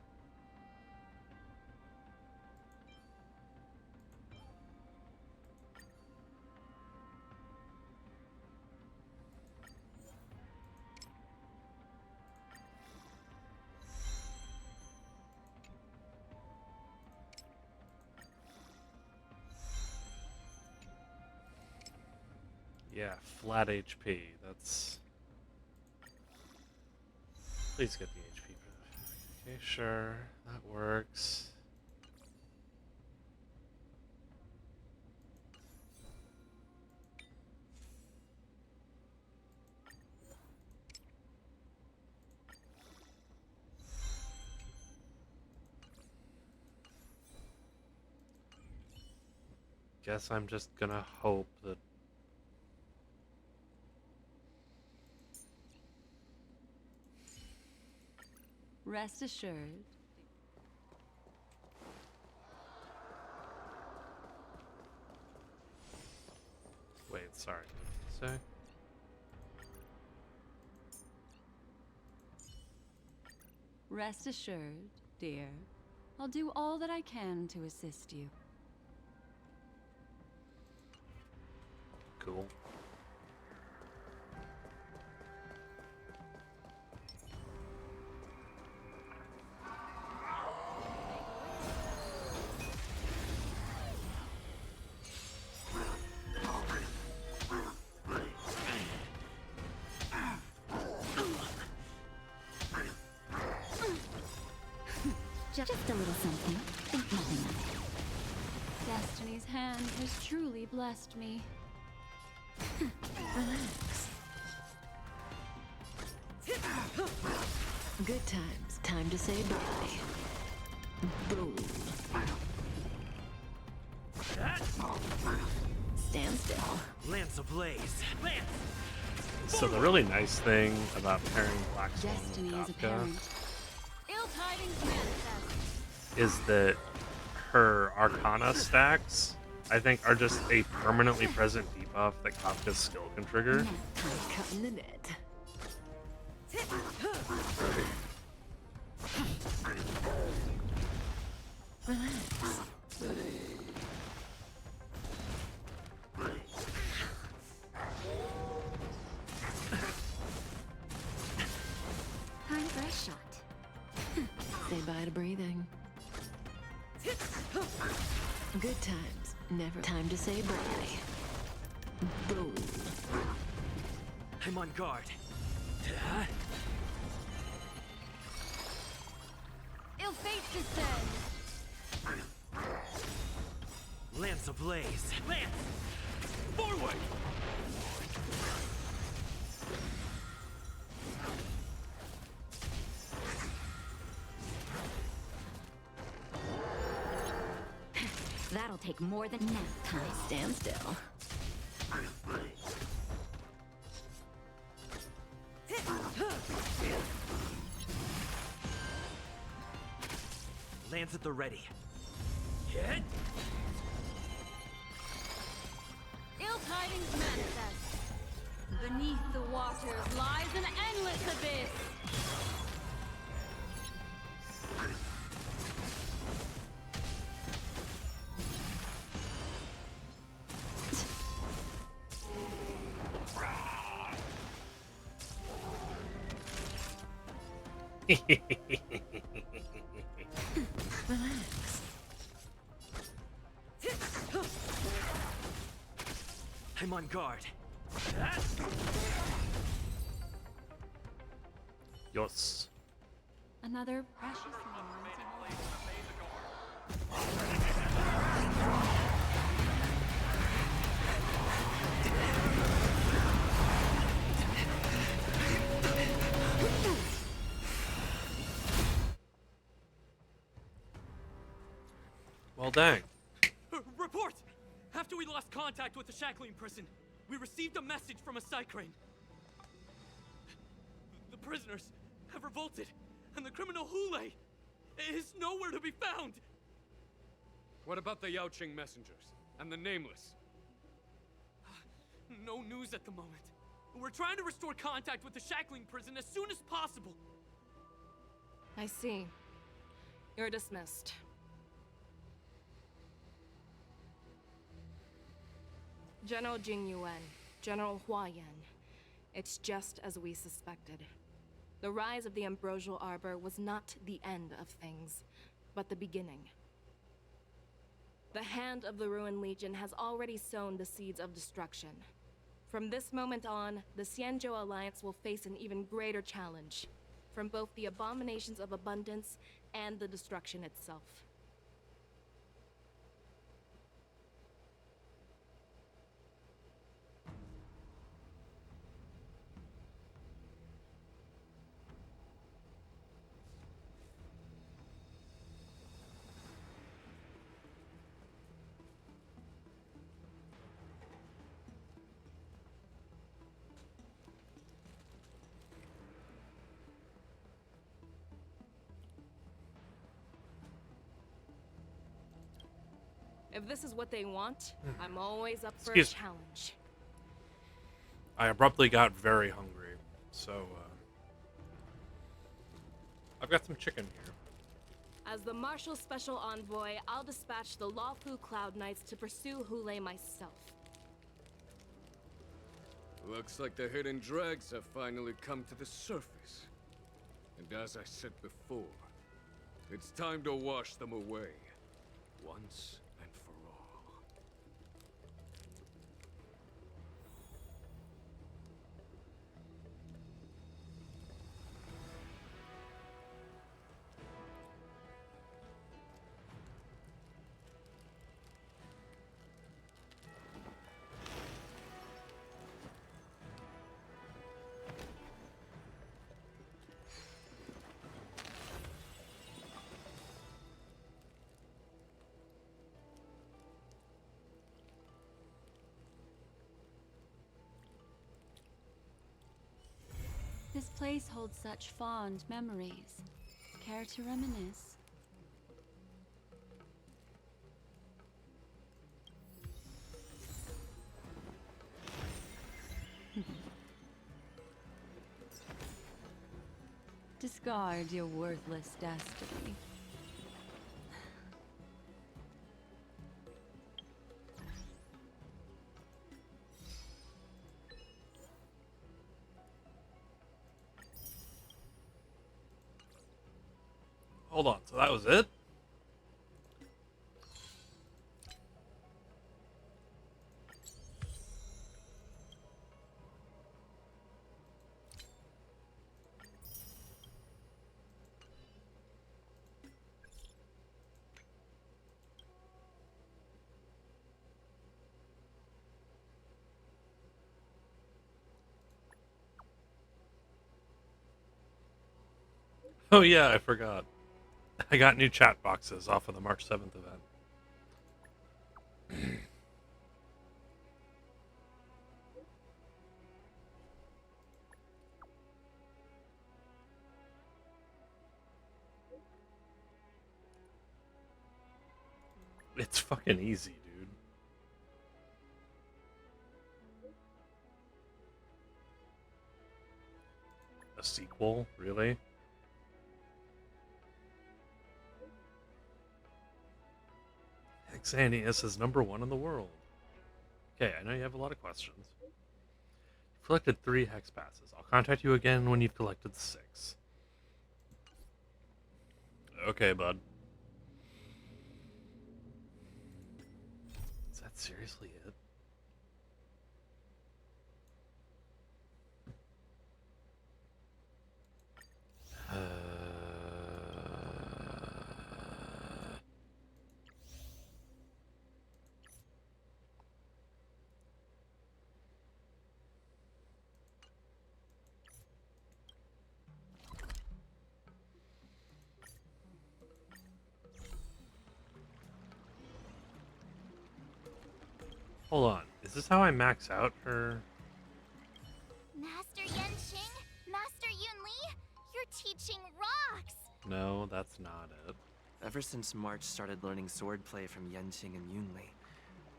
Yeah, flat HP. That's... Please get the HP buff. Okay, sure. That works. Guess I'm just gonna hope that... Rest assured. Wait, sorry. What did you say? Rest assured, dear. I'll do all that I can to assist you. Cool. Just a little something. Think nothing of it. Destiny's hand has truly blessed me. Relax. Good times. Time to say bye. Boom. Stand still. Lance ablaze. Lance! So the really nice thing about pairing Black Swan Destiny with is Kafka apparent. Ill tidings manifest. is that her Arcana stacks, I think, are just a permanently present debuff that Kafka's skill can trigger. Cutting the net. Relax. Time for a shot. Say bye to breathing. Good times. Never time to say bye. Boom. I'm on guard. Ill fate descends. Lance ablaze. Lance! Forward! That'll take more than nap time. Stand still. Lance at the ready. Hit! Ill tidings manifest. Beneath the waters lies an endless abyss. Relax. I'm on guard. Yes. Another precious moment. Well, dang. Report! After we lost contact with the shackling prison, we received a message from a Psycrane. The prisoners have revolted, and the criminal Hule is nowhere to be found! What about the Yaoqing messengers and the Nameless? No news at the moment. We're trying to restore contact with the shackling prison as soon as possible. I see. You're dismissed. General Jing Yuan, General Hua Yan. It's just as we suspected. The rise of the Ambrosial Arbor was not the end of things, but the beginning. The hand of the Ruined Legion has already sown the seeds of destruction. From this moment on, the Xianzhou Alliance will face an even greater challenge, from both the abominations of abundance and the destruction itself. If this is what they want, I'm always up for a Excuse me. challenge. I abruptly got very hungry, so I've got some chicken here. As the Marshal's special envoy, I'll dispatch the Lawfu Cloud Knights to pursue Hule myself. Looks like the hidden dregs have finally come to the surface. And as I said before, it's time to wash them away. Once and for all. This place holds such fond memories. Care to reminisce? Discard your worthless destiny. Hold on, so that was it? Oh yeah, I forgot. I got new chat boxes off of the March 7th event. It's fucking easy, dude. A sequel? Really? Xanius is #1 in the world. Okay, I know you have a lot of questions. You've collected 3 hex passes. I'll contact you again when you've collected 6. Okay, bud. Is that seriously it? Hold on. Is this how I max out her? Master Yenqing, Master Yunli, your teaching rocks. No, that's not it. Ever since March started learning swordplay from Yenqing and Yunli,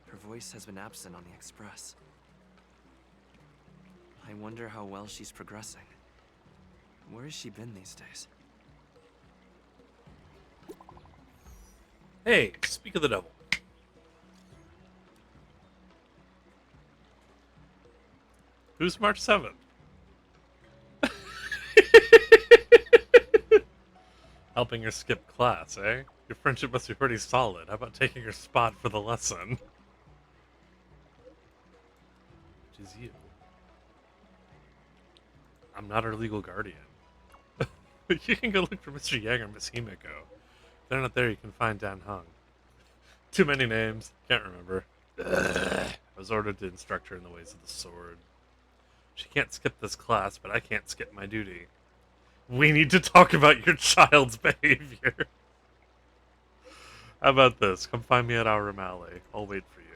her voice has been absent on the Express. I wonder how well she's progressing. Where has she been these days? Hey, speak of the devil. Who's March 7th? Helping her skip class, eh? Your friendship must be pretty solid. How about taking her spot for the lesson? Which is you. I'm not her legal guardian. You can go look for Mr. Yang or Miss Himiko. If they're not there, you can find Dan Hung. Too many names. Can't remember. I was ordered to instruct her in the ways of the sword. She can't skip this class, but I can't skip my duty. We need to talk about your child's behavior. How about this? Come find me at our O'Malley. I'll wait for you.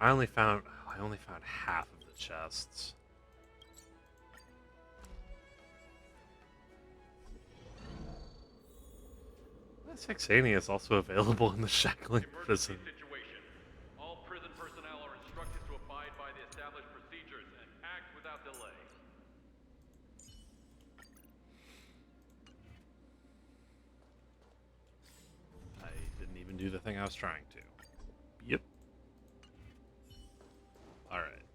I only found half of the chests. Saxania is also available in the shackling prison. Situation. All prison personnel are instructed to abide by the established procedures and act without delay. I didn't even do the thing I was trying to. Yep. Alright.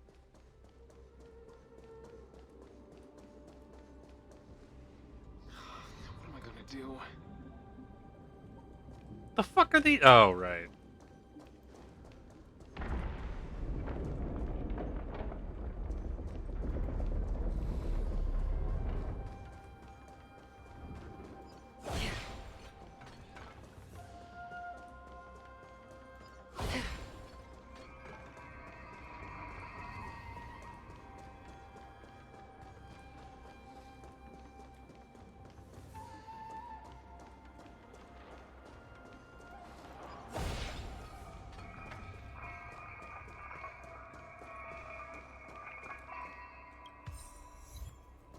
What am I gonna do? The fuck are the... Oh, right.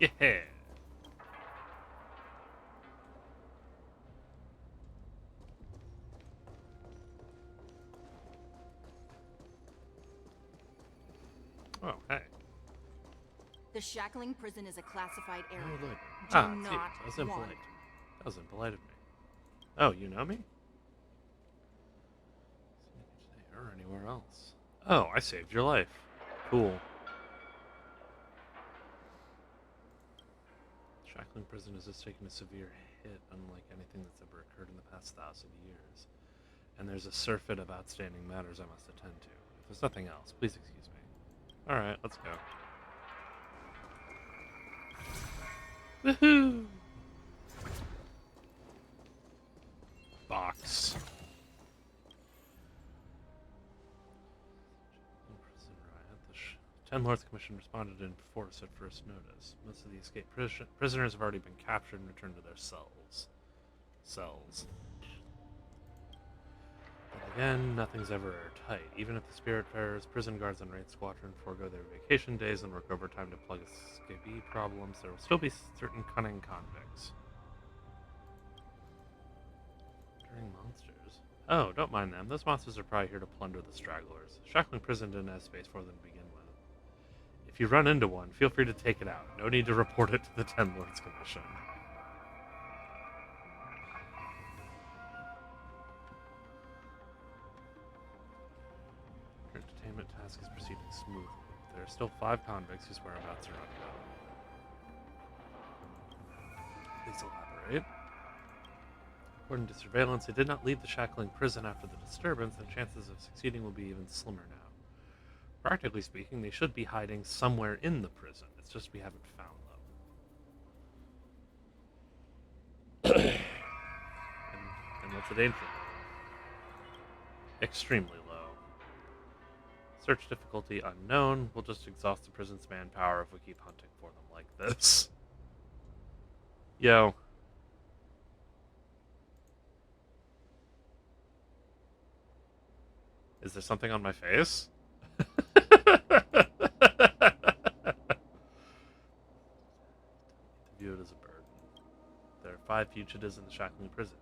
Yeah. Oh, hey. The shackling prison is a classified area. Oh, look. Do Ah, see, not that was impolite. wander. That was impolite of me. Oh, you know me? Or anywhere else. Oh, I saved your life. Cool. Shackling prison has just taken a severe hit, unlike anything that's ever occurred in the past 1,000 years. And there's a surfeit of outstanding matters I must attend to. If there's nothing else, please excuse me. Alright, let's go. Woohoo! Box. Prison riot. The 10 Lords Commission responded in force at first notice. Most of the escaped prisoners have already been captured and returned to their cells. But again, nothing's ever airtight. Even if the Spiritfarers, prison guards, and raid squadron forego their vacation days and work overtime to plug escapee problems, there will still be certain cunning convicts. During monsters. Oh, don't mind them. Those monsters are probably here to plunder the stragglers. Shackling prison didn't have space for them to begin with. If you run into one, feel free to take it out. No need to report it to the 10 Lords Commission. Your entertainment task is proceeding smoothly. There are still 5 convicts whose whereabouts are unknown. Please elaborate. According to surveillance, they did not leave the shackling prison after the disturbance, and chances of succeeding will be even slimmer now. Practically speaking, they should be hiding somewhere in the prison. It's just we haven't found them. and what's the danger level? Extremely low. Search difficulty unknown. We'll just exhaust the prison's manpower if we keep hunting for them like this. Yo. Is there something on my face? View it as a burden. There are 5 fugitives in the shackling prison.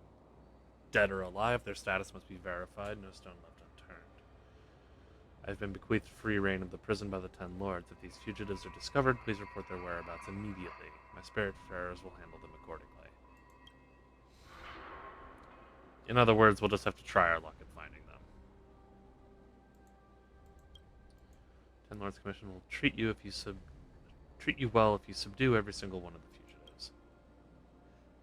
Dead or alive, their status must be verified, no stone left unturned. I've been bequeathed free reign of the prison by the 10 Lords. If these fugitives are discovered, please report their whereabouts immediately. My Spiritfarers will handle them accordingly. In other words, we'll just have to try our luck at finding them. Ten Lords Commission will treat you well if you subdue every single one of the fugitives.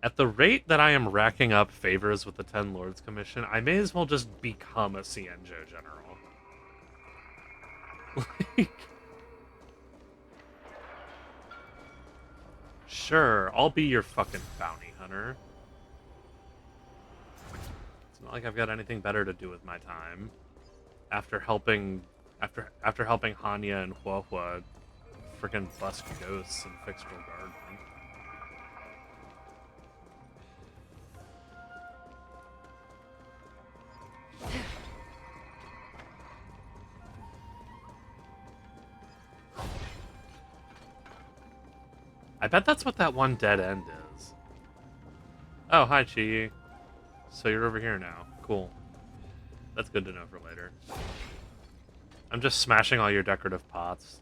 At the rate that I am racking up favors with the Ten Lords Commission, I may as well just become a Cienjo general. Like, sure, I'll be your fucking bounty hunter. It's not like I've got anything better to do with my time. After helping Hanya and Huohua freaking bust ghosts and fix Troll Garden. I bet that's what that one dead end is. Oh, hi, Chi. So you're over here now. Cool. That's good to know for later. I'm just smashing all your decorative pots.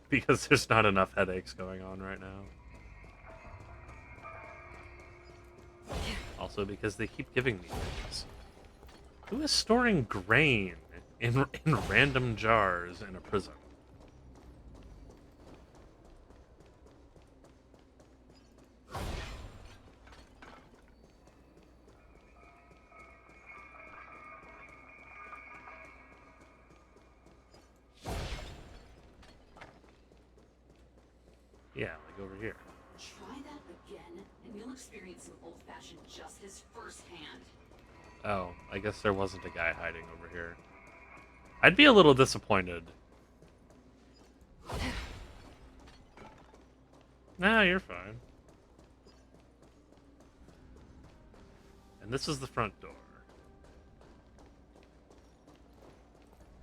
Because there's not enough headaches going on right now. Also because they keep giving me things. Who is storing grain in random jars in a prison? Yeah, like over here. Try that again, and you'll experience some old-fashioned justice firsthand. Oh, I guess there wasn't a guy hiding over here. I'd be a little disappointed. Nah, you're fine. And this is the front door.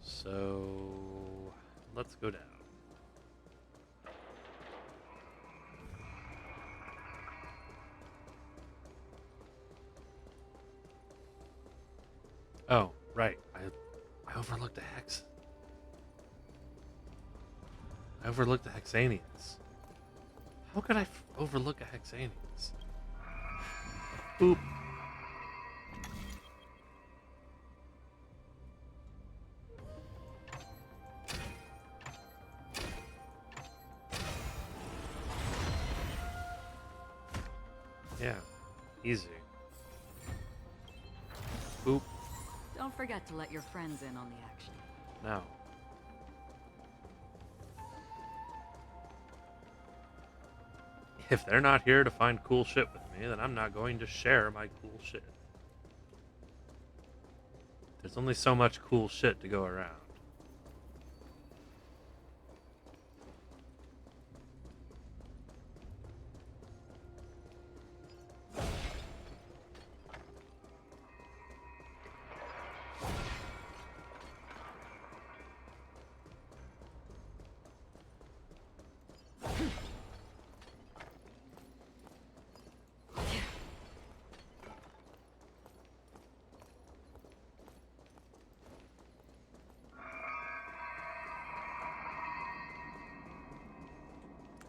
So, let's go down. Oh, right. I overlooked a hex. I overlooked the Hexanians. How could I overlook a Hexanians? Boop. Yeah, easy. Boop. Don't forget to let your friends in on the action. No. If they're not here to find cool shit with me, then I'm not going to share my cool shit. There's only so much cool shit to go around.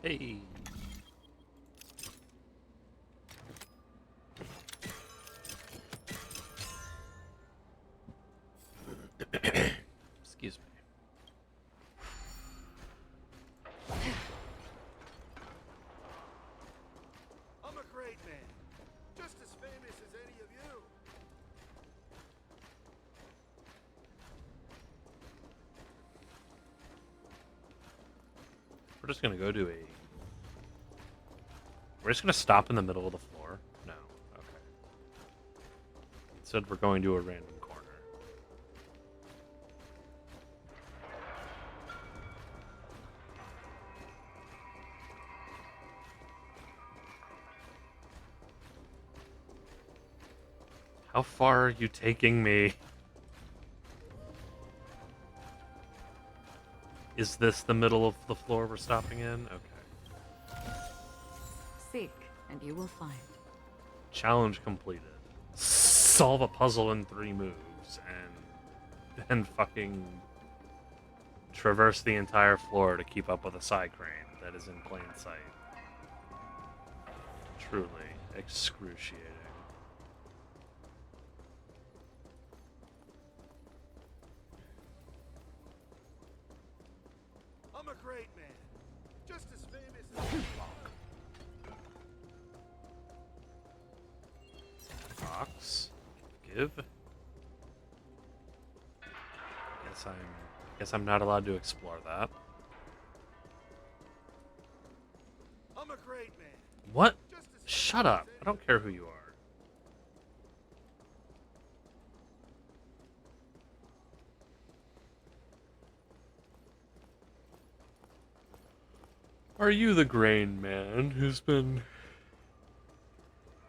Hey. Excuse me. I'm a great man, just as famous as any of you. We're just gonna go do a... We're just gonna stop in the middle of the floor? No. Okay. Instead, we're going to a random corner. How far are you taking me? Is this the middle of the floor we're stopping in? Okay. Seek, and you will find. Challenge completed. Solve a puzzle in 3 moves, and then fucking traverse the entire floor to keep up with a side crane that is in plain sight. Truly excruciating. Just as famous as Box. Give. Guess I'm not allowed to explore that. I'm a great man. What? Shut up. I don't care who you are. Are you the grain man who's been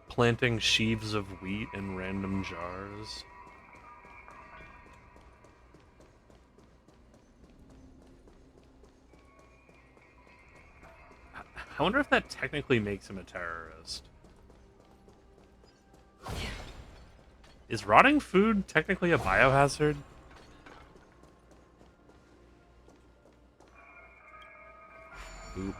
planting sheaves of wheat in random jars? I wonder if that technically makes him a terrorist. Is rotting food technically a biohazard? Oop.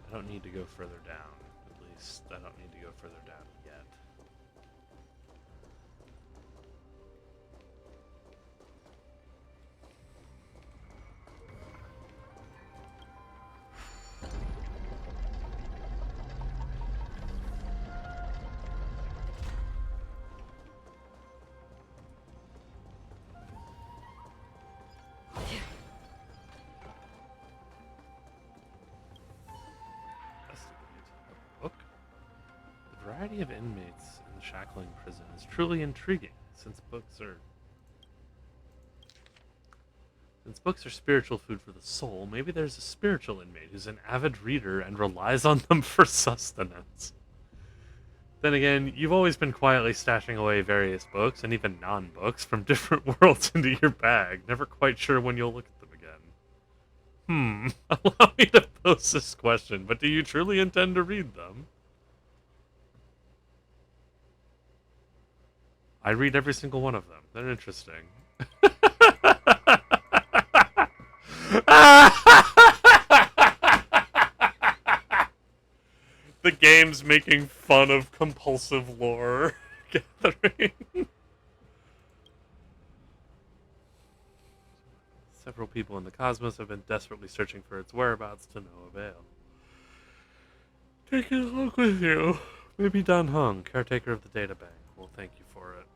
I don't need to go further down. At least I don't need to go further down yet. Book? The variety of inmates in the shackling prison is truly intriguing, since books are spiritual food for the soul. Maybe there's a spiritual inmate who's an avid reader and relies on them for sustenance. Then again, you've always been quietly stashing away various books, and even non-books, from different worlds into your bag, never quite sure when you'll look at them again. Allow me to pose this question, but do you truly intend to read them? I read every single one of them. They're interesting. The game's making fun of compulsive lore gathering. Several people in the cosmos have been desperately searching for its whereabouts to no avail. Take a look with you. Maybe Dan Hung, caretaker of the databank, will thank you for it.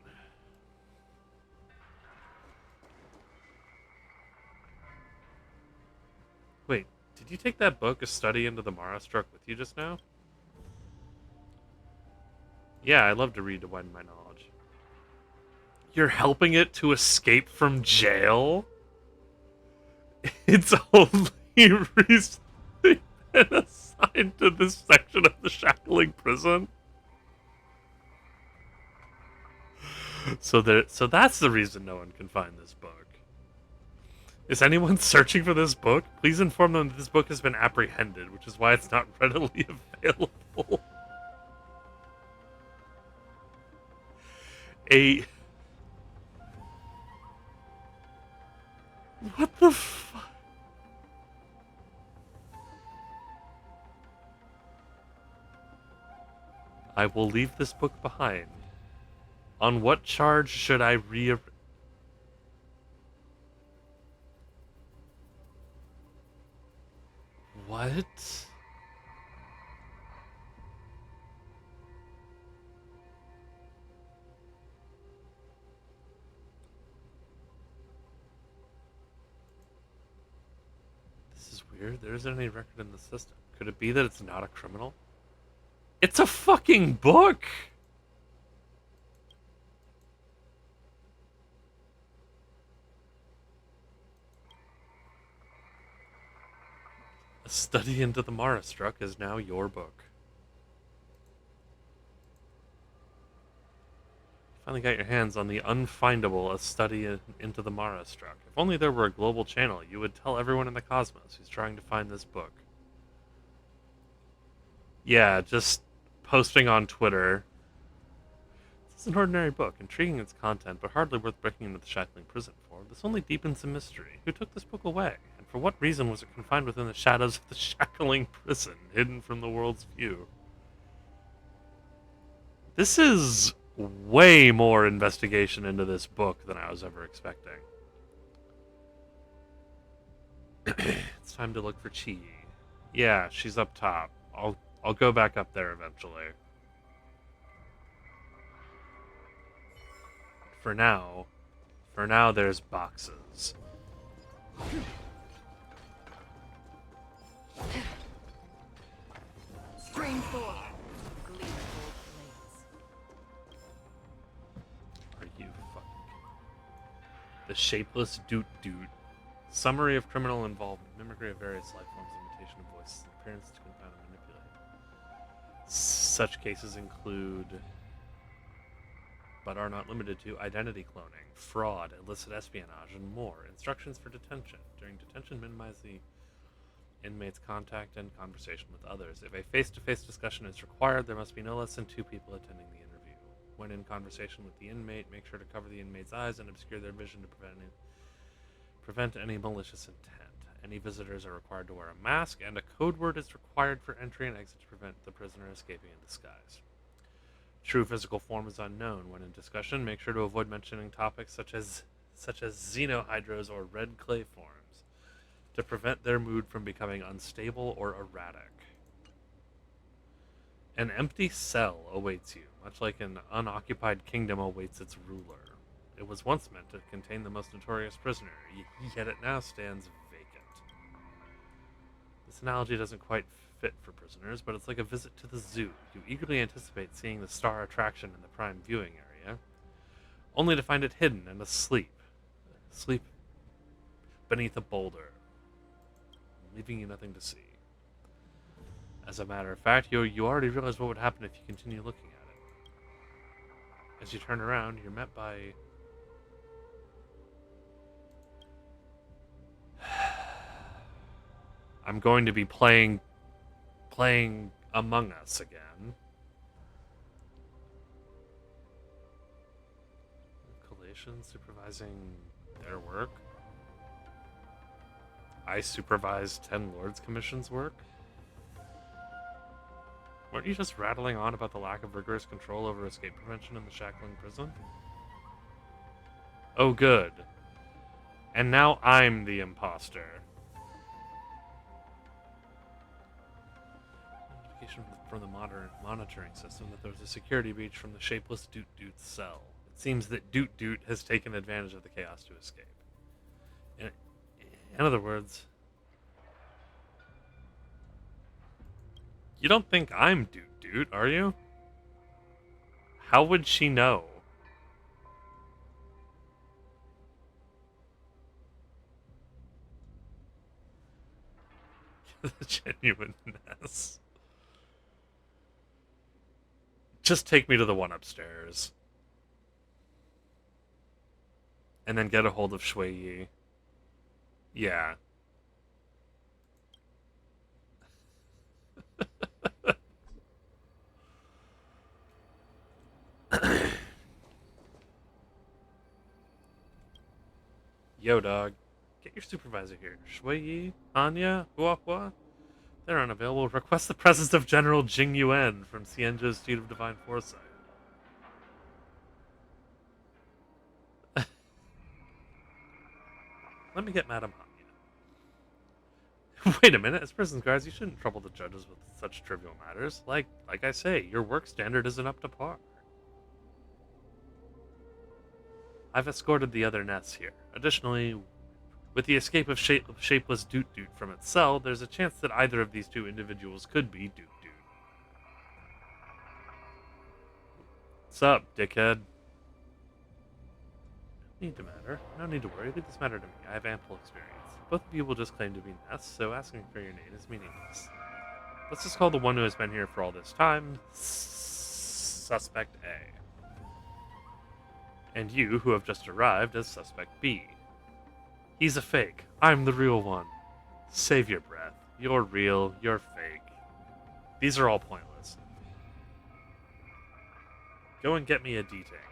Wait, did you take that book, A Study into the Mara Struck, with you just now? Yeah, I love to read to widen my knowledge. You're helping it to escape from jail? It's only recently been assigned to this section of the shackling prison. So that's the reason no one can find this book. Is anyone searching for this book? Please inform them that this book has been apprehended, which is why it's not readily available. What the fuck? I will leave this book behind. On what charge should I What? This is weird. There isn't any record in the system. Could it be that it's not a criminal? It's a fucking book! A Study into the Mara Struck is now your book. Finally got your hands on the unfindable A Study into the Mara Struck. If only there were a global channel, you would tell everyone in the cosmos who's trying to find this book. Yeah, just posting on Twitter. This is an ordinary book, intriguing in its content, but hardly worth breaking into the shackling prison for. This only deepens the mystery. Who took this book away? And for what reason was it confined within the shadows of the shackling prison, hidden from the world's view? This is way more investigation into this book than I was ever expecting. It's time to look for Chi. Yeah, she's up top. I'll go back up there eventually. For now, there's boxes. Strain 4. Gleaming Are you fucking... The Shapeless Doot Doot. Summary of criminal involvement. Mimicry of various life forms, imitation of voices, appearance to confound and manipulate. Such cases include, but are not limited to, identity cloning, fraud, illicit espionage, and more. Instructions for detention. During detention, minimize the inmate's contact and conversation with others. If a face-to-face discussion is required, there must be no less than 2 people attending the interview. When in conversation with the inmate, make sure to cover the inmate's eyes and obscure their vision to prevent any malicious intent. Any visitors are required to wear a mask, and a code word is required for entry and exit to prevent the prisoner escaping in disguise. True physical form is unknown. When in discussion, make sure to avoid mentioning topics such as xenohydras or red clay forms, to prevent their mood from becoming unstable or erratic. An empty cell awaits you, much like an unoccupied kingdom awaits its ruler. It was once meant to contain the most notorious prisoner, yet it now stands vacant. This analogy doesn't quite fit for prisoners, but it's like a visit to the zoo. You eagerly anticipate seeing the star attraction in the prime viewing area, only to find it hidden and asleep. Asleep beneath a boulder, leaving you nothing to see. As a matter of fact, you already realize what would happen if you continue looking at it. As you turn around, you're met by... I'm going to be playing Among Us again. Collation supervising their work. I supervise 10 Lords Commission's work. Weren't you just rattling on about the lack of rigorous control over escape prevention in the Shackling prison? Oh, good. And now I'm the imposter. Notification from the monitoring system that there was a security breach from the Shapeless Doot Doot's cell. It seems that Doot Doot has taken advantage of the chaos to escape. In other words, you don't think I'm Doot Doot, are you? How would she know? The genuineness. Just take me to the one upstairs. And then get a hold of Shui Yi. Yeah. Yo, dog. Get your supervisor here. Shui Yi? Anya? Hua? They're unavailable. Request the presence of General Jing Yuan from Xianzhou's Seat of Divine Foresight. Let me get Madame Anya. Wait a minute. As prison guards, you shouldn't trouble the judges with such trivial matters. Like I say, your work standard isn't up to par. I've escorted the other nests here. Additionally, with the escape of Shapeless Doot Doot from its cell, there's a chance that either of these 2 individuals could be Doot Doot. What's up, dickhead? No need to worry. Leave this matter to me. I have ample experience. Both of you will just claim to be Ness, so asking for your name is meaningless. Let's just call the one who has been here for all this time Suspect A. And you, who have just arrived, as Suspect B. He's a fake. I'm the real one. Save your breath. You're real. You're fake. These are all pointless. Go and get me a detang.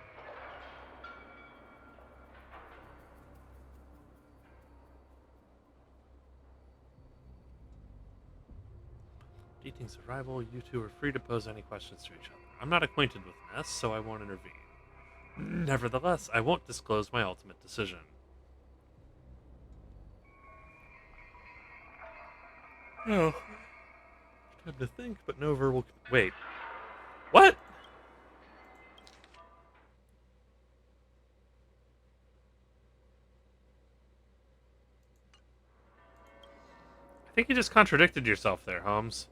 Detang's arrival, you 2 are free to pose any questions to each other. I'm not acquainted with Ness, so I won't intervene. Nevertheless, I won't disclose my ultimate decision. Oh. Time to think, but no verbal... Wait. What? I think you just contradicted yourself there, Holmes.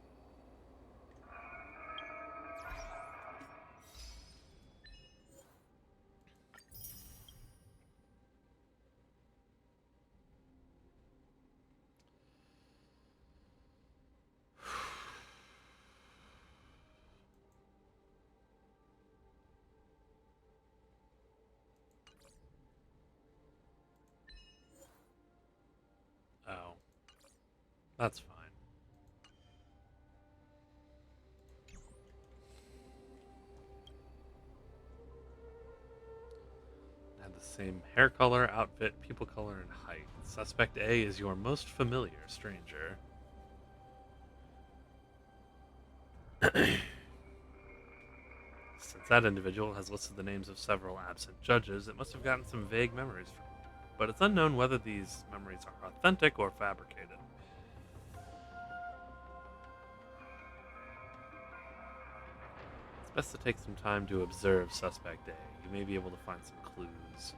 Oh. That's fine. Had the same hair color, outfit, pupil color, and height. Suspect A is your most familiar stranger. Since that individual has listed the names of several absent judges, it must have gotten some vague memories from them. But it's unknown whether these memories are authentic or fabricated. It's best to take some time to observe Suspect A. You may be able to find some clues.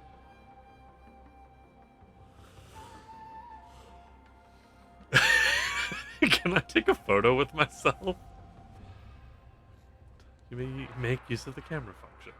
Can I take a photo with myself? You may make use of the camera function.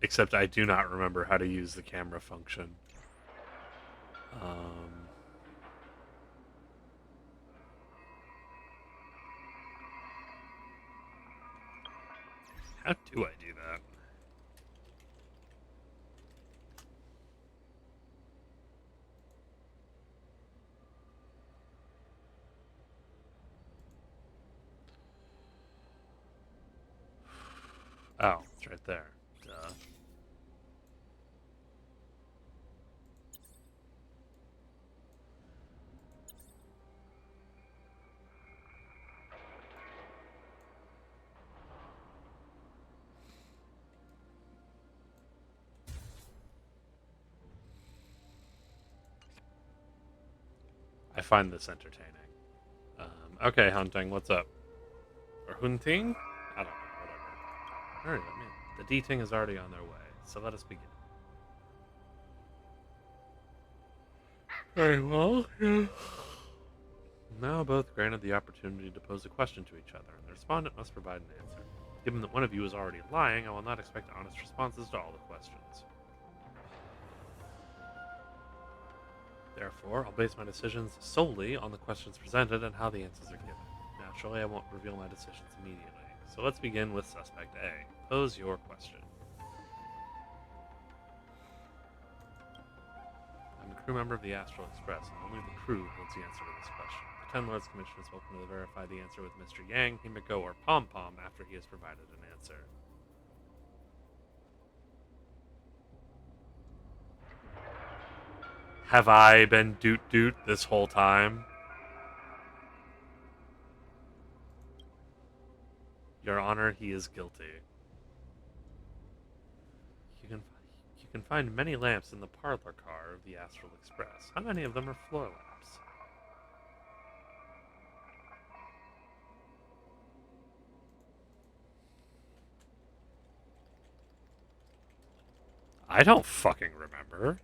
Except I do not remember how to use the camera function. How do I do that? Oh, it's right there. Duh. I find this entertaining. Okay, Hunting, what's up? Or Hunting? I don't know, whatever. Alright, man. The D-Ting is already on their way, so let us begin. Very well, yeah. Now both granted the opportunity to pose a question to each other, and the respondent must provide an answer. Given that one of you is already lying, I will not expect honest responses to all the questions. Therefore, I'll base my decisions solely on the questions presented and how the answers are given. Naturally, I won't reveal my decisions immediately. So let's begin with Suspect A. Pose your question. I'm a crew member of the Astral Express, and only the crew holds the answer to this question. The Ten Lords Commission is welcome to verify the answer with Mr. Yang, Himiko, or Pom Pom after he has provided an answer. Have I been doot doot this whole time? Your Honor, he is guilty. You can find many lamps in the parlor car of the Astral Express. How many of them are floor lamps? I don't fucking remember.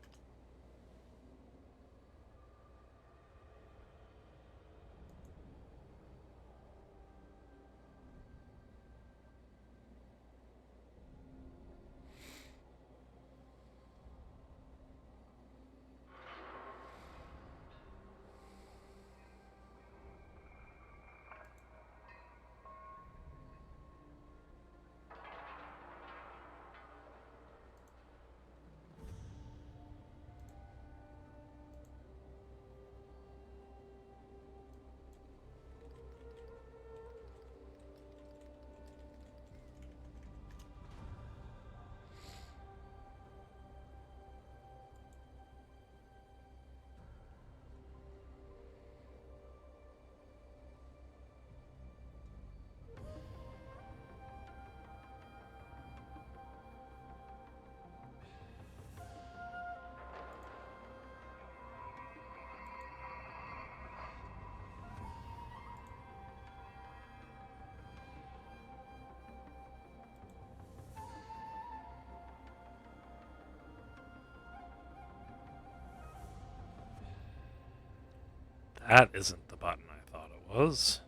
That isn't the button I thought it was.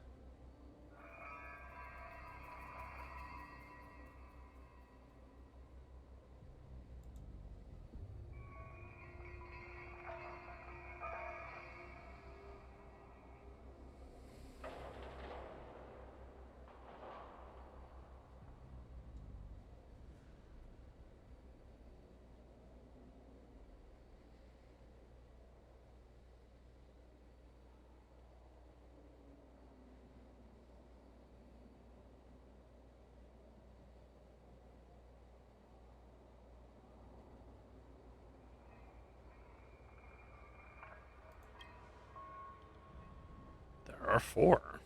There are 4.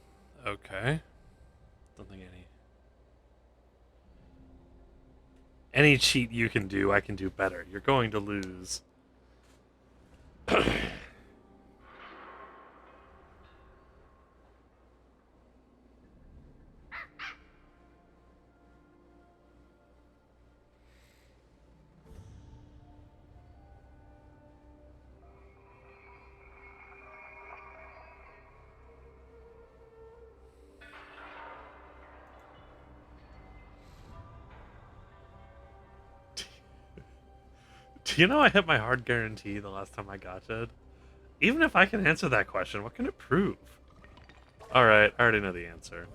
Okay. Don't think any cheat you can do, I can do better. You're going to lose. Do you know I hit my hard guarantee the last time I gotcha'd? Even if I can answer that question, what can it prove? Alright, I already know the answer.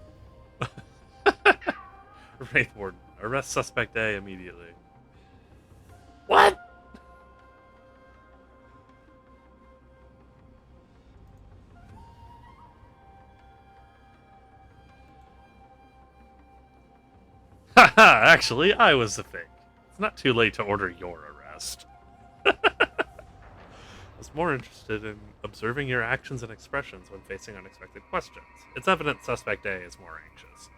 Wraith Warden. Arrest Suspect A immediately. What? Haha, actually, I was the fake. It's not too late to order your arrest. I was more interested in observing your actions and expressions when facing unexpected questions. It's evident Suspect A is more anxious.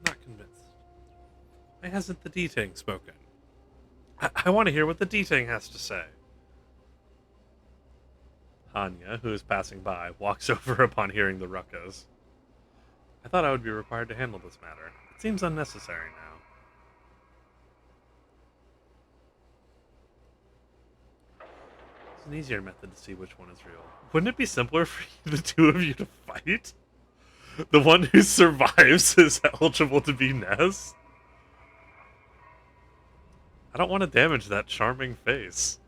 Not convinced. Why hasn't the D-Ting spoken? I want to hear what the D-Ting has to say. Hanya, who is passing by, walks over upon hearing the ruckus. I thought I would be required to handle this matter. It seems unnecessary now. It's an easier method to see which one is real. Wouldn't it be simpler for the two of you to fight? The one who survives is eligible to be Ness? I don't want to damage that charming face.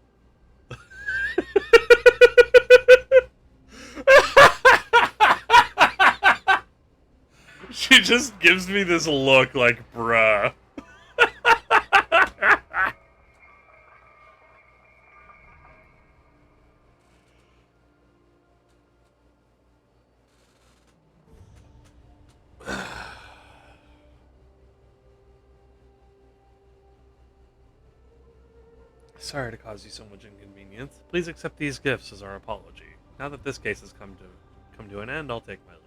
She just gives me this look like, bruh. Sorry to cause you so much inconvenience. Please accept these gifts as our apology. Now that this case has come to an end, I'll take my leave.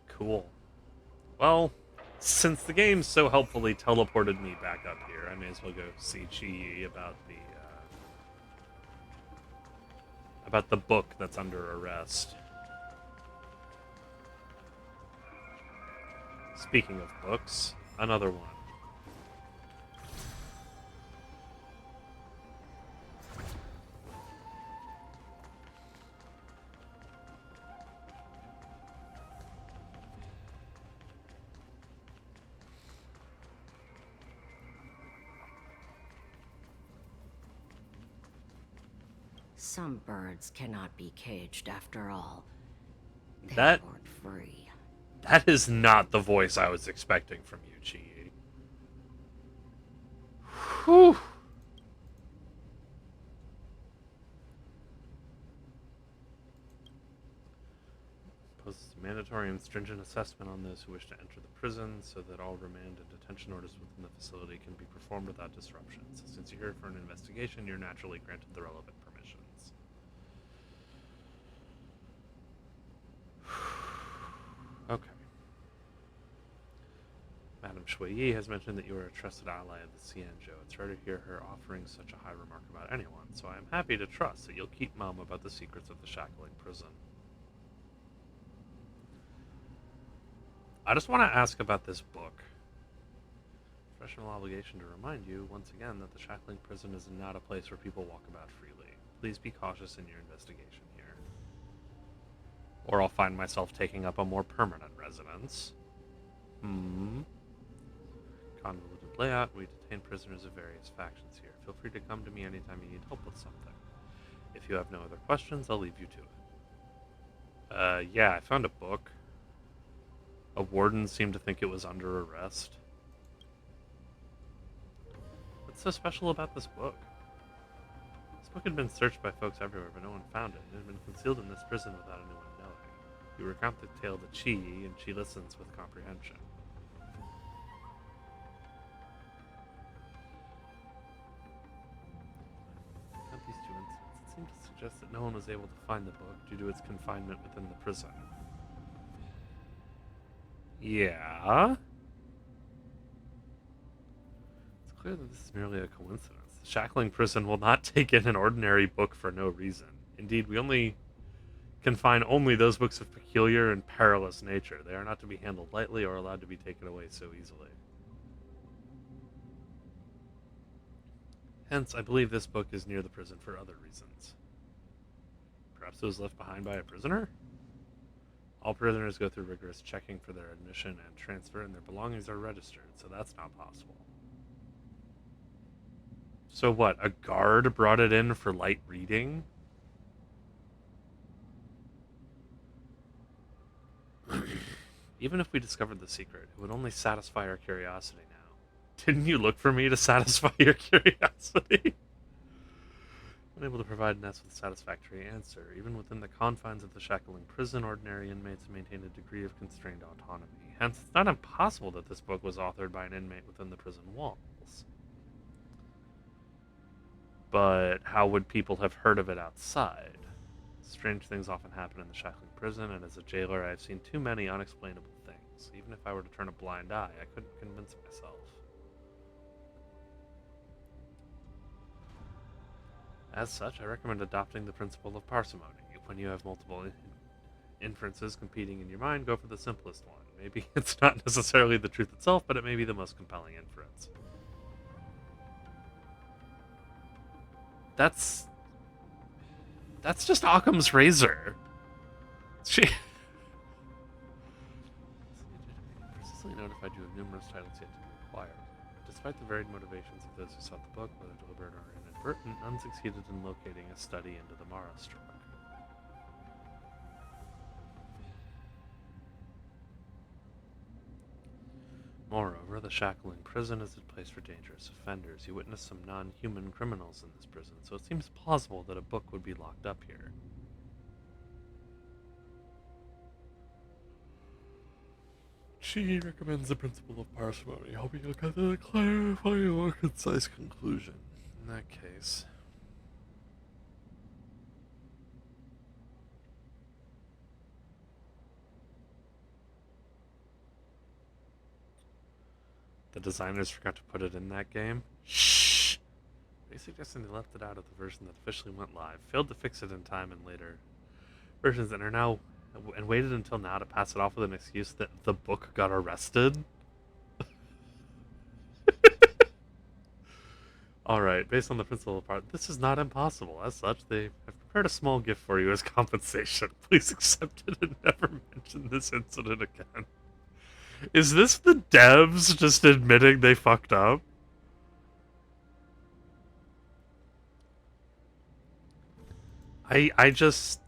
Cool. Well, since the game so helpfully teleported me back up here, I may as well go see Chi about the book that's under arrest. Speaking of books, another one. Some birds cannot be caged after all. They That aren't free. That is not the voice I was expecting from you, Chi. Whew. Poses a mandatory and stringent assessment on those who wish to enter the prison so that all remand and detention orders within the facility can be performed without disruptions. Since you're here for an investigation, you're naturally granted the relevant permissions. Okay. Madame Shui has mentioned that you are a trusted ally of the Xianzhou. It's rare to hear her offering such a high remark about anyone, so I am happy to trust that you'll keep mum about the secrets of the shackling prison. I just want to ask about this book. professional obligation to remind you, once again, that the shackling prison is not a place where people walk about freely. Please be cautious in your investigation here. Or I'll find myself taking up a more permanent residence. Convoluted layout. We detain prisoners of various factions here. Feel free to come to me anytime you need help with something. If you have no other questions, I'll leave you to it. Yeah, I found a book. A warden seemed to think it was under arrest. What's so special about this book? This book had been searched by folks everywhere, but no one found it. It had been concealed in this prison without anyone knowing. You recount the tale to Chi, and she listens with comprehension. At these two incidents, it seemed to suggest that no one was able to find the book due to its confinement within the prison. Yeah? It's clear that this is merely a coincidence. The shackling prison will not take in an ordinary book for no reason. Indeed, we can find only those books of peculiar and perilous nature. They are not to be handled lightly or allowed to be taken away so easily. Hence, I believe this book is near the prison for other reasons. Perhaps it was left behind by a prisoner? All prisoners go through rigorous checking for their admission and transfer, and their belongings are registered, so that's not possible. So what, a guard brought it in for light reading? Even if we discovered the secret, it would only satisfy our curiosity now. Didn't you look for me to satisfy your curiosity? Unable to provide Ness with a satisfactory answer. Even within the confines of the shackling prison, ordinary inmates maintain a degree of constrained autonomy. Hence, it's not impossible that this book was authored by an inmate within the prison walls. But how would people have heard of it outside? Strange things often happen in the shackling prison, and as a jailer, I have seen too many unexplainable things. Even if I were to turn a blind eye, I couldn't convince myself. As such, I recommend adopting the principle of parsimony. When you have multiple inferences competing in your mind, go for the simplest one. Maybe it's not necessarily the truth itself, but it may be the most compelling inference. That's just Occam's razor. She persistently notified you of numerous titles yet to be acquired. Despite the varied motivations of those who sought the book, whether deliberate or inadvertent, none succeeded in locating a study into the Mara stroke. Moreover, the shackling prison is a place for dangerous offenders. You witnessed some non-human criminals in this prison, so it seems plausible that a book would be locked up here. She recommends the principle of parsimony, hoping you'll get to a clarifying, more concise conclusion. In that case... The designers forgot to put it in that game? Shh! Are you suggesting they left it out of the version that officially went live, failed to fix it in time in later versions, and are now... and waited until now to pass it off with an excuse that the book got arrested? Alright, based on the principle of part, this is not impossible. As such, they have prepared a small gift for you as compensation. Please accept it and never mention this incident again. Is this the devs just admitting they fucked up? I just...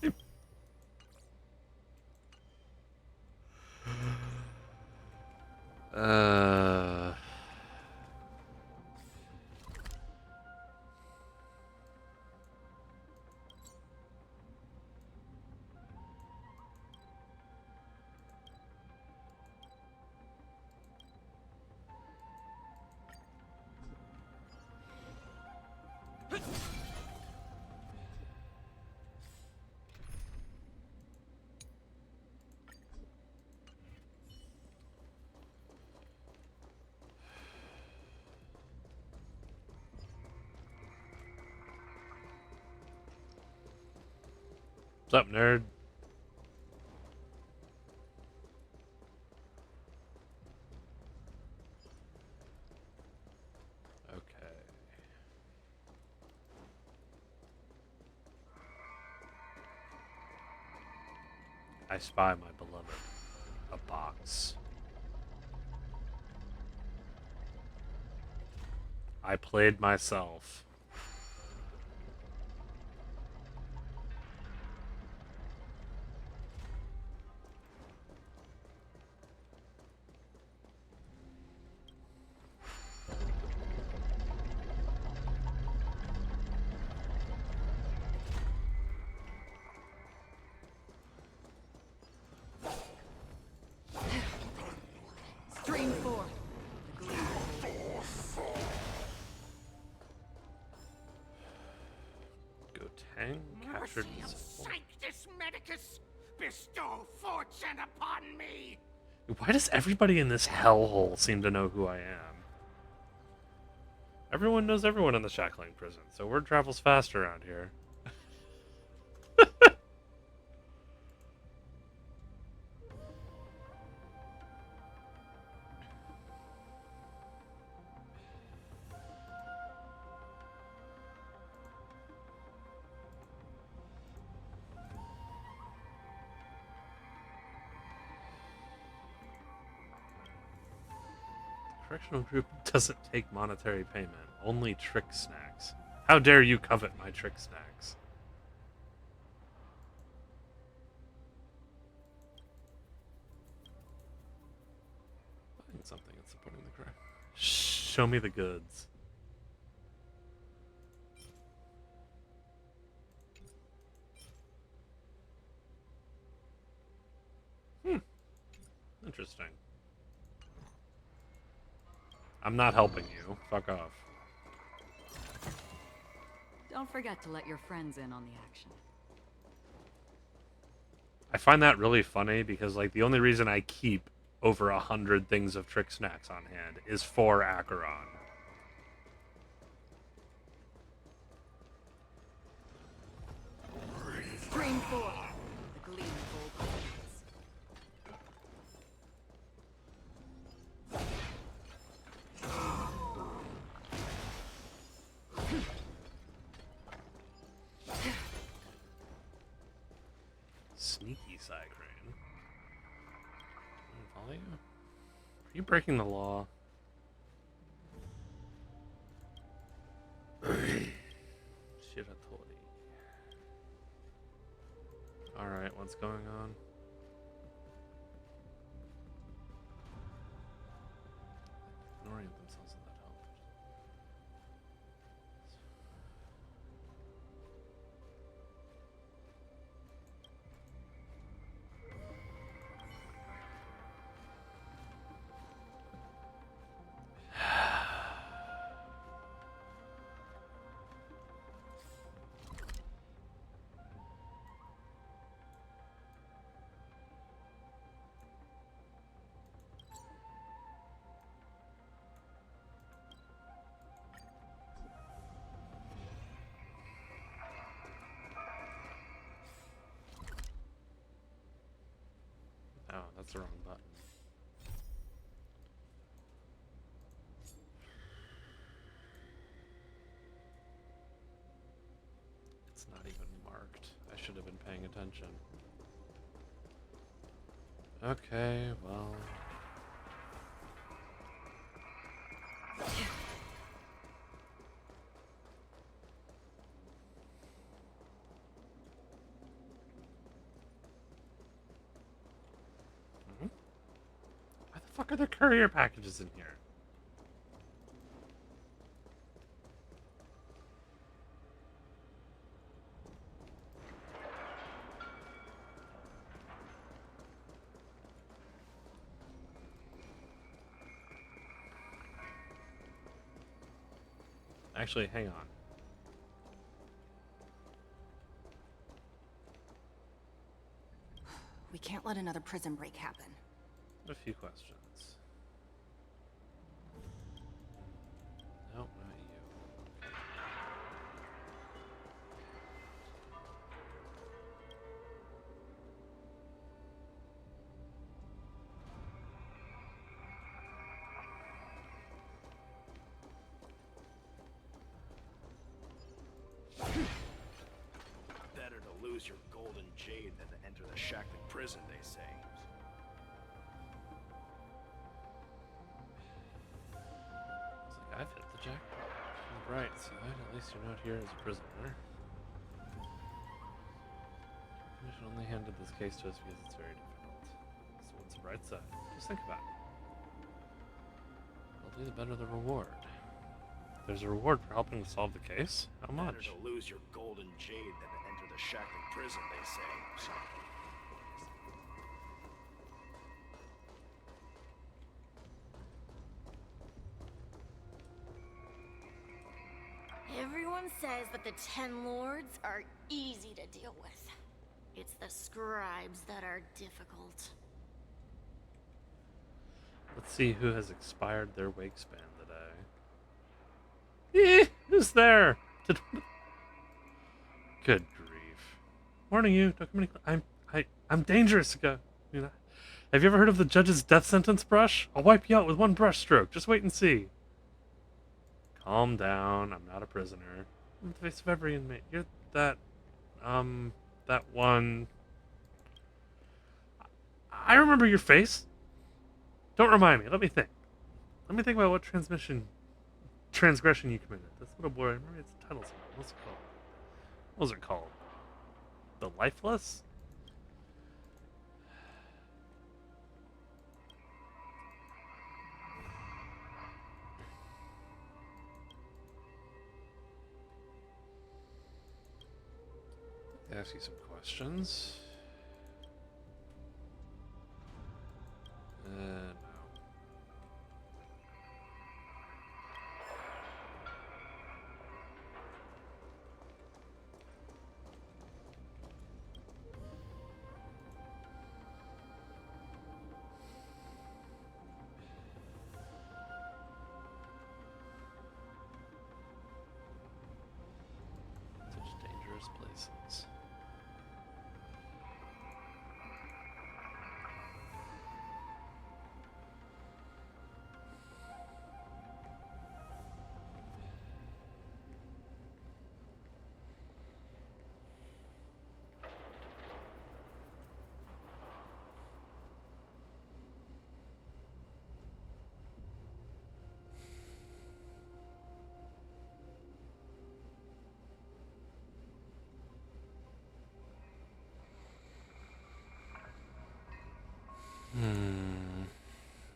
I'm... What's up, nerd? Okay. I spy my beloved. A box. I played myself. Stream 4. Gotang captured. Mercy of Sanctus Medicus, bestow fortune upon me. Why does everybody in this hellhole seem to know who I am? Everyone knows everyone in the shackling prison, so word travels fast around here. Correctional group doesn't take monetary payment, only trick snacks. How dare you covet my trick snacks? Buying something and supporting the crime. Show me the goods. Interesting. I'm not helping you. Fuck off. Don't forget to let your friends in on the action. I find that really funny because, like, the only reason I keep over 100 things of trick snacks on hand is for Acheron. Stream 4. The gleam of old pockets. Sneaky Cycrane. Follow you? Are you breaking the law? Shiratori. Alright, what's going on? Orient themselves in that help. Oh, that's the wrong button. It's not even marked. I should have been paying attention. Okay, well. Why the fuck are there courier packages in here? Actually, hang on. We can't let another prison break happen. A few questions. Nope, not you. lose your golden jade than to enter the shackling prison, they say. Looks like I've hit the jackpot. Right side, at least you're not here as a prisoner. The commission only handed this case to us because it's very difficult. So what's the bright side? Just think about it. The better the reward. There's a reward for helping to solve the case? How much? Better to lose your golden jade than to enter the shackling prison, they say. Everyone says that the Ten Lords are easy to deal with. It's the scribes that are difficult. Let's see who has expired their wake span today. Who's there? Good grief. Warning you, don't come any I'm dangerous. You know. Have you ever heard of the judge's death sentence brush? I'll wipe you out with one brush stroke. Just wait and see. Calm down. I'm not a prisoner. I'm the face of every inmate. You're that one. I remember your face. Don't remind me. Let me think. Let me think about what transgression you committed. This little boy, I remember its title. What's it called? What was it called? The Lifeless? Ask you some questions. No. Such dangerous places.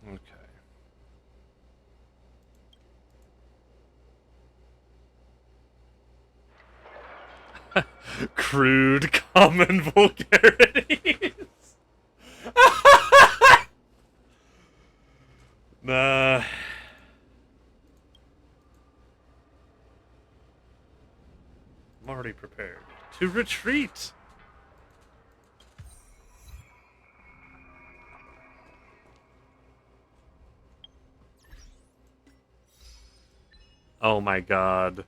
Okay. Crude, common vulgarities. Nah. I'm already prepared to retreat. Oh my god.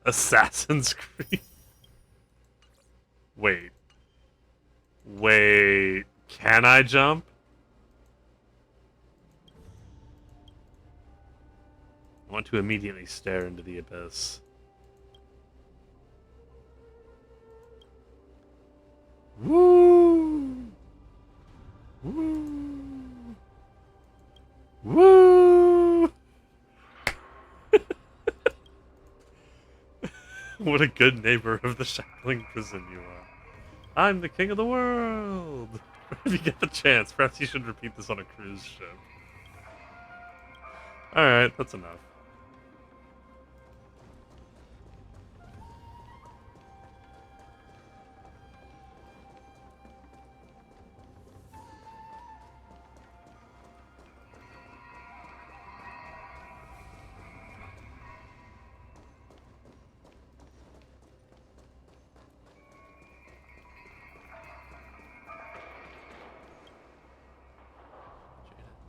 Assassin's Creed. Wait. Can I jump? I want to immediately stare into the abyss. Woo! Woo! Woo! What a good neighbor of the shackling prison you are. I'm the king of the world! If you get the chance, perhaps you should repeat this on a cruise ship. Alright, that's enough.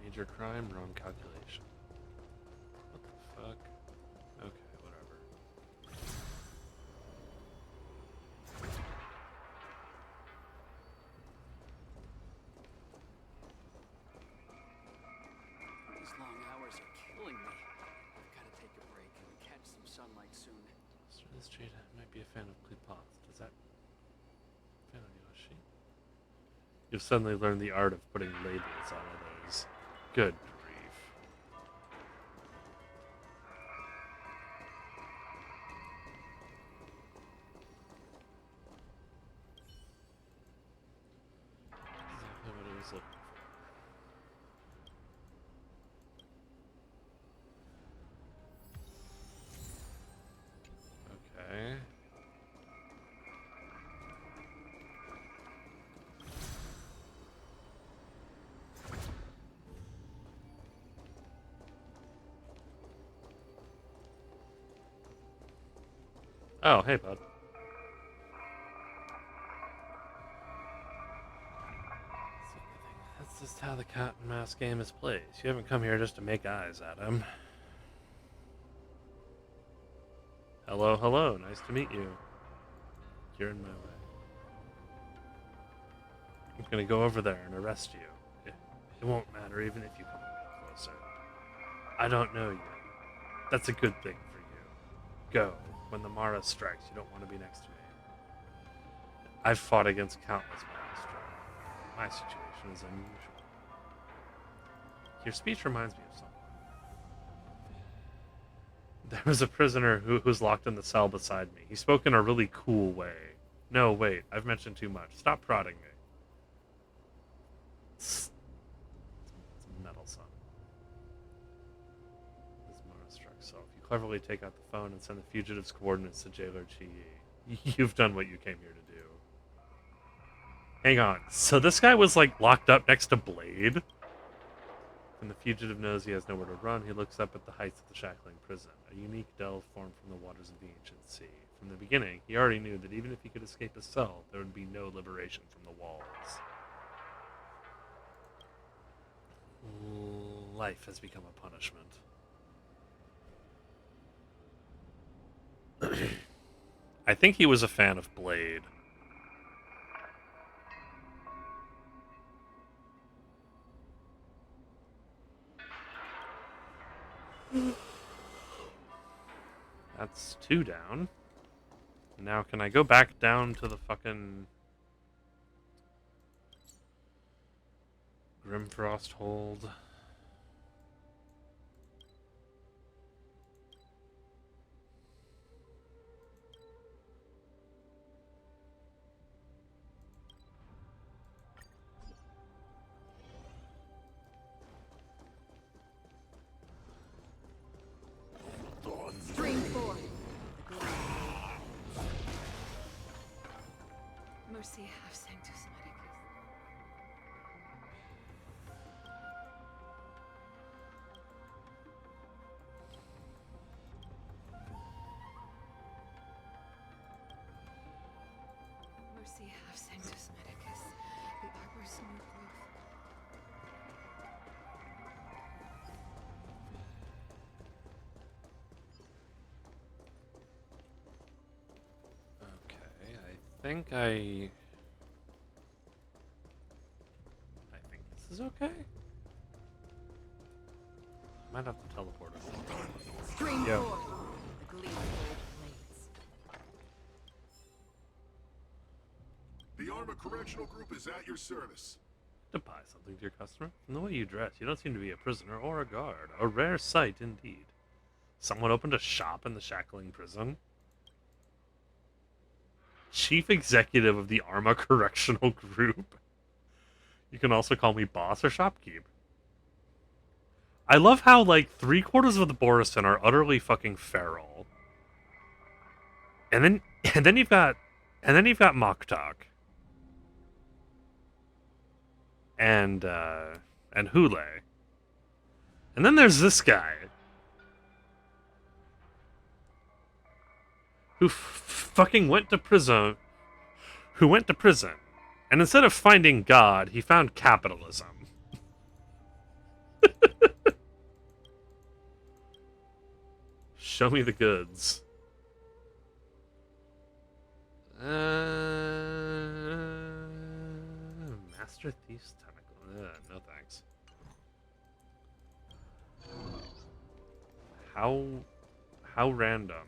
Major crime, wrong calculation. What the fuck? Okay, whatever. These long hours are killing me. I've got to take a break and catch some sunlight soon. This Jada might be a fan of Cleopas. Does that You've suddenly learned the art of putting labels on others. Good grief. Exactly what I was looking for. Okay. Oh, hey, bud. That's just how the cat and mouse game is played. You haven't come here just to make eyes at him. Hello, hello. Nice to meet you. You're in my way. I'm gonna go over there and arrest you. It won't matter even if you come a little closer. I don't know you. That's a good thing for you. Go. When the Mara strikes, you don't want to be next to me. I've fought against countless Maelstrom. My situation is unusual. Your speech reminds me of someone. There was a prisoner who was locked in the cell beside me. He spoke in a really cool way. No, wait, I've mentioned too much. Stop prodding me. It's meddlesome. This Mara struck self. You cleverly take out the phone and send the fugitive's coordinates to Jailer Chi Yi. You've done what you came here to do. Hang on. So this guy was like locked up next to Blade? When the fugitive knows he has nowhere to run, he looks up at the heights of the shackling prison, a unique delve formed from the waters of the ancient sea. From the beginning, he already knew that even if he could escape his cell, there would be no liberation from the walls. Life has become a punishment. I think he was a fan of Blade. That's 2 down. Now can I go back down to the fucking Grimfrost hold? Stream 4. Mercy of Sanctus Medicus. Mercy of Sanctus Medicus. The arbor's new growth. Okay, I think I think this is okay. Might have to teleport it. Stream Yo. 4. The gleam of old blades. The Armor Correctional Group is at your service. To buy something to your customer? From the way you dress, you don't seem to be a prisoner or a guard. A rare sight indeed. Someone opened a shop in the shackling prison? Chief Executive of the Arma Correctional Group. You can also call me boss or shopkeep. I love how, like, 3/4 of the Borisin are utterly fucking feral. And then you've got Moktok. And Hule. And then there's this guy. Who fucking went to prison. Who went to prison. And instead of finding God, he found capitalism. Show me the goods. Master Thief's Tentacle. No thanks. How random.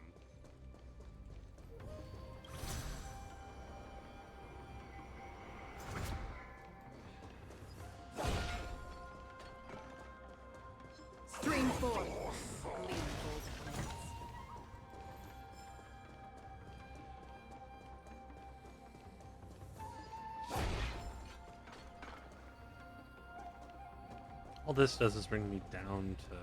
All this does is bring me down to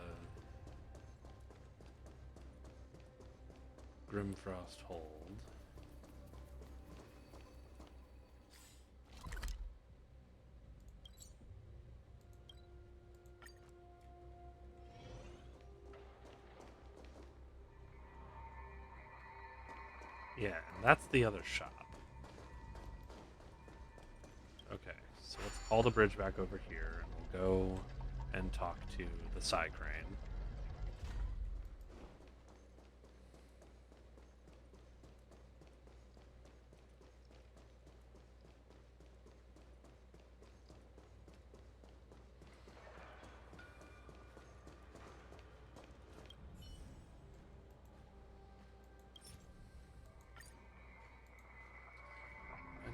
Grimfrost Hold. Yeah, and that's the other shop. Okay, so let's call the bridge back over here, and we'll go and talk to the Psy Crane.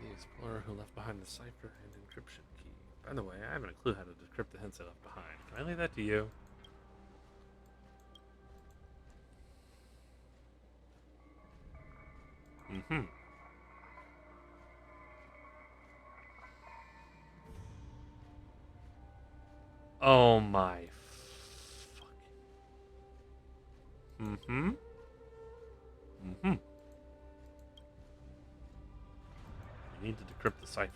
The explorer who left behind the cipher and encryption key. By the way, I haven't a clue how to decrypt the hints I left behind. Can I leave that to you? Mm-hmm. Oh my fucking... Mm-hmm. Mm-hmm. You need to decrypt the cipher.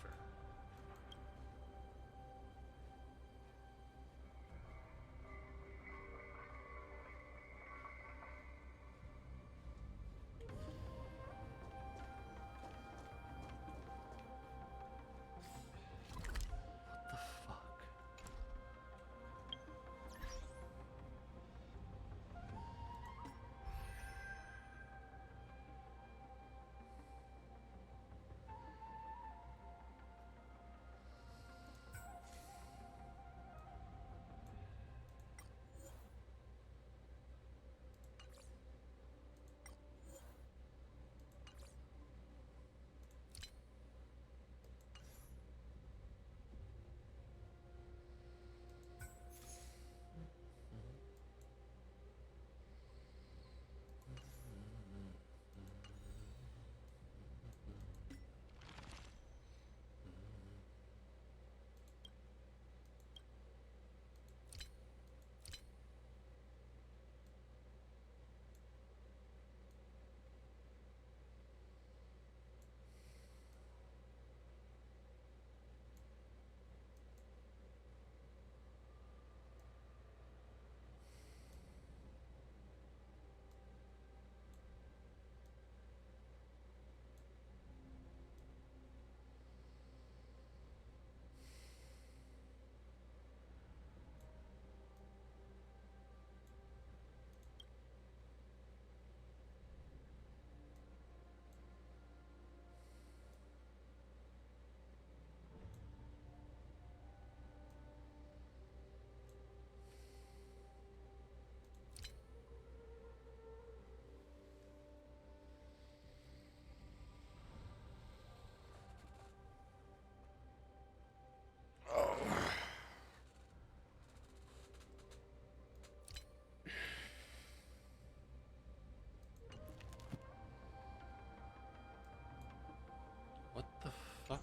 What the fuck?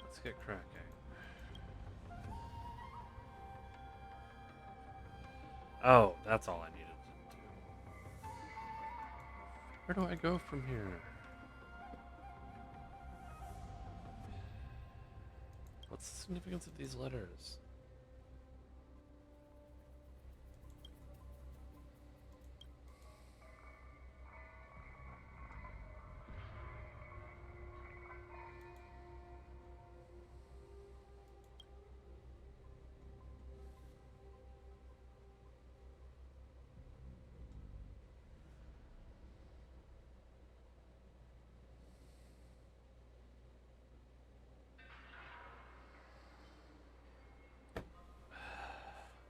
Let's get cracking. Oh, that's all I needed to do. Where do I go from here? What's the significance of these letters?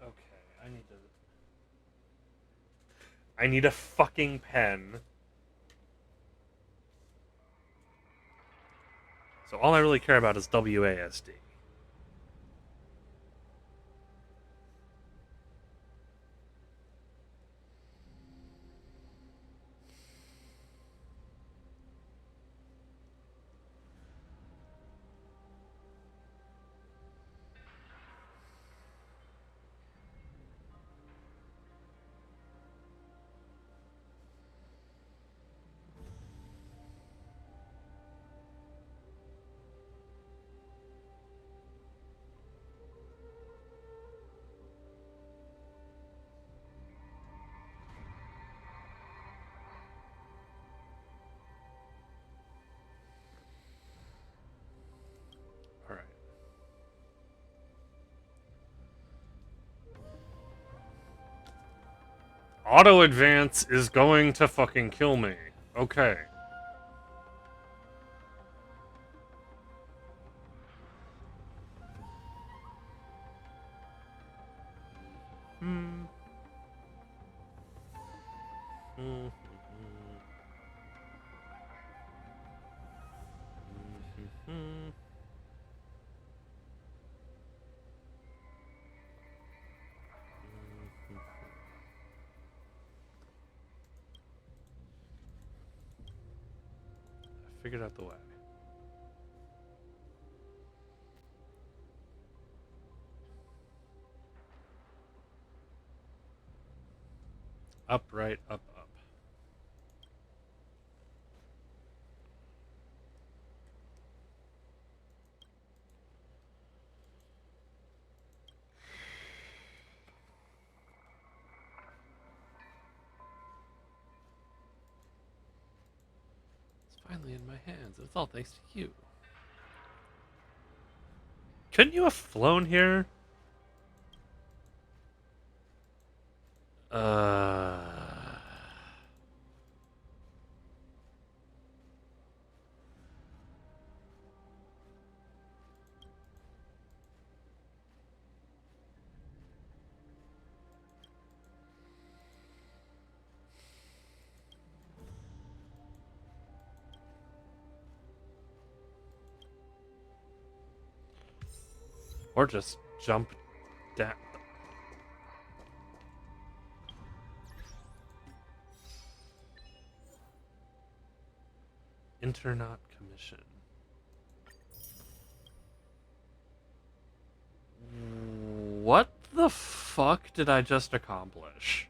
Okay, I need a fucking pen. So all I really care about is WASD. Auto advance is going to fucking kill me. Okay. Hmm. I figured out the way. Up, right, up, up. It's finally in my hands. It's all thanks to you. Couldn't you have flown here? Or just jump down. Internaut commission. What the fuck did I just accomplish?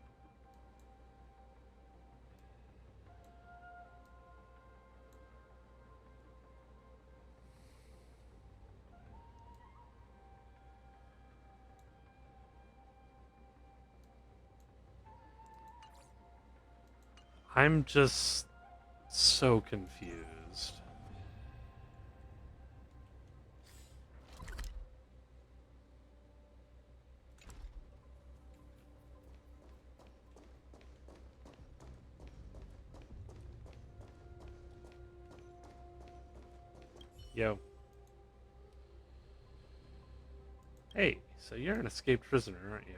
I'm just so confused. Yo. Hey, so you're an escaped prisoner, aren't you?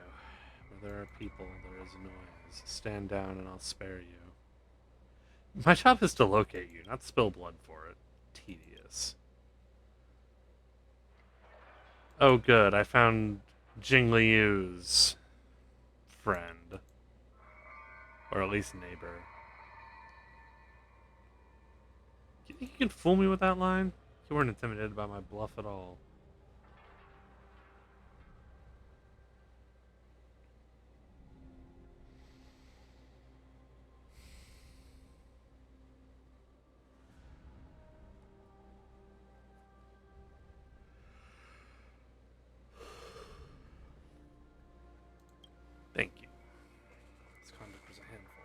Where there are people, there is noise. Stand down and I'll spare you. My job is to locate you, not spill blood for it. Tedious. Oh good, I found Jing Liu's friend. Or at least neighbor. You think you can fool me with that line? You weren't intimidated by my bluff at all. Thank you. This conduct was a handful.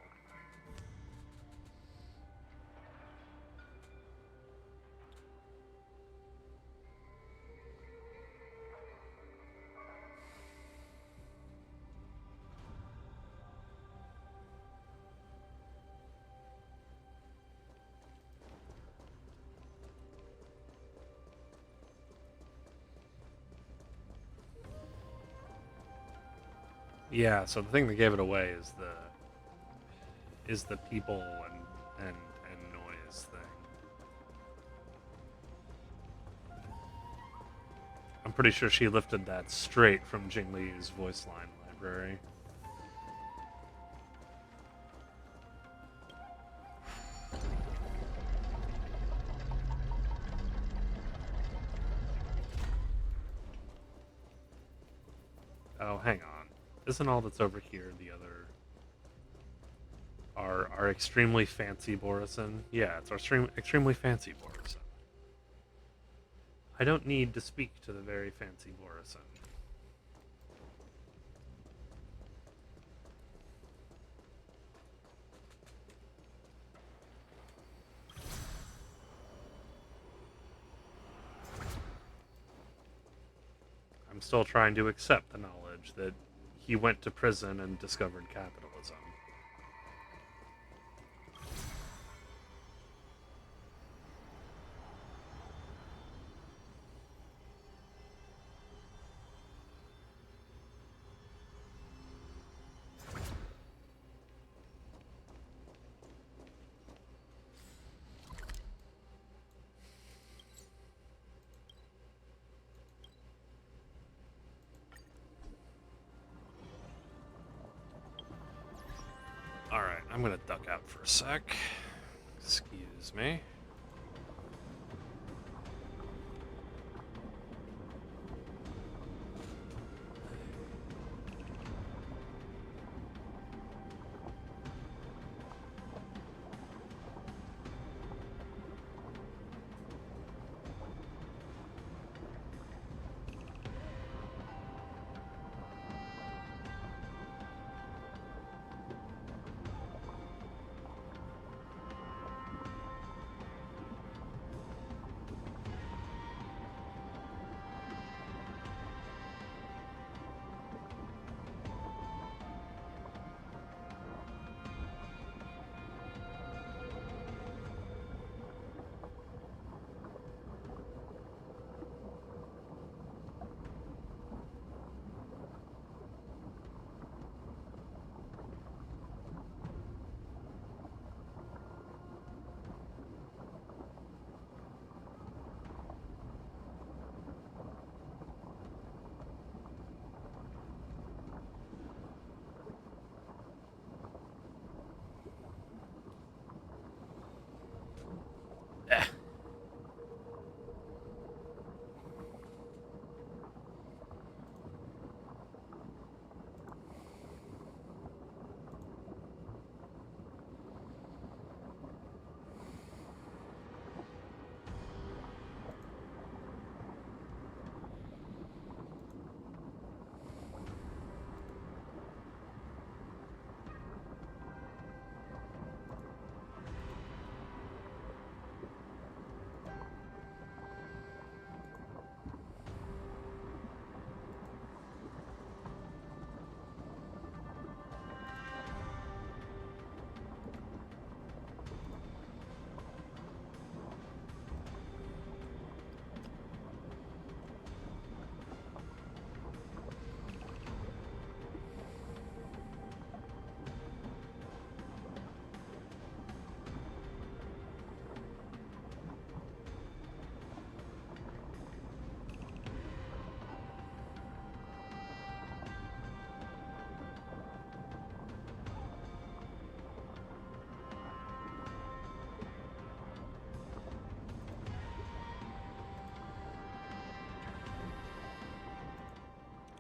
Yeah, so the thing that gave it away is the people and noise thing. I'm pretty sure she lifted that straight from Jing Li's voice line library. Oh, hang on. Isn't all that's over here the other... Our extremely fancy Borison? Yeah, it's our extremely fancy Borison. I don't need to speak to the very fancy Borison. I'm still trying to accept the knowledge that he went to prison and discovered capitalism. I'm gonna duck out for a sec. Excuse me.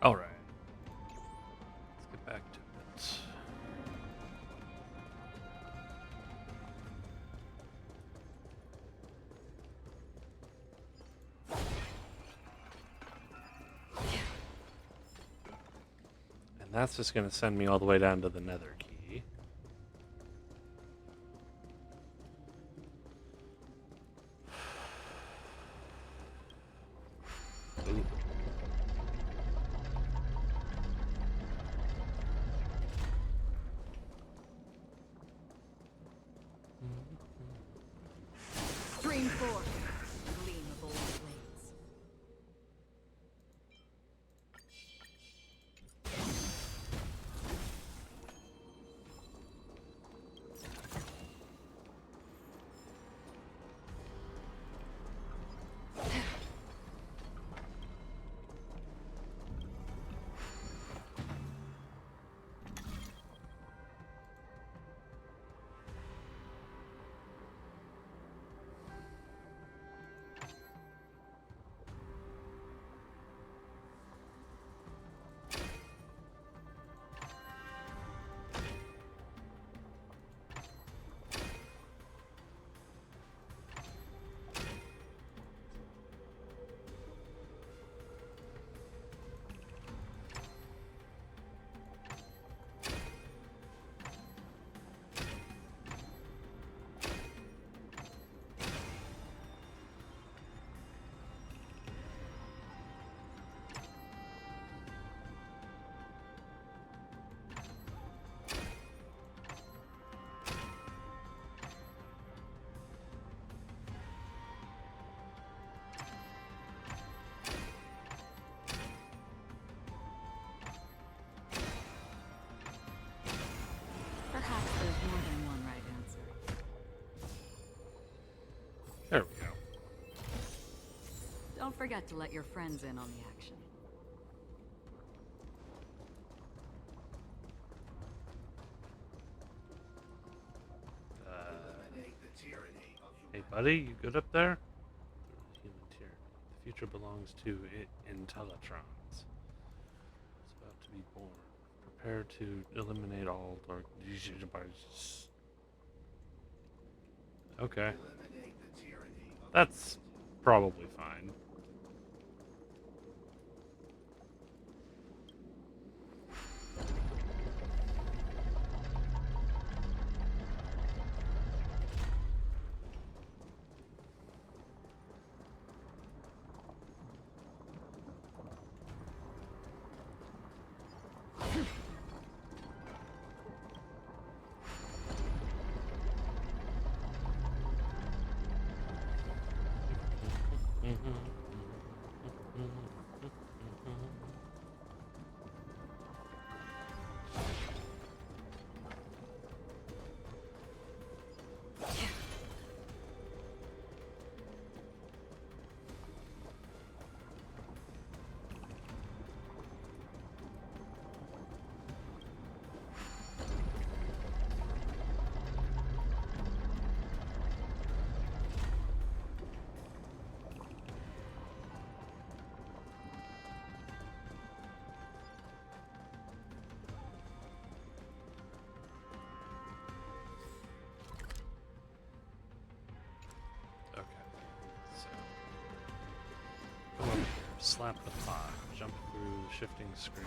All right. Let's get back to it. And that's just going to send me all the way down to the nether key. Ooh. Stream forth, gleam of old blades. Perhaps there's more than one right answer. There we go. Don't forget to let your friends in on the action. buddy? You good up there? Human tyranny. The future belongs to Intellitrons. It's about to be born. Prepare to eliminate all dark. Okay. That's probably fine. Come over here, slap the pot, jump through the shifting screen.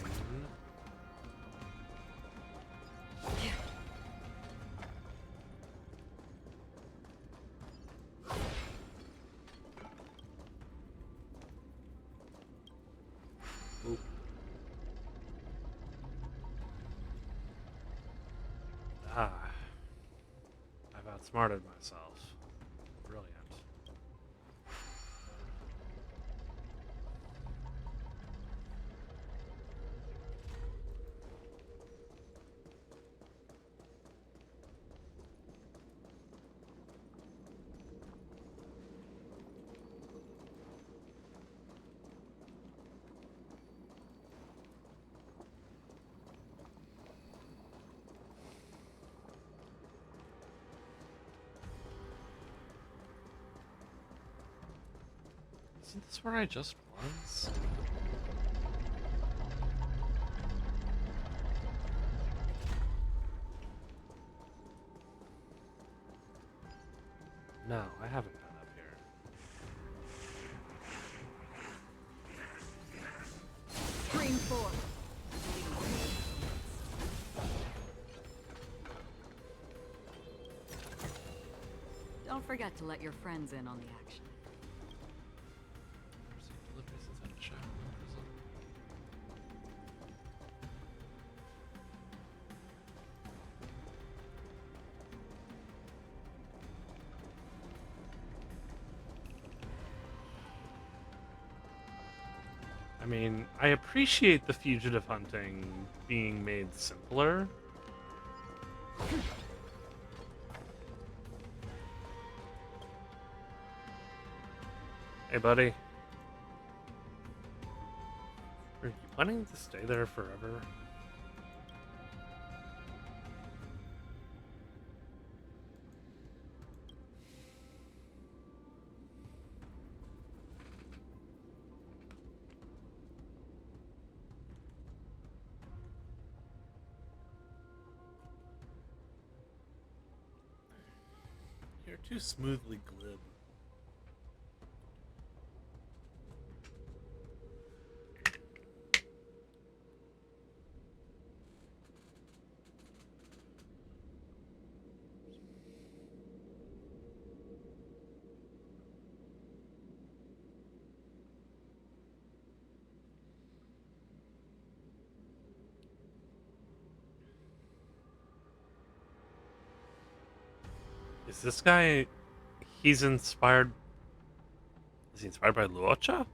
Oop. Ah. I've outsmarted myself. Brilliant. Isn't this where I just was? No, I haven't been up here. Green 4. Don't forget to let your friends in on the action. I mean, I appreciate the fugitive hunting being made simpler. Hey, buddy. Are you planning to stay there forever? You're too smoothly glib. Is this guy... He's inspired... Is he inspired by Luocha?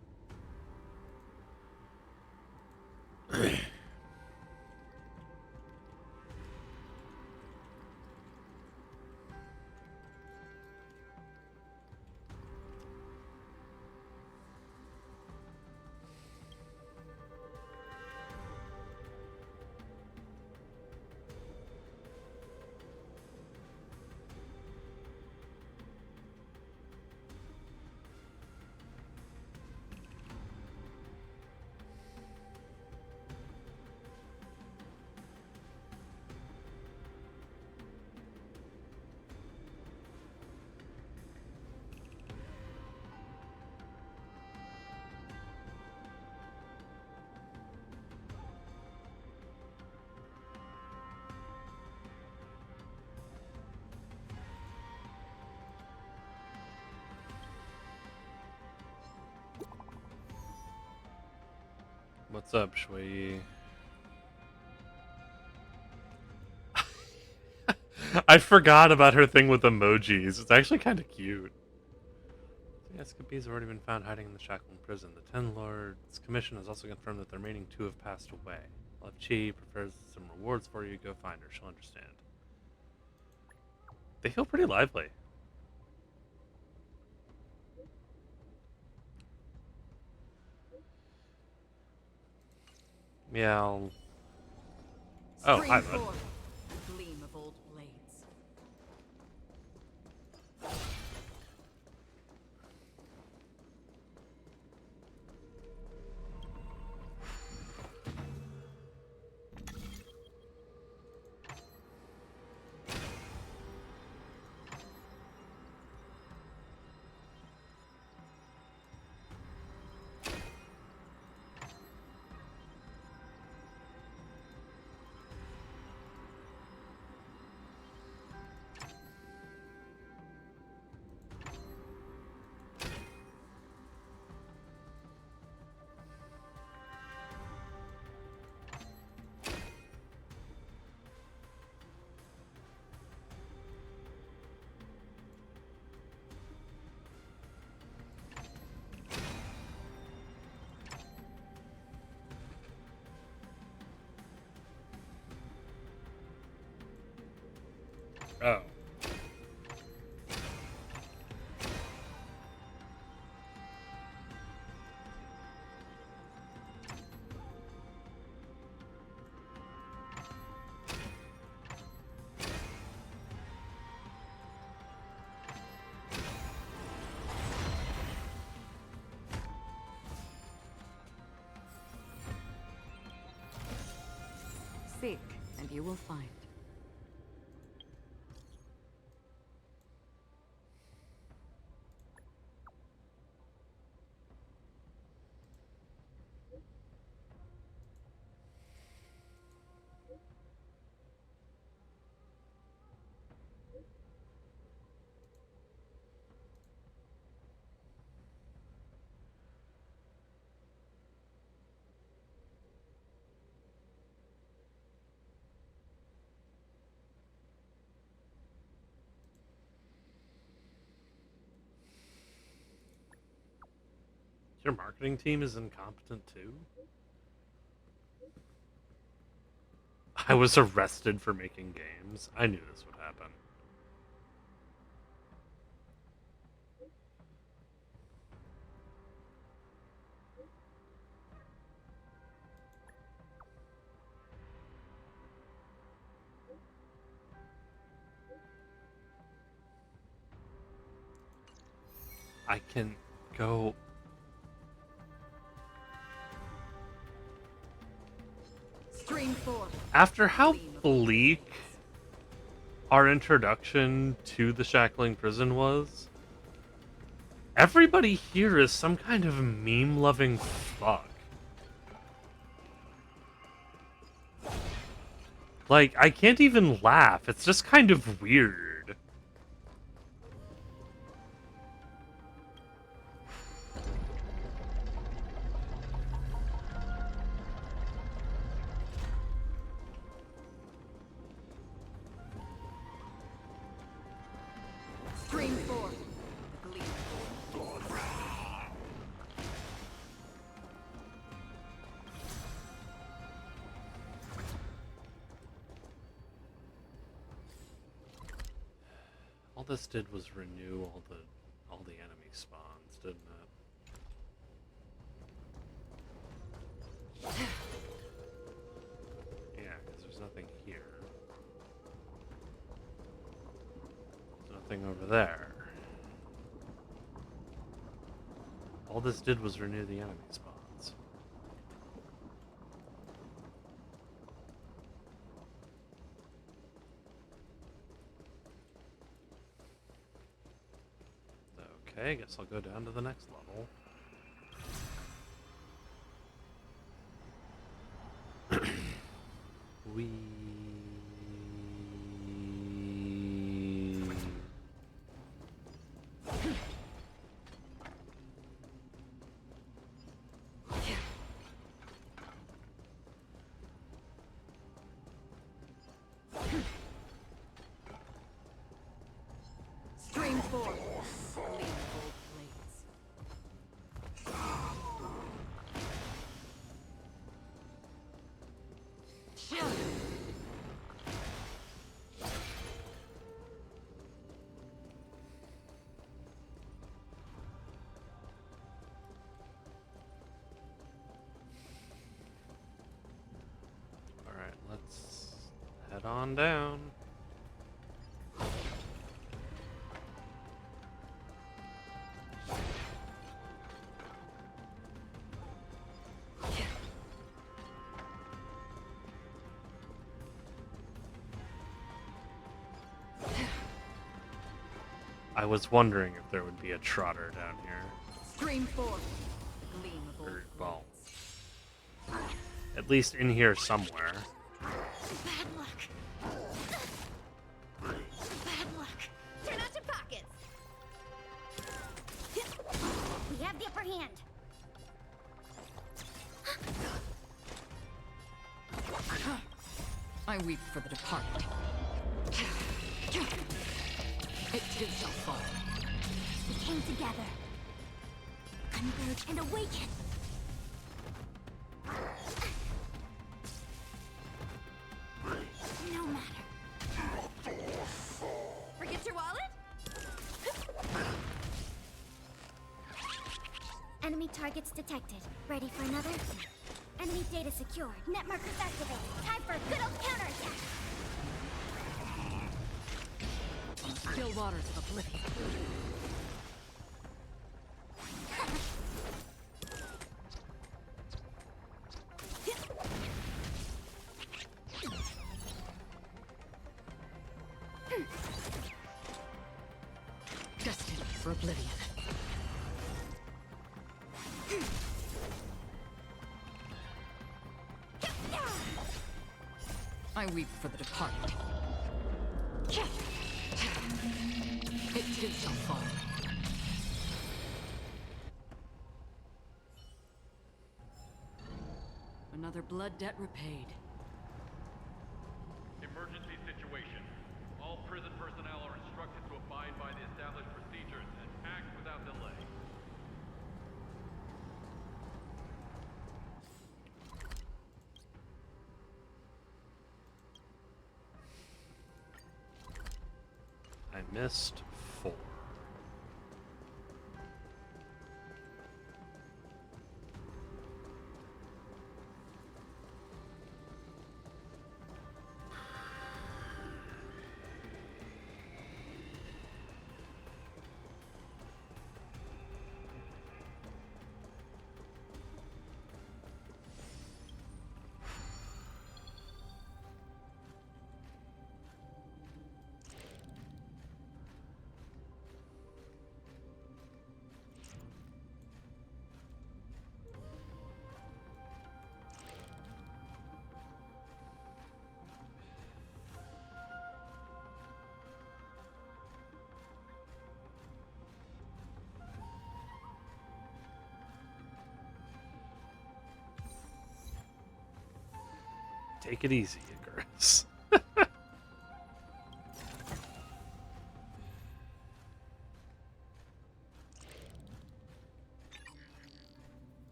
What's up, Shui? I forgot about her thing with emojis. It's actually kind of cute. The escapees have already been found hiding in the Shackling prison. The Ten Lords Commission has also confirmed that the remaining 2 have passed away. Well, if Chi prefers some rewards for you, go find her. She'll understand. They feel pretty lively. Yeah, I'll... Oh, hi, bud. Gleam of old blades. Oh. Seek, and you will find. Your marketing team is incompetent too? I was arrested for making games. I knew this would happen. I can go... Stream 4. After how bleak our introduction to the Shackling prison was, everybody here is some kind of meme-loving fuck. Like, I can't even laugh. It's just kind of weird. Stream 4. Gleam. All this did was renew all the enemy spawns, didn't it? Yeah, because there's nothing here. There's nothing over there. All this did was renew the enemy spawns. Okay, I guess I'll go down to the next level. We... Alright, let's head on down. I was wondering if there would be a trotter down here. Scream forth. Gleam of old Or, well, at least in here somewhere. Bad luck. Bad luck. Turn out your pockets. We have the upper hand. I weep for the departed. It too shall fall. We came together. Converge and awaken. No matter. Forget your wallet? Enemy targets detected. Ready for another? Enemy data secured. Net markers activated. Time for a good old counterattack. On the still waters of oblivion. Destined for oblivion. I weep for the departed. It too shall fall. Another blood debt repaid. Emergency situation. All prison personnel are instructed to abide by the established procedures and act without delay. I missed 4. Take it easy, Icarus.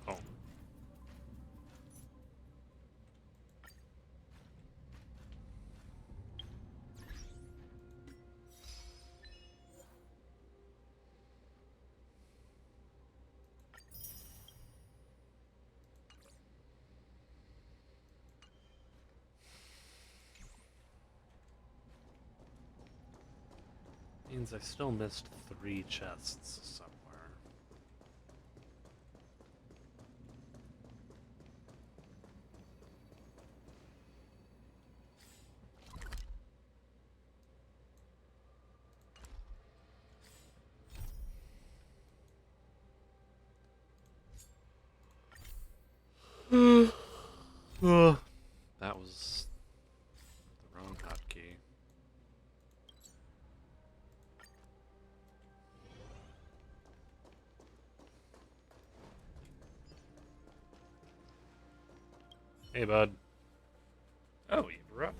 Oh. Means I still missed 3 chests somewhere. That was the wrong hotkey. Hey, bud. Oh, you've arrived.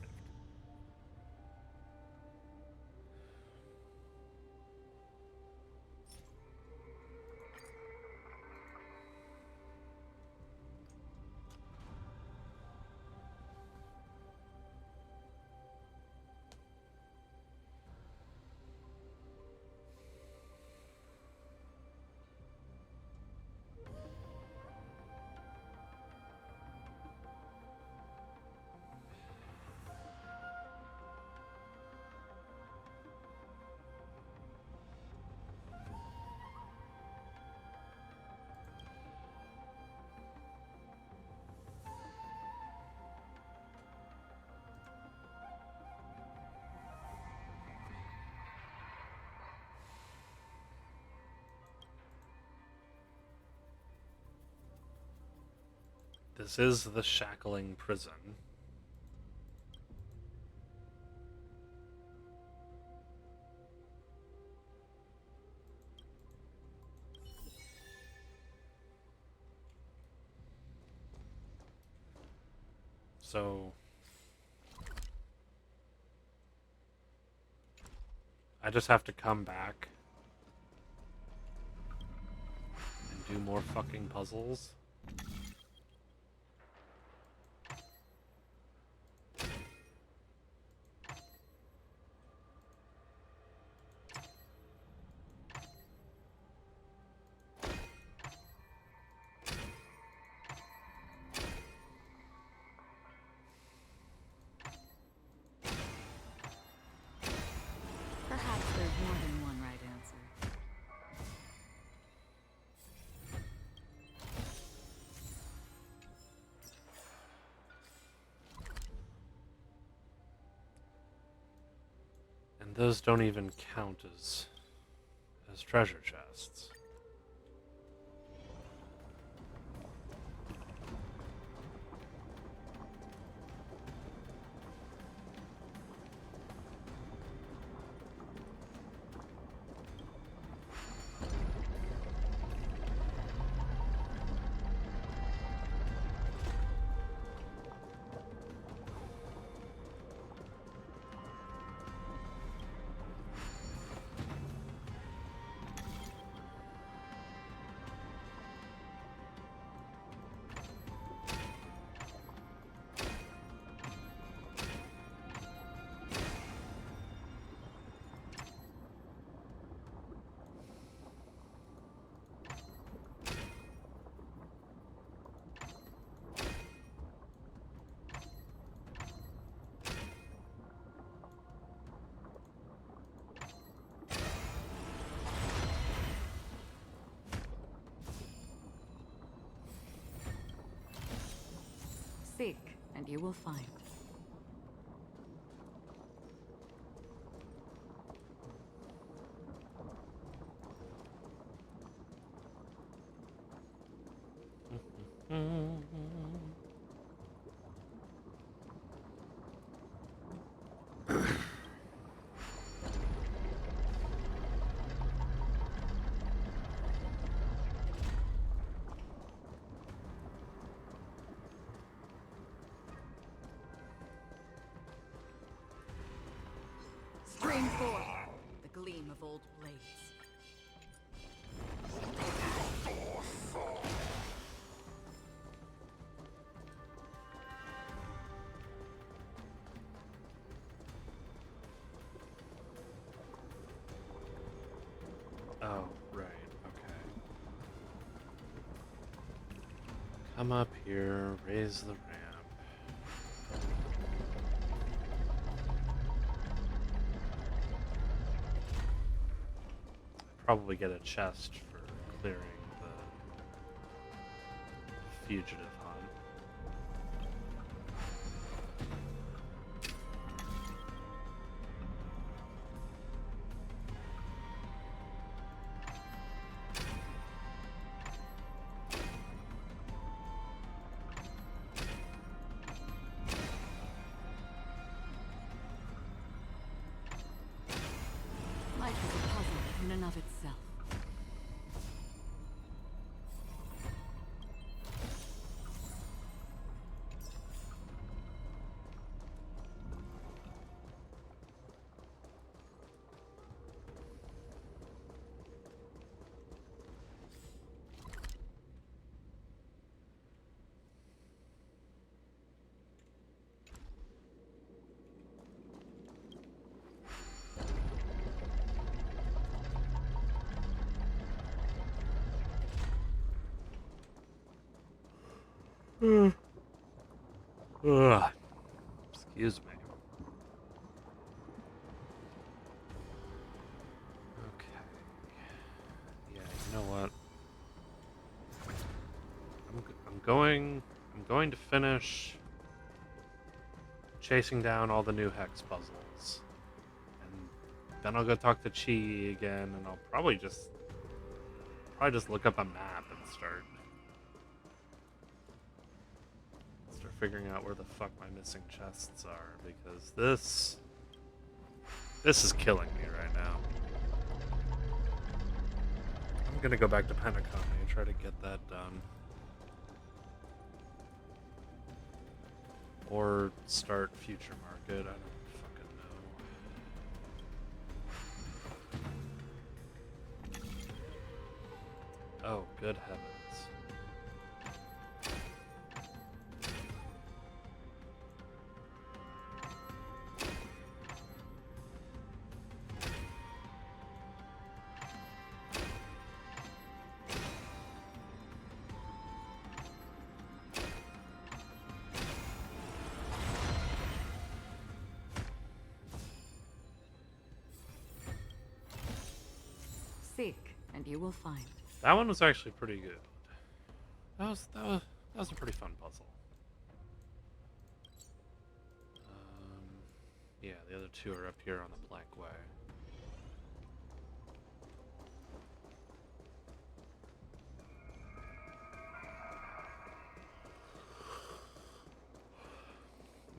This is the shackling prison. So I just have to come back and do more fucking puzzles. Perhaps there's more than one right answer. And those don't even count as treasure chests. Seek, and you will find. Stream forth, the gleam of old blades. Oh, right, okay. Come up here, raise the ramp. Probably get a chest for clearing the fugitive hunt. Life is a puzzle in and of itself. Ugh. Excuse me. Okay. Yeah, you know what? I'm going to finish chasing down all the new hex puzzles, and then I'll go talk to Chi again, and I'll probably just look up a map and start figuring out where the fuck my missing chests are, because this is killing me right now. I'm gonna go back to Pentecost and try to get that done. Or start Future Market, I don't fucking know. Oh, good heavens. Seek, and you will find. That one was actually pretty good. That was a pretty fun puzzle. Yeah, the other two are up here on the blank way.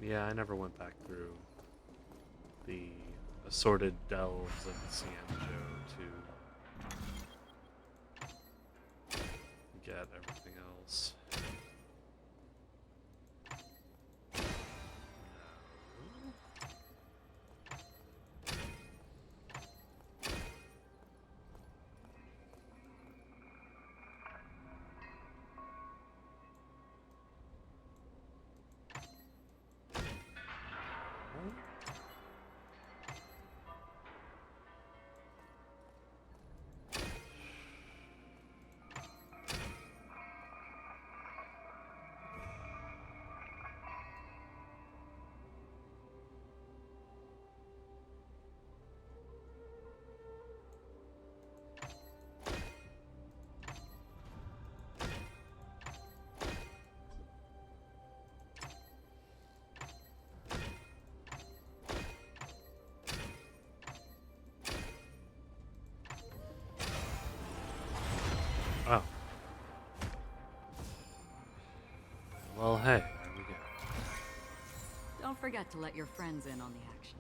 Yeah, I never went back through the assorted delves of the Cianjo to get everything else. Oh. Well, hey, there we go. Don't forget to let your friends in on the action.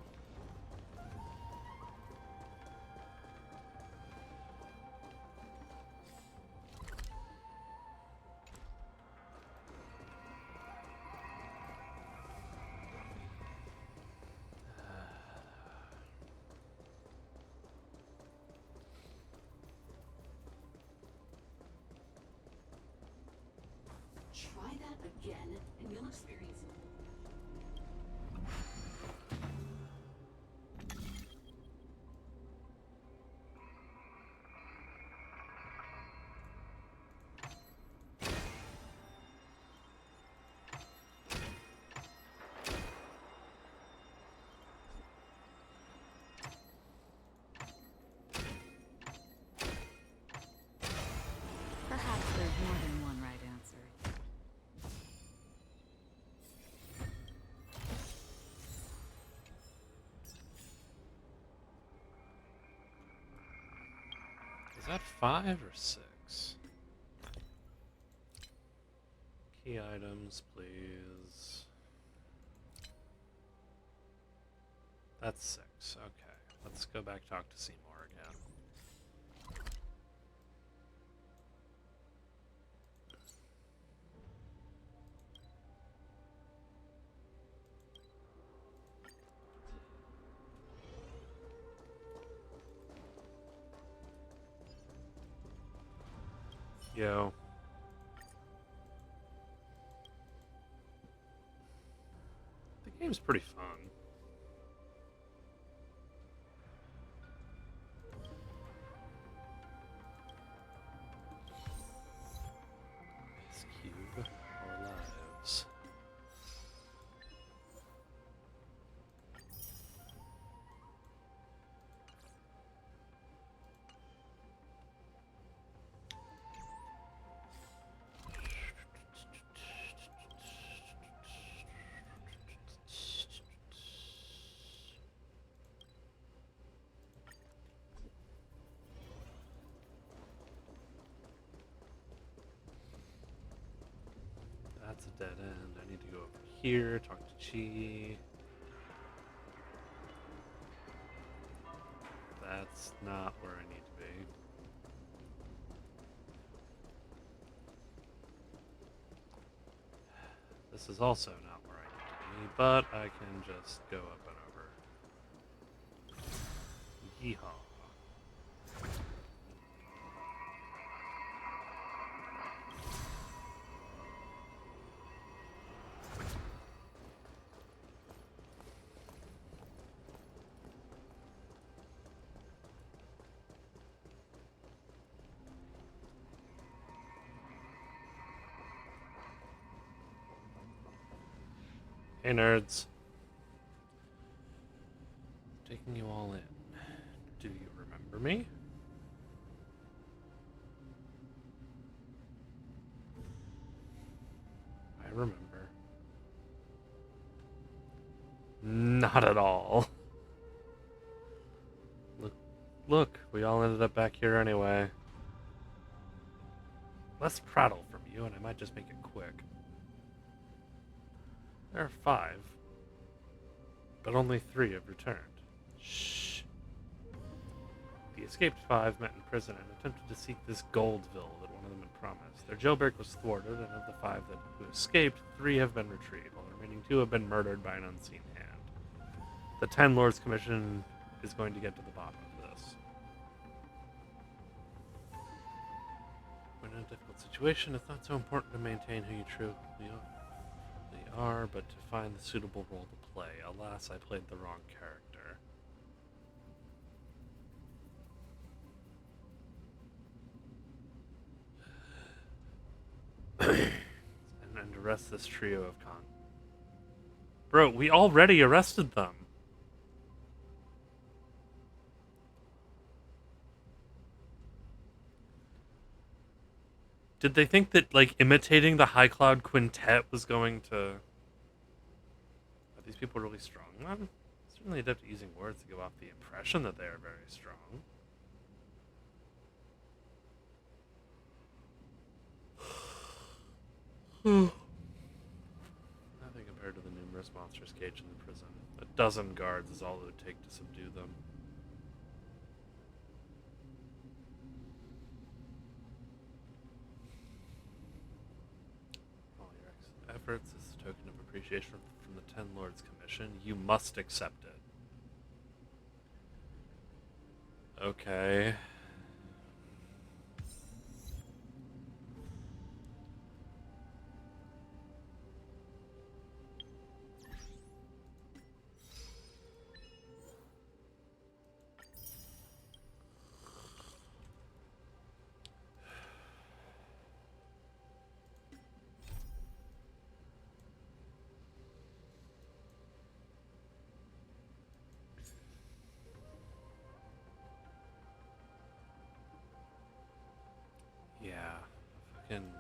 Try that again, and you'll experience it. Perhaps there's more than one right answer. Is that 5 or 6? Key items, please. That's 6. Okay. Let's go back talk to Seymour again. Yo. The game's pretty fun. This cube, our lives. That's a dead end. I need to go over here, talk to Chi. That's not where I need to be. This is also not where I need to be, but I can just go up and over. Yeehaw. Hey nerds. Taking you all in. Do you remember me? I remember. Not at all. Look, we all ended up back here anyway. Less prattle from you, and I might just make it quick. There are 5, but only 3 have returned. Shh. The escaped 5 met in prison and attempted to seek this Goldville that one of them had promised. Their jailbreak was thwarted, and of the 5 who escaped, 3 have been retrieved, while the remaining 2 have been murdered by an unseen hand. The Ten Lords Commission is going to get to the bottom of this. When in a difficult situation, it's not so important to maintain who you truly are, but to find the suitable role to play. Alas, I played the wrong character. and arrest this trio of con. Bro, we already arrested them. Did they think that, like, imitating the High Cloud Quintet was going to... Are these people really strong, then? Certainly adept at using words to give off the impression that they are very strong. Nothing compared to the numerous monsters caged in the prison. 12 guards is all it would take to subdue them. All your excellent efforts is a token of appreciation from the Ten Lords Commission. You must accept it. Okay. Yeah, fucking...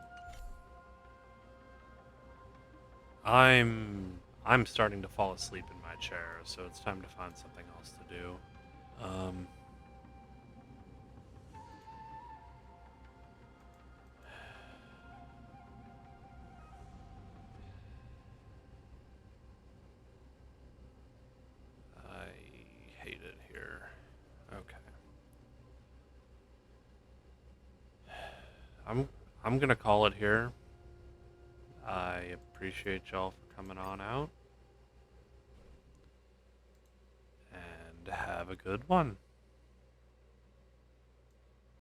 I'm starting to fall asleep in my chair, so it's time to find something else to do. I hate it here. Okay. I'm gonna call it here. I appreciate y'all for coming on out. And have a good one.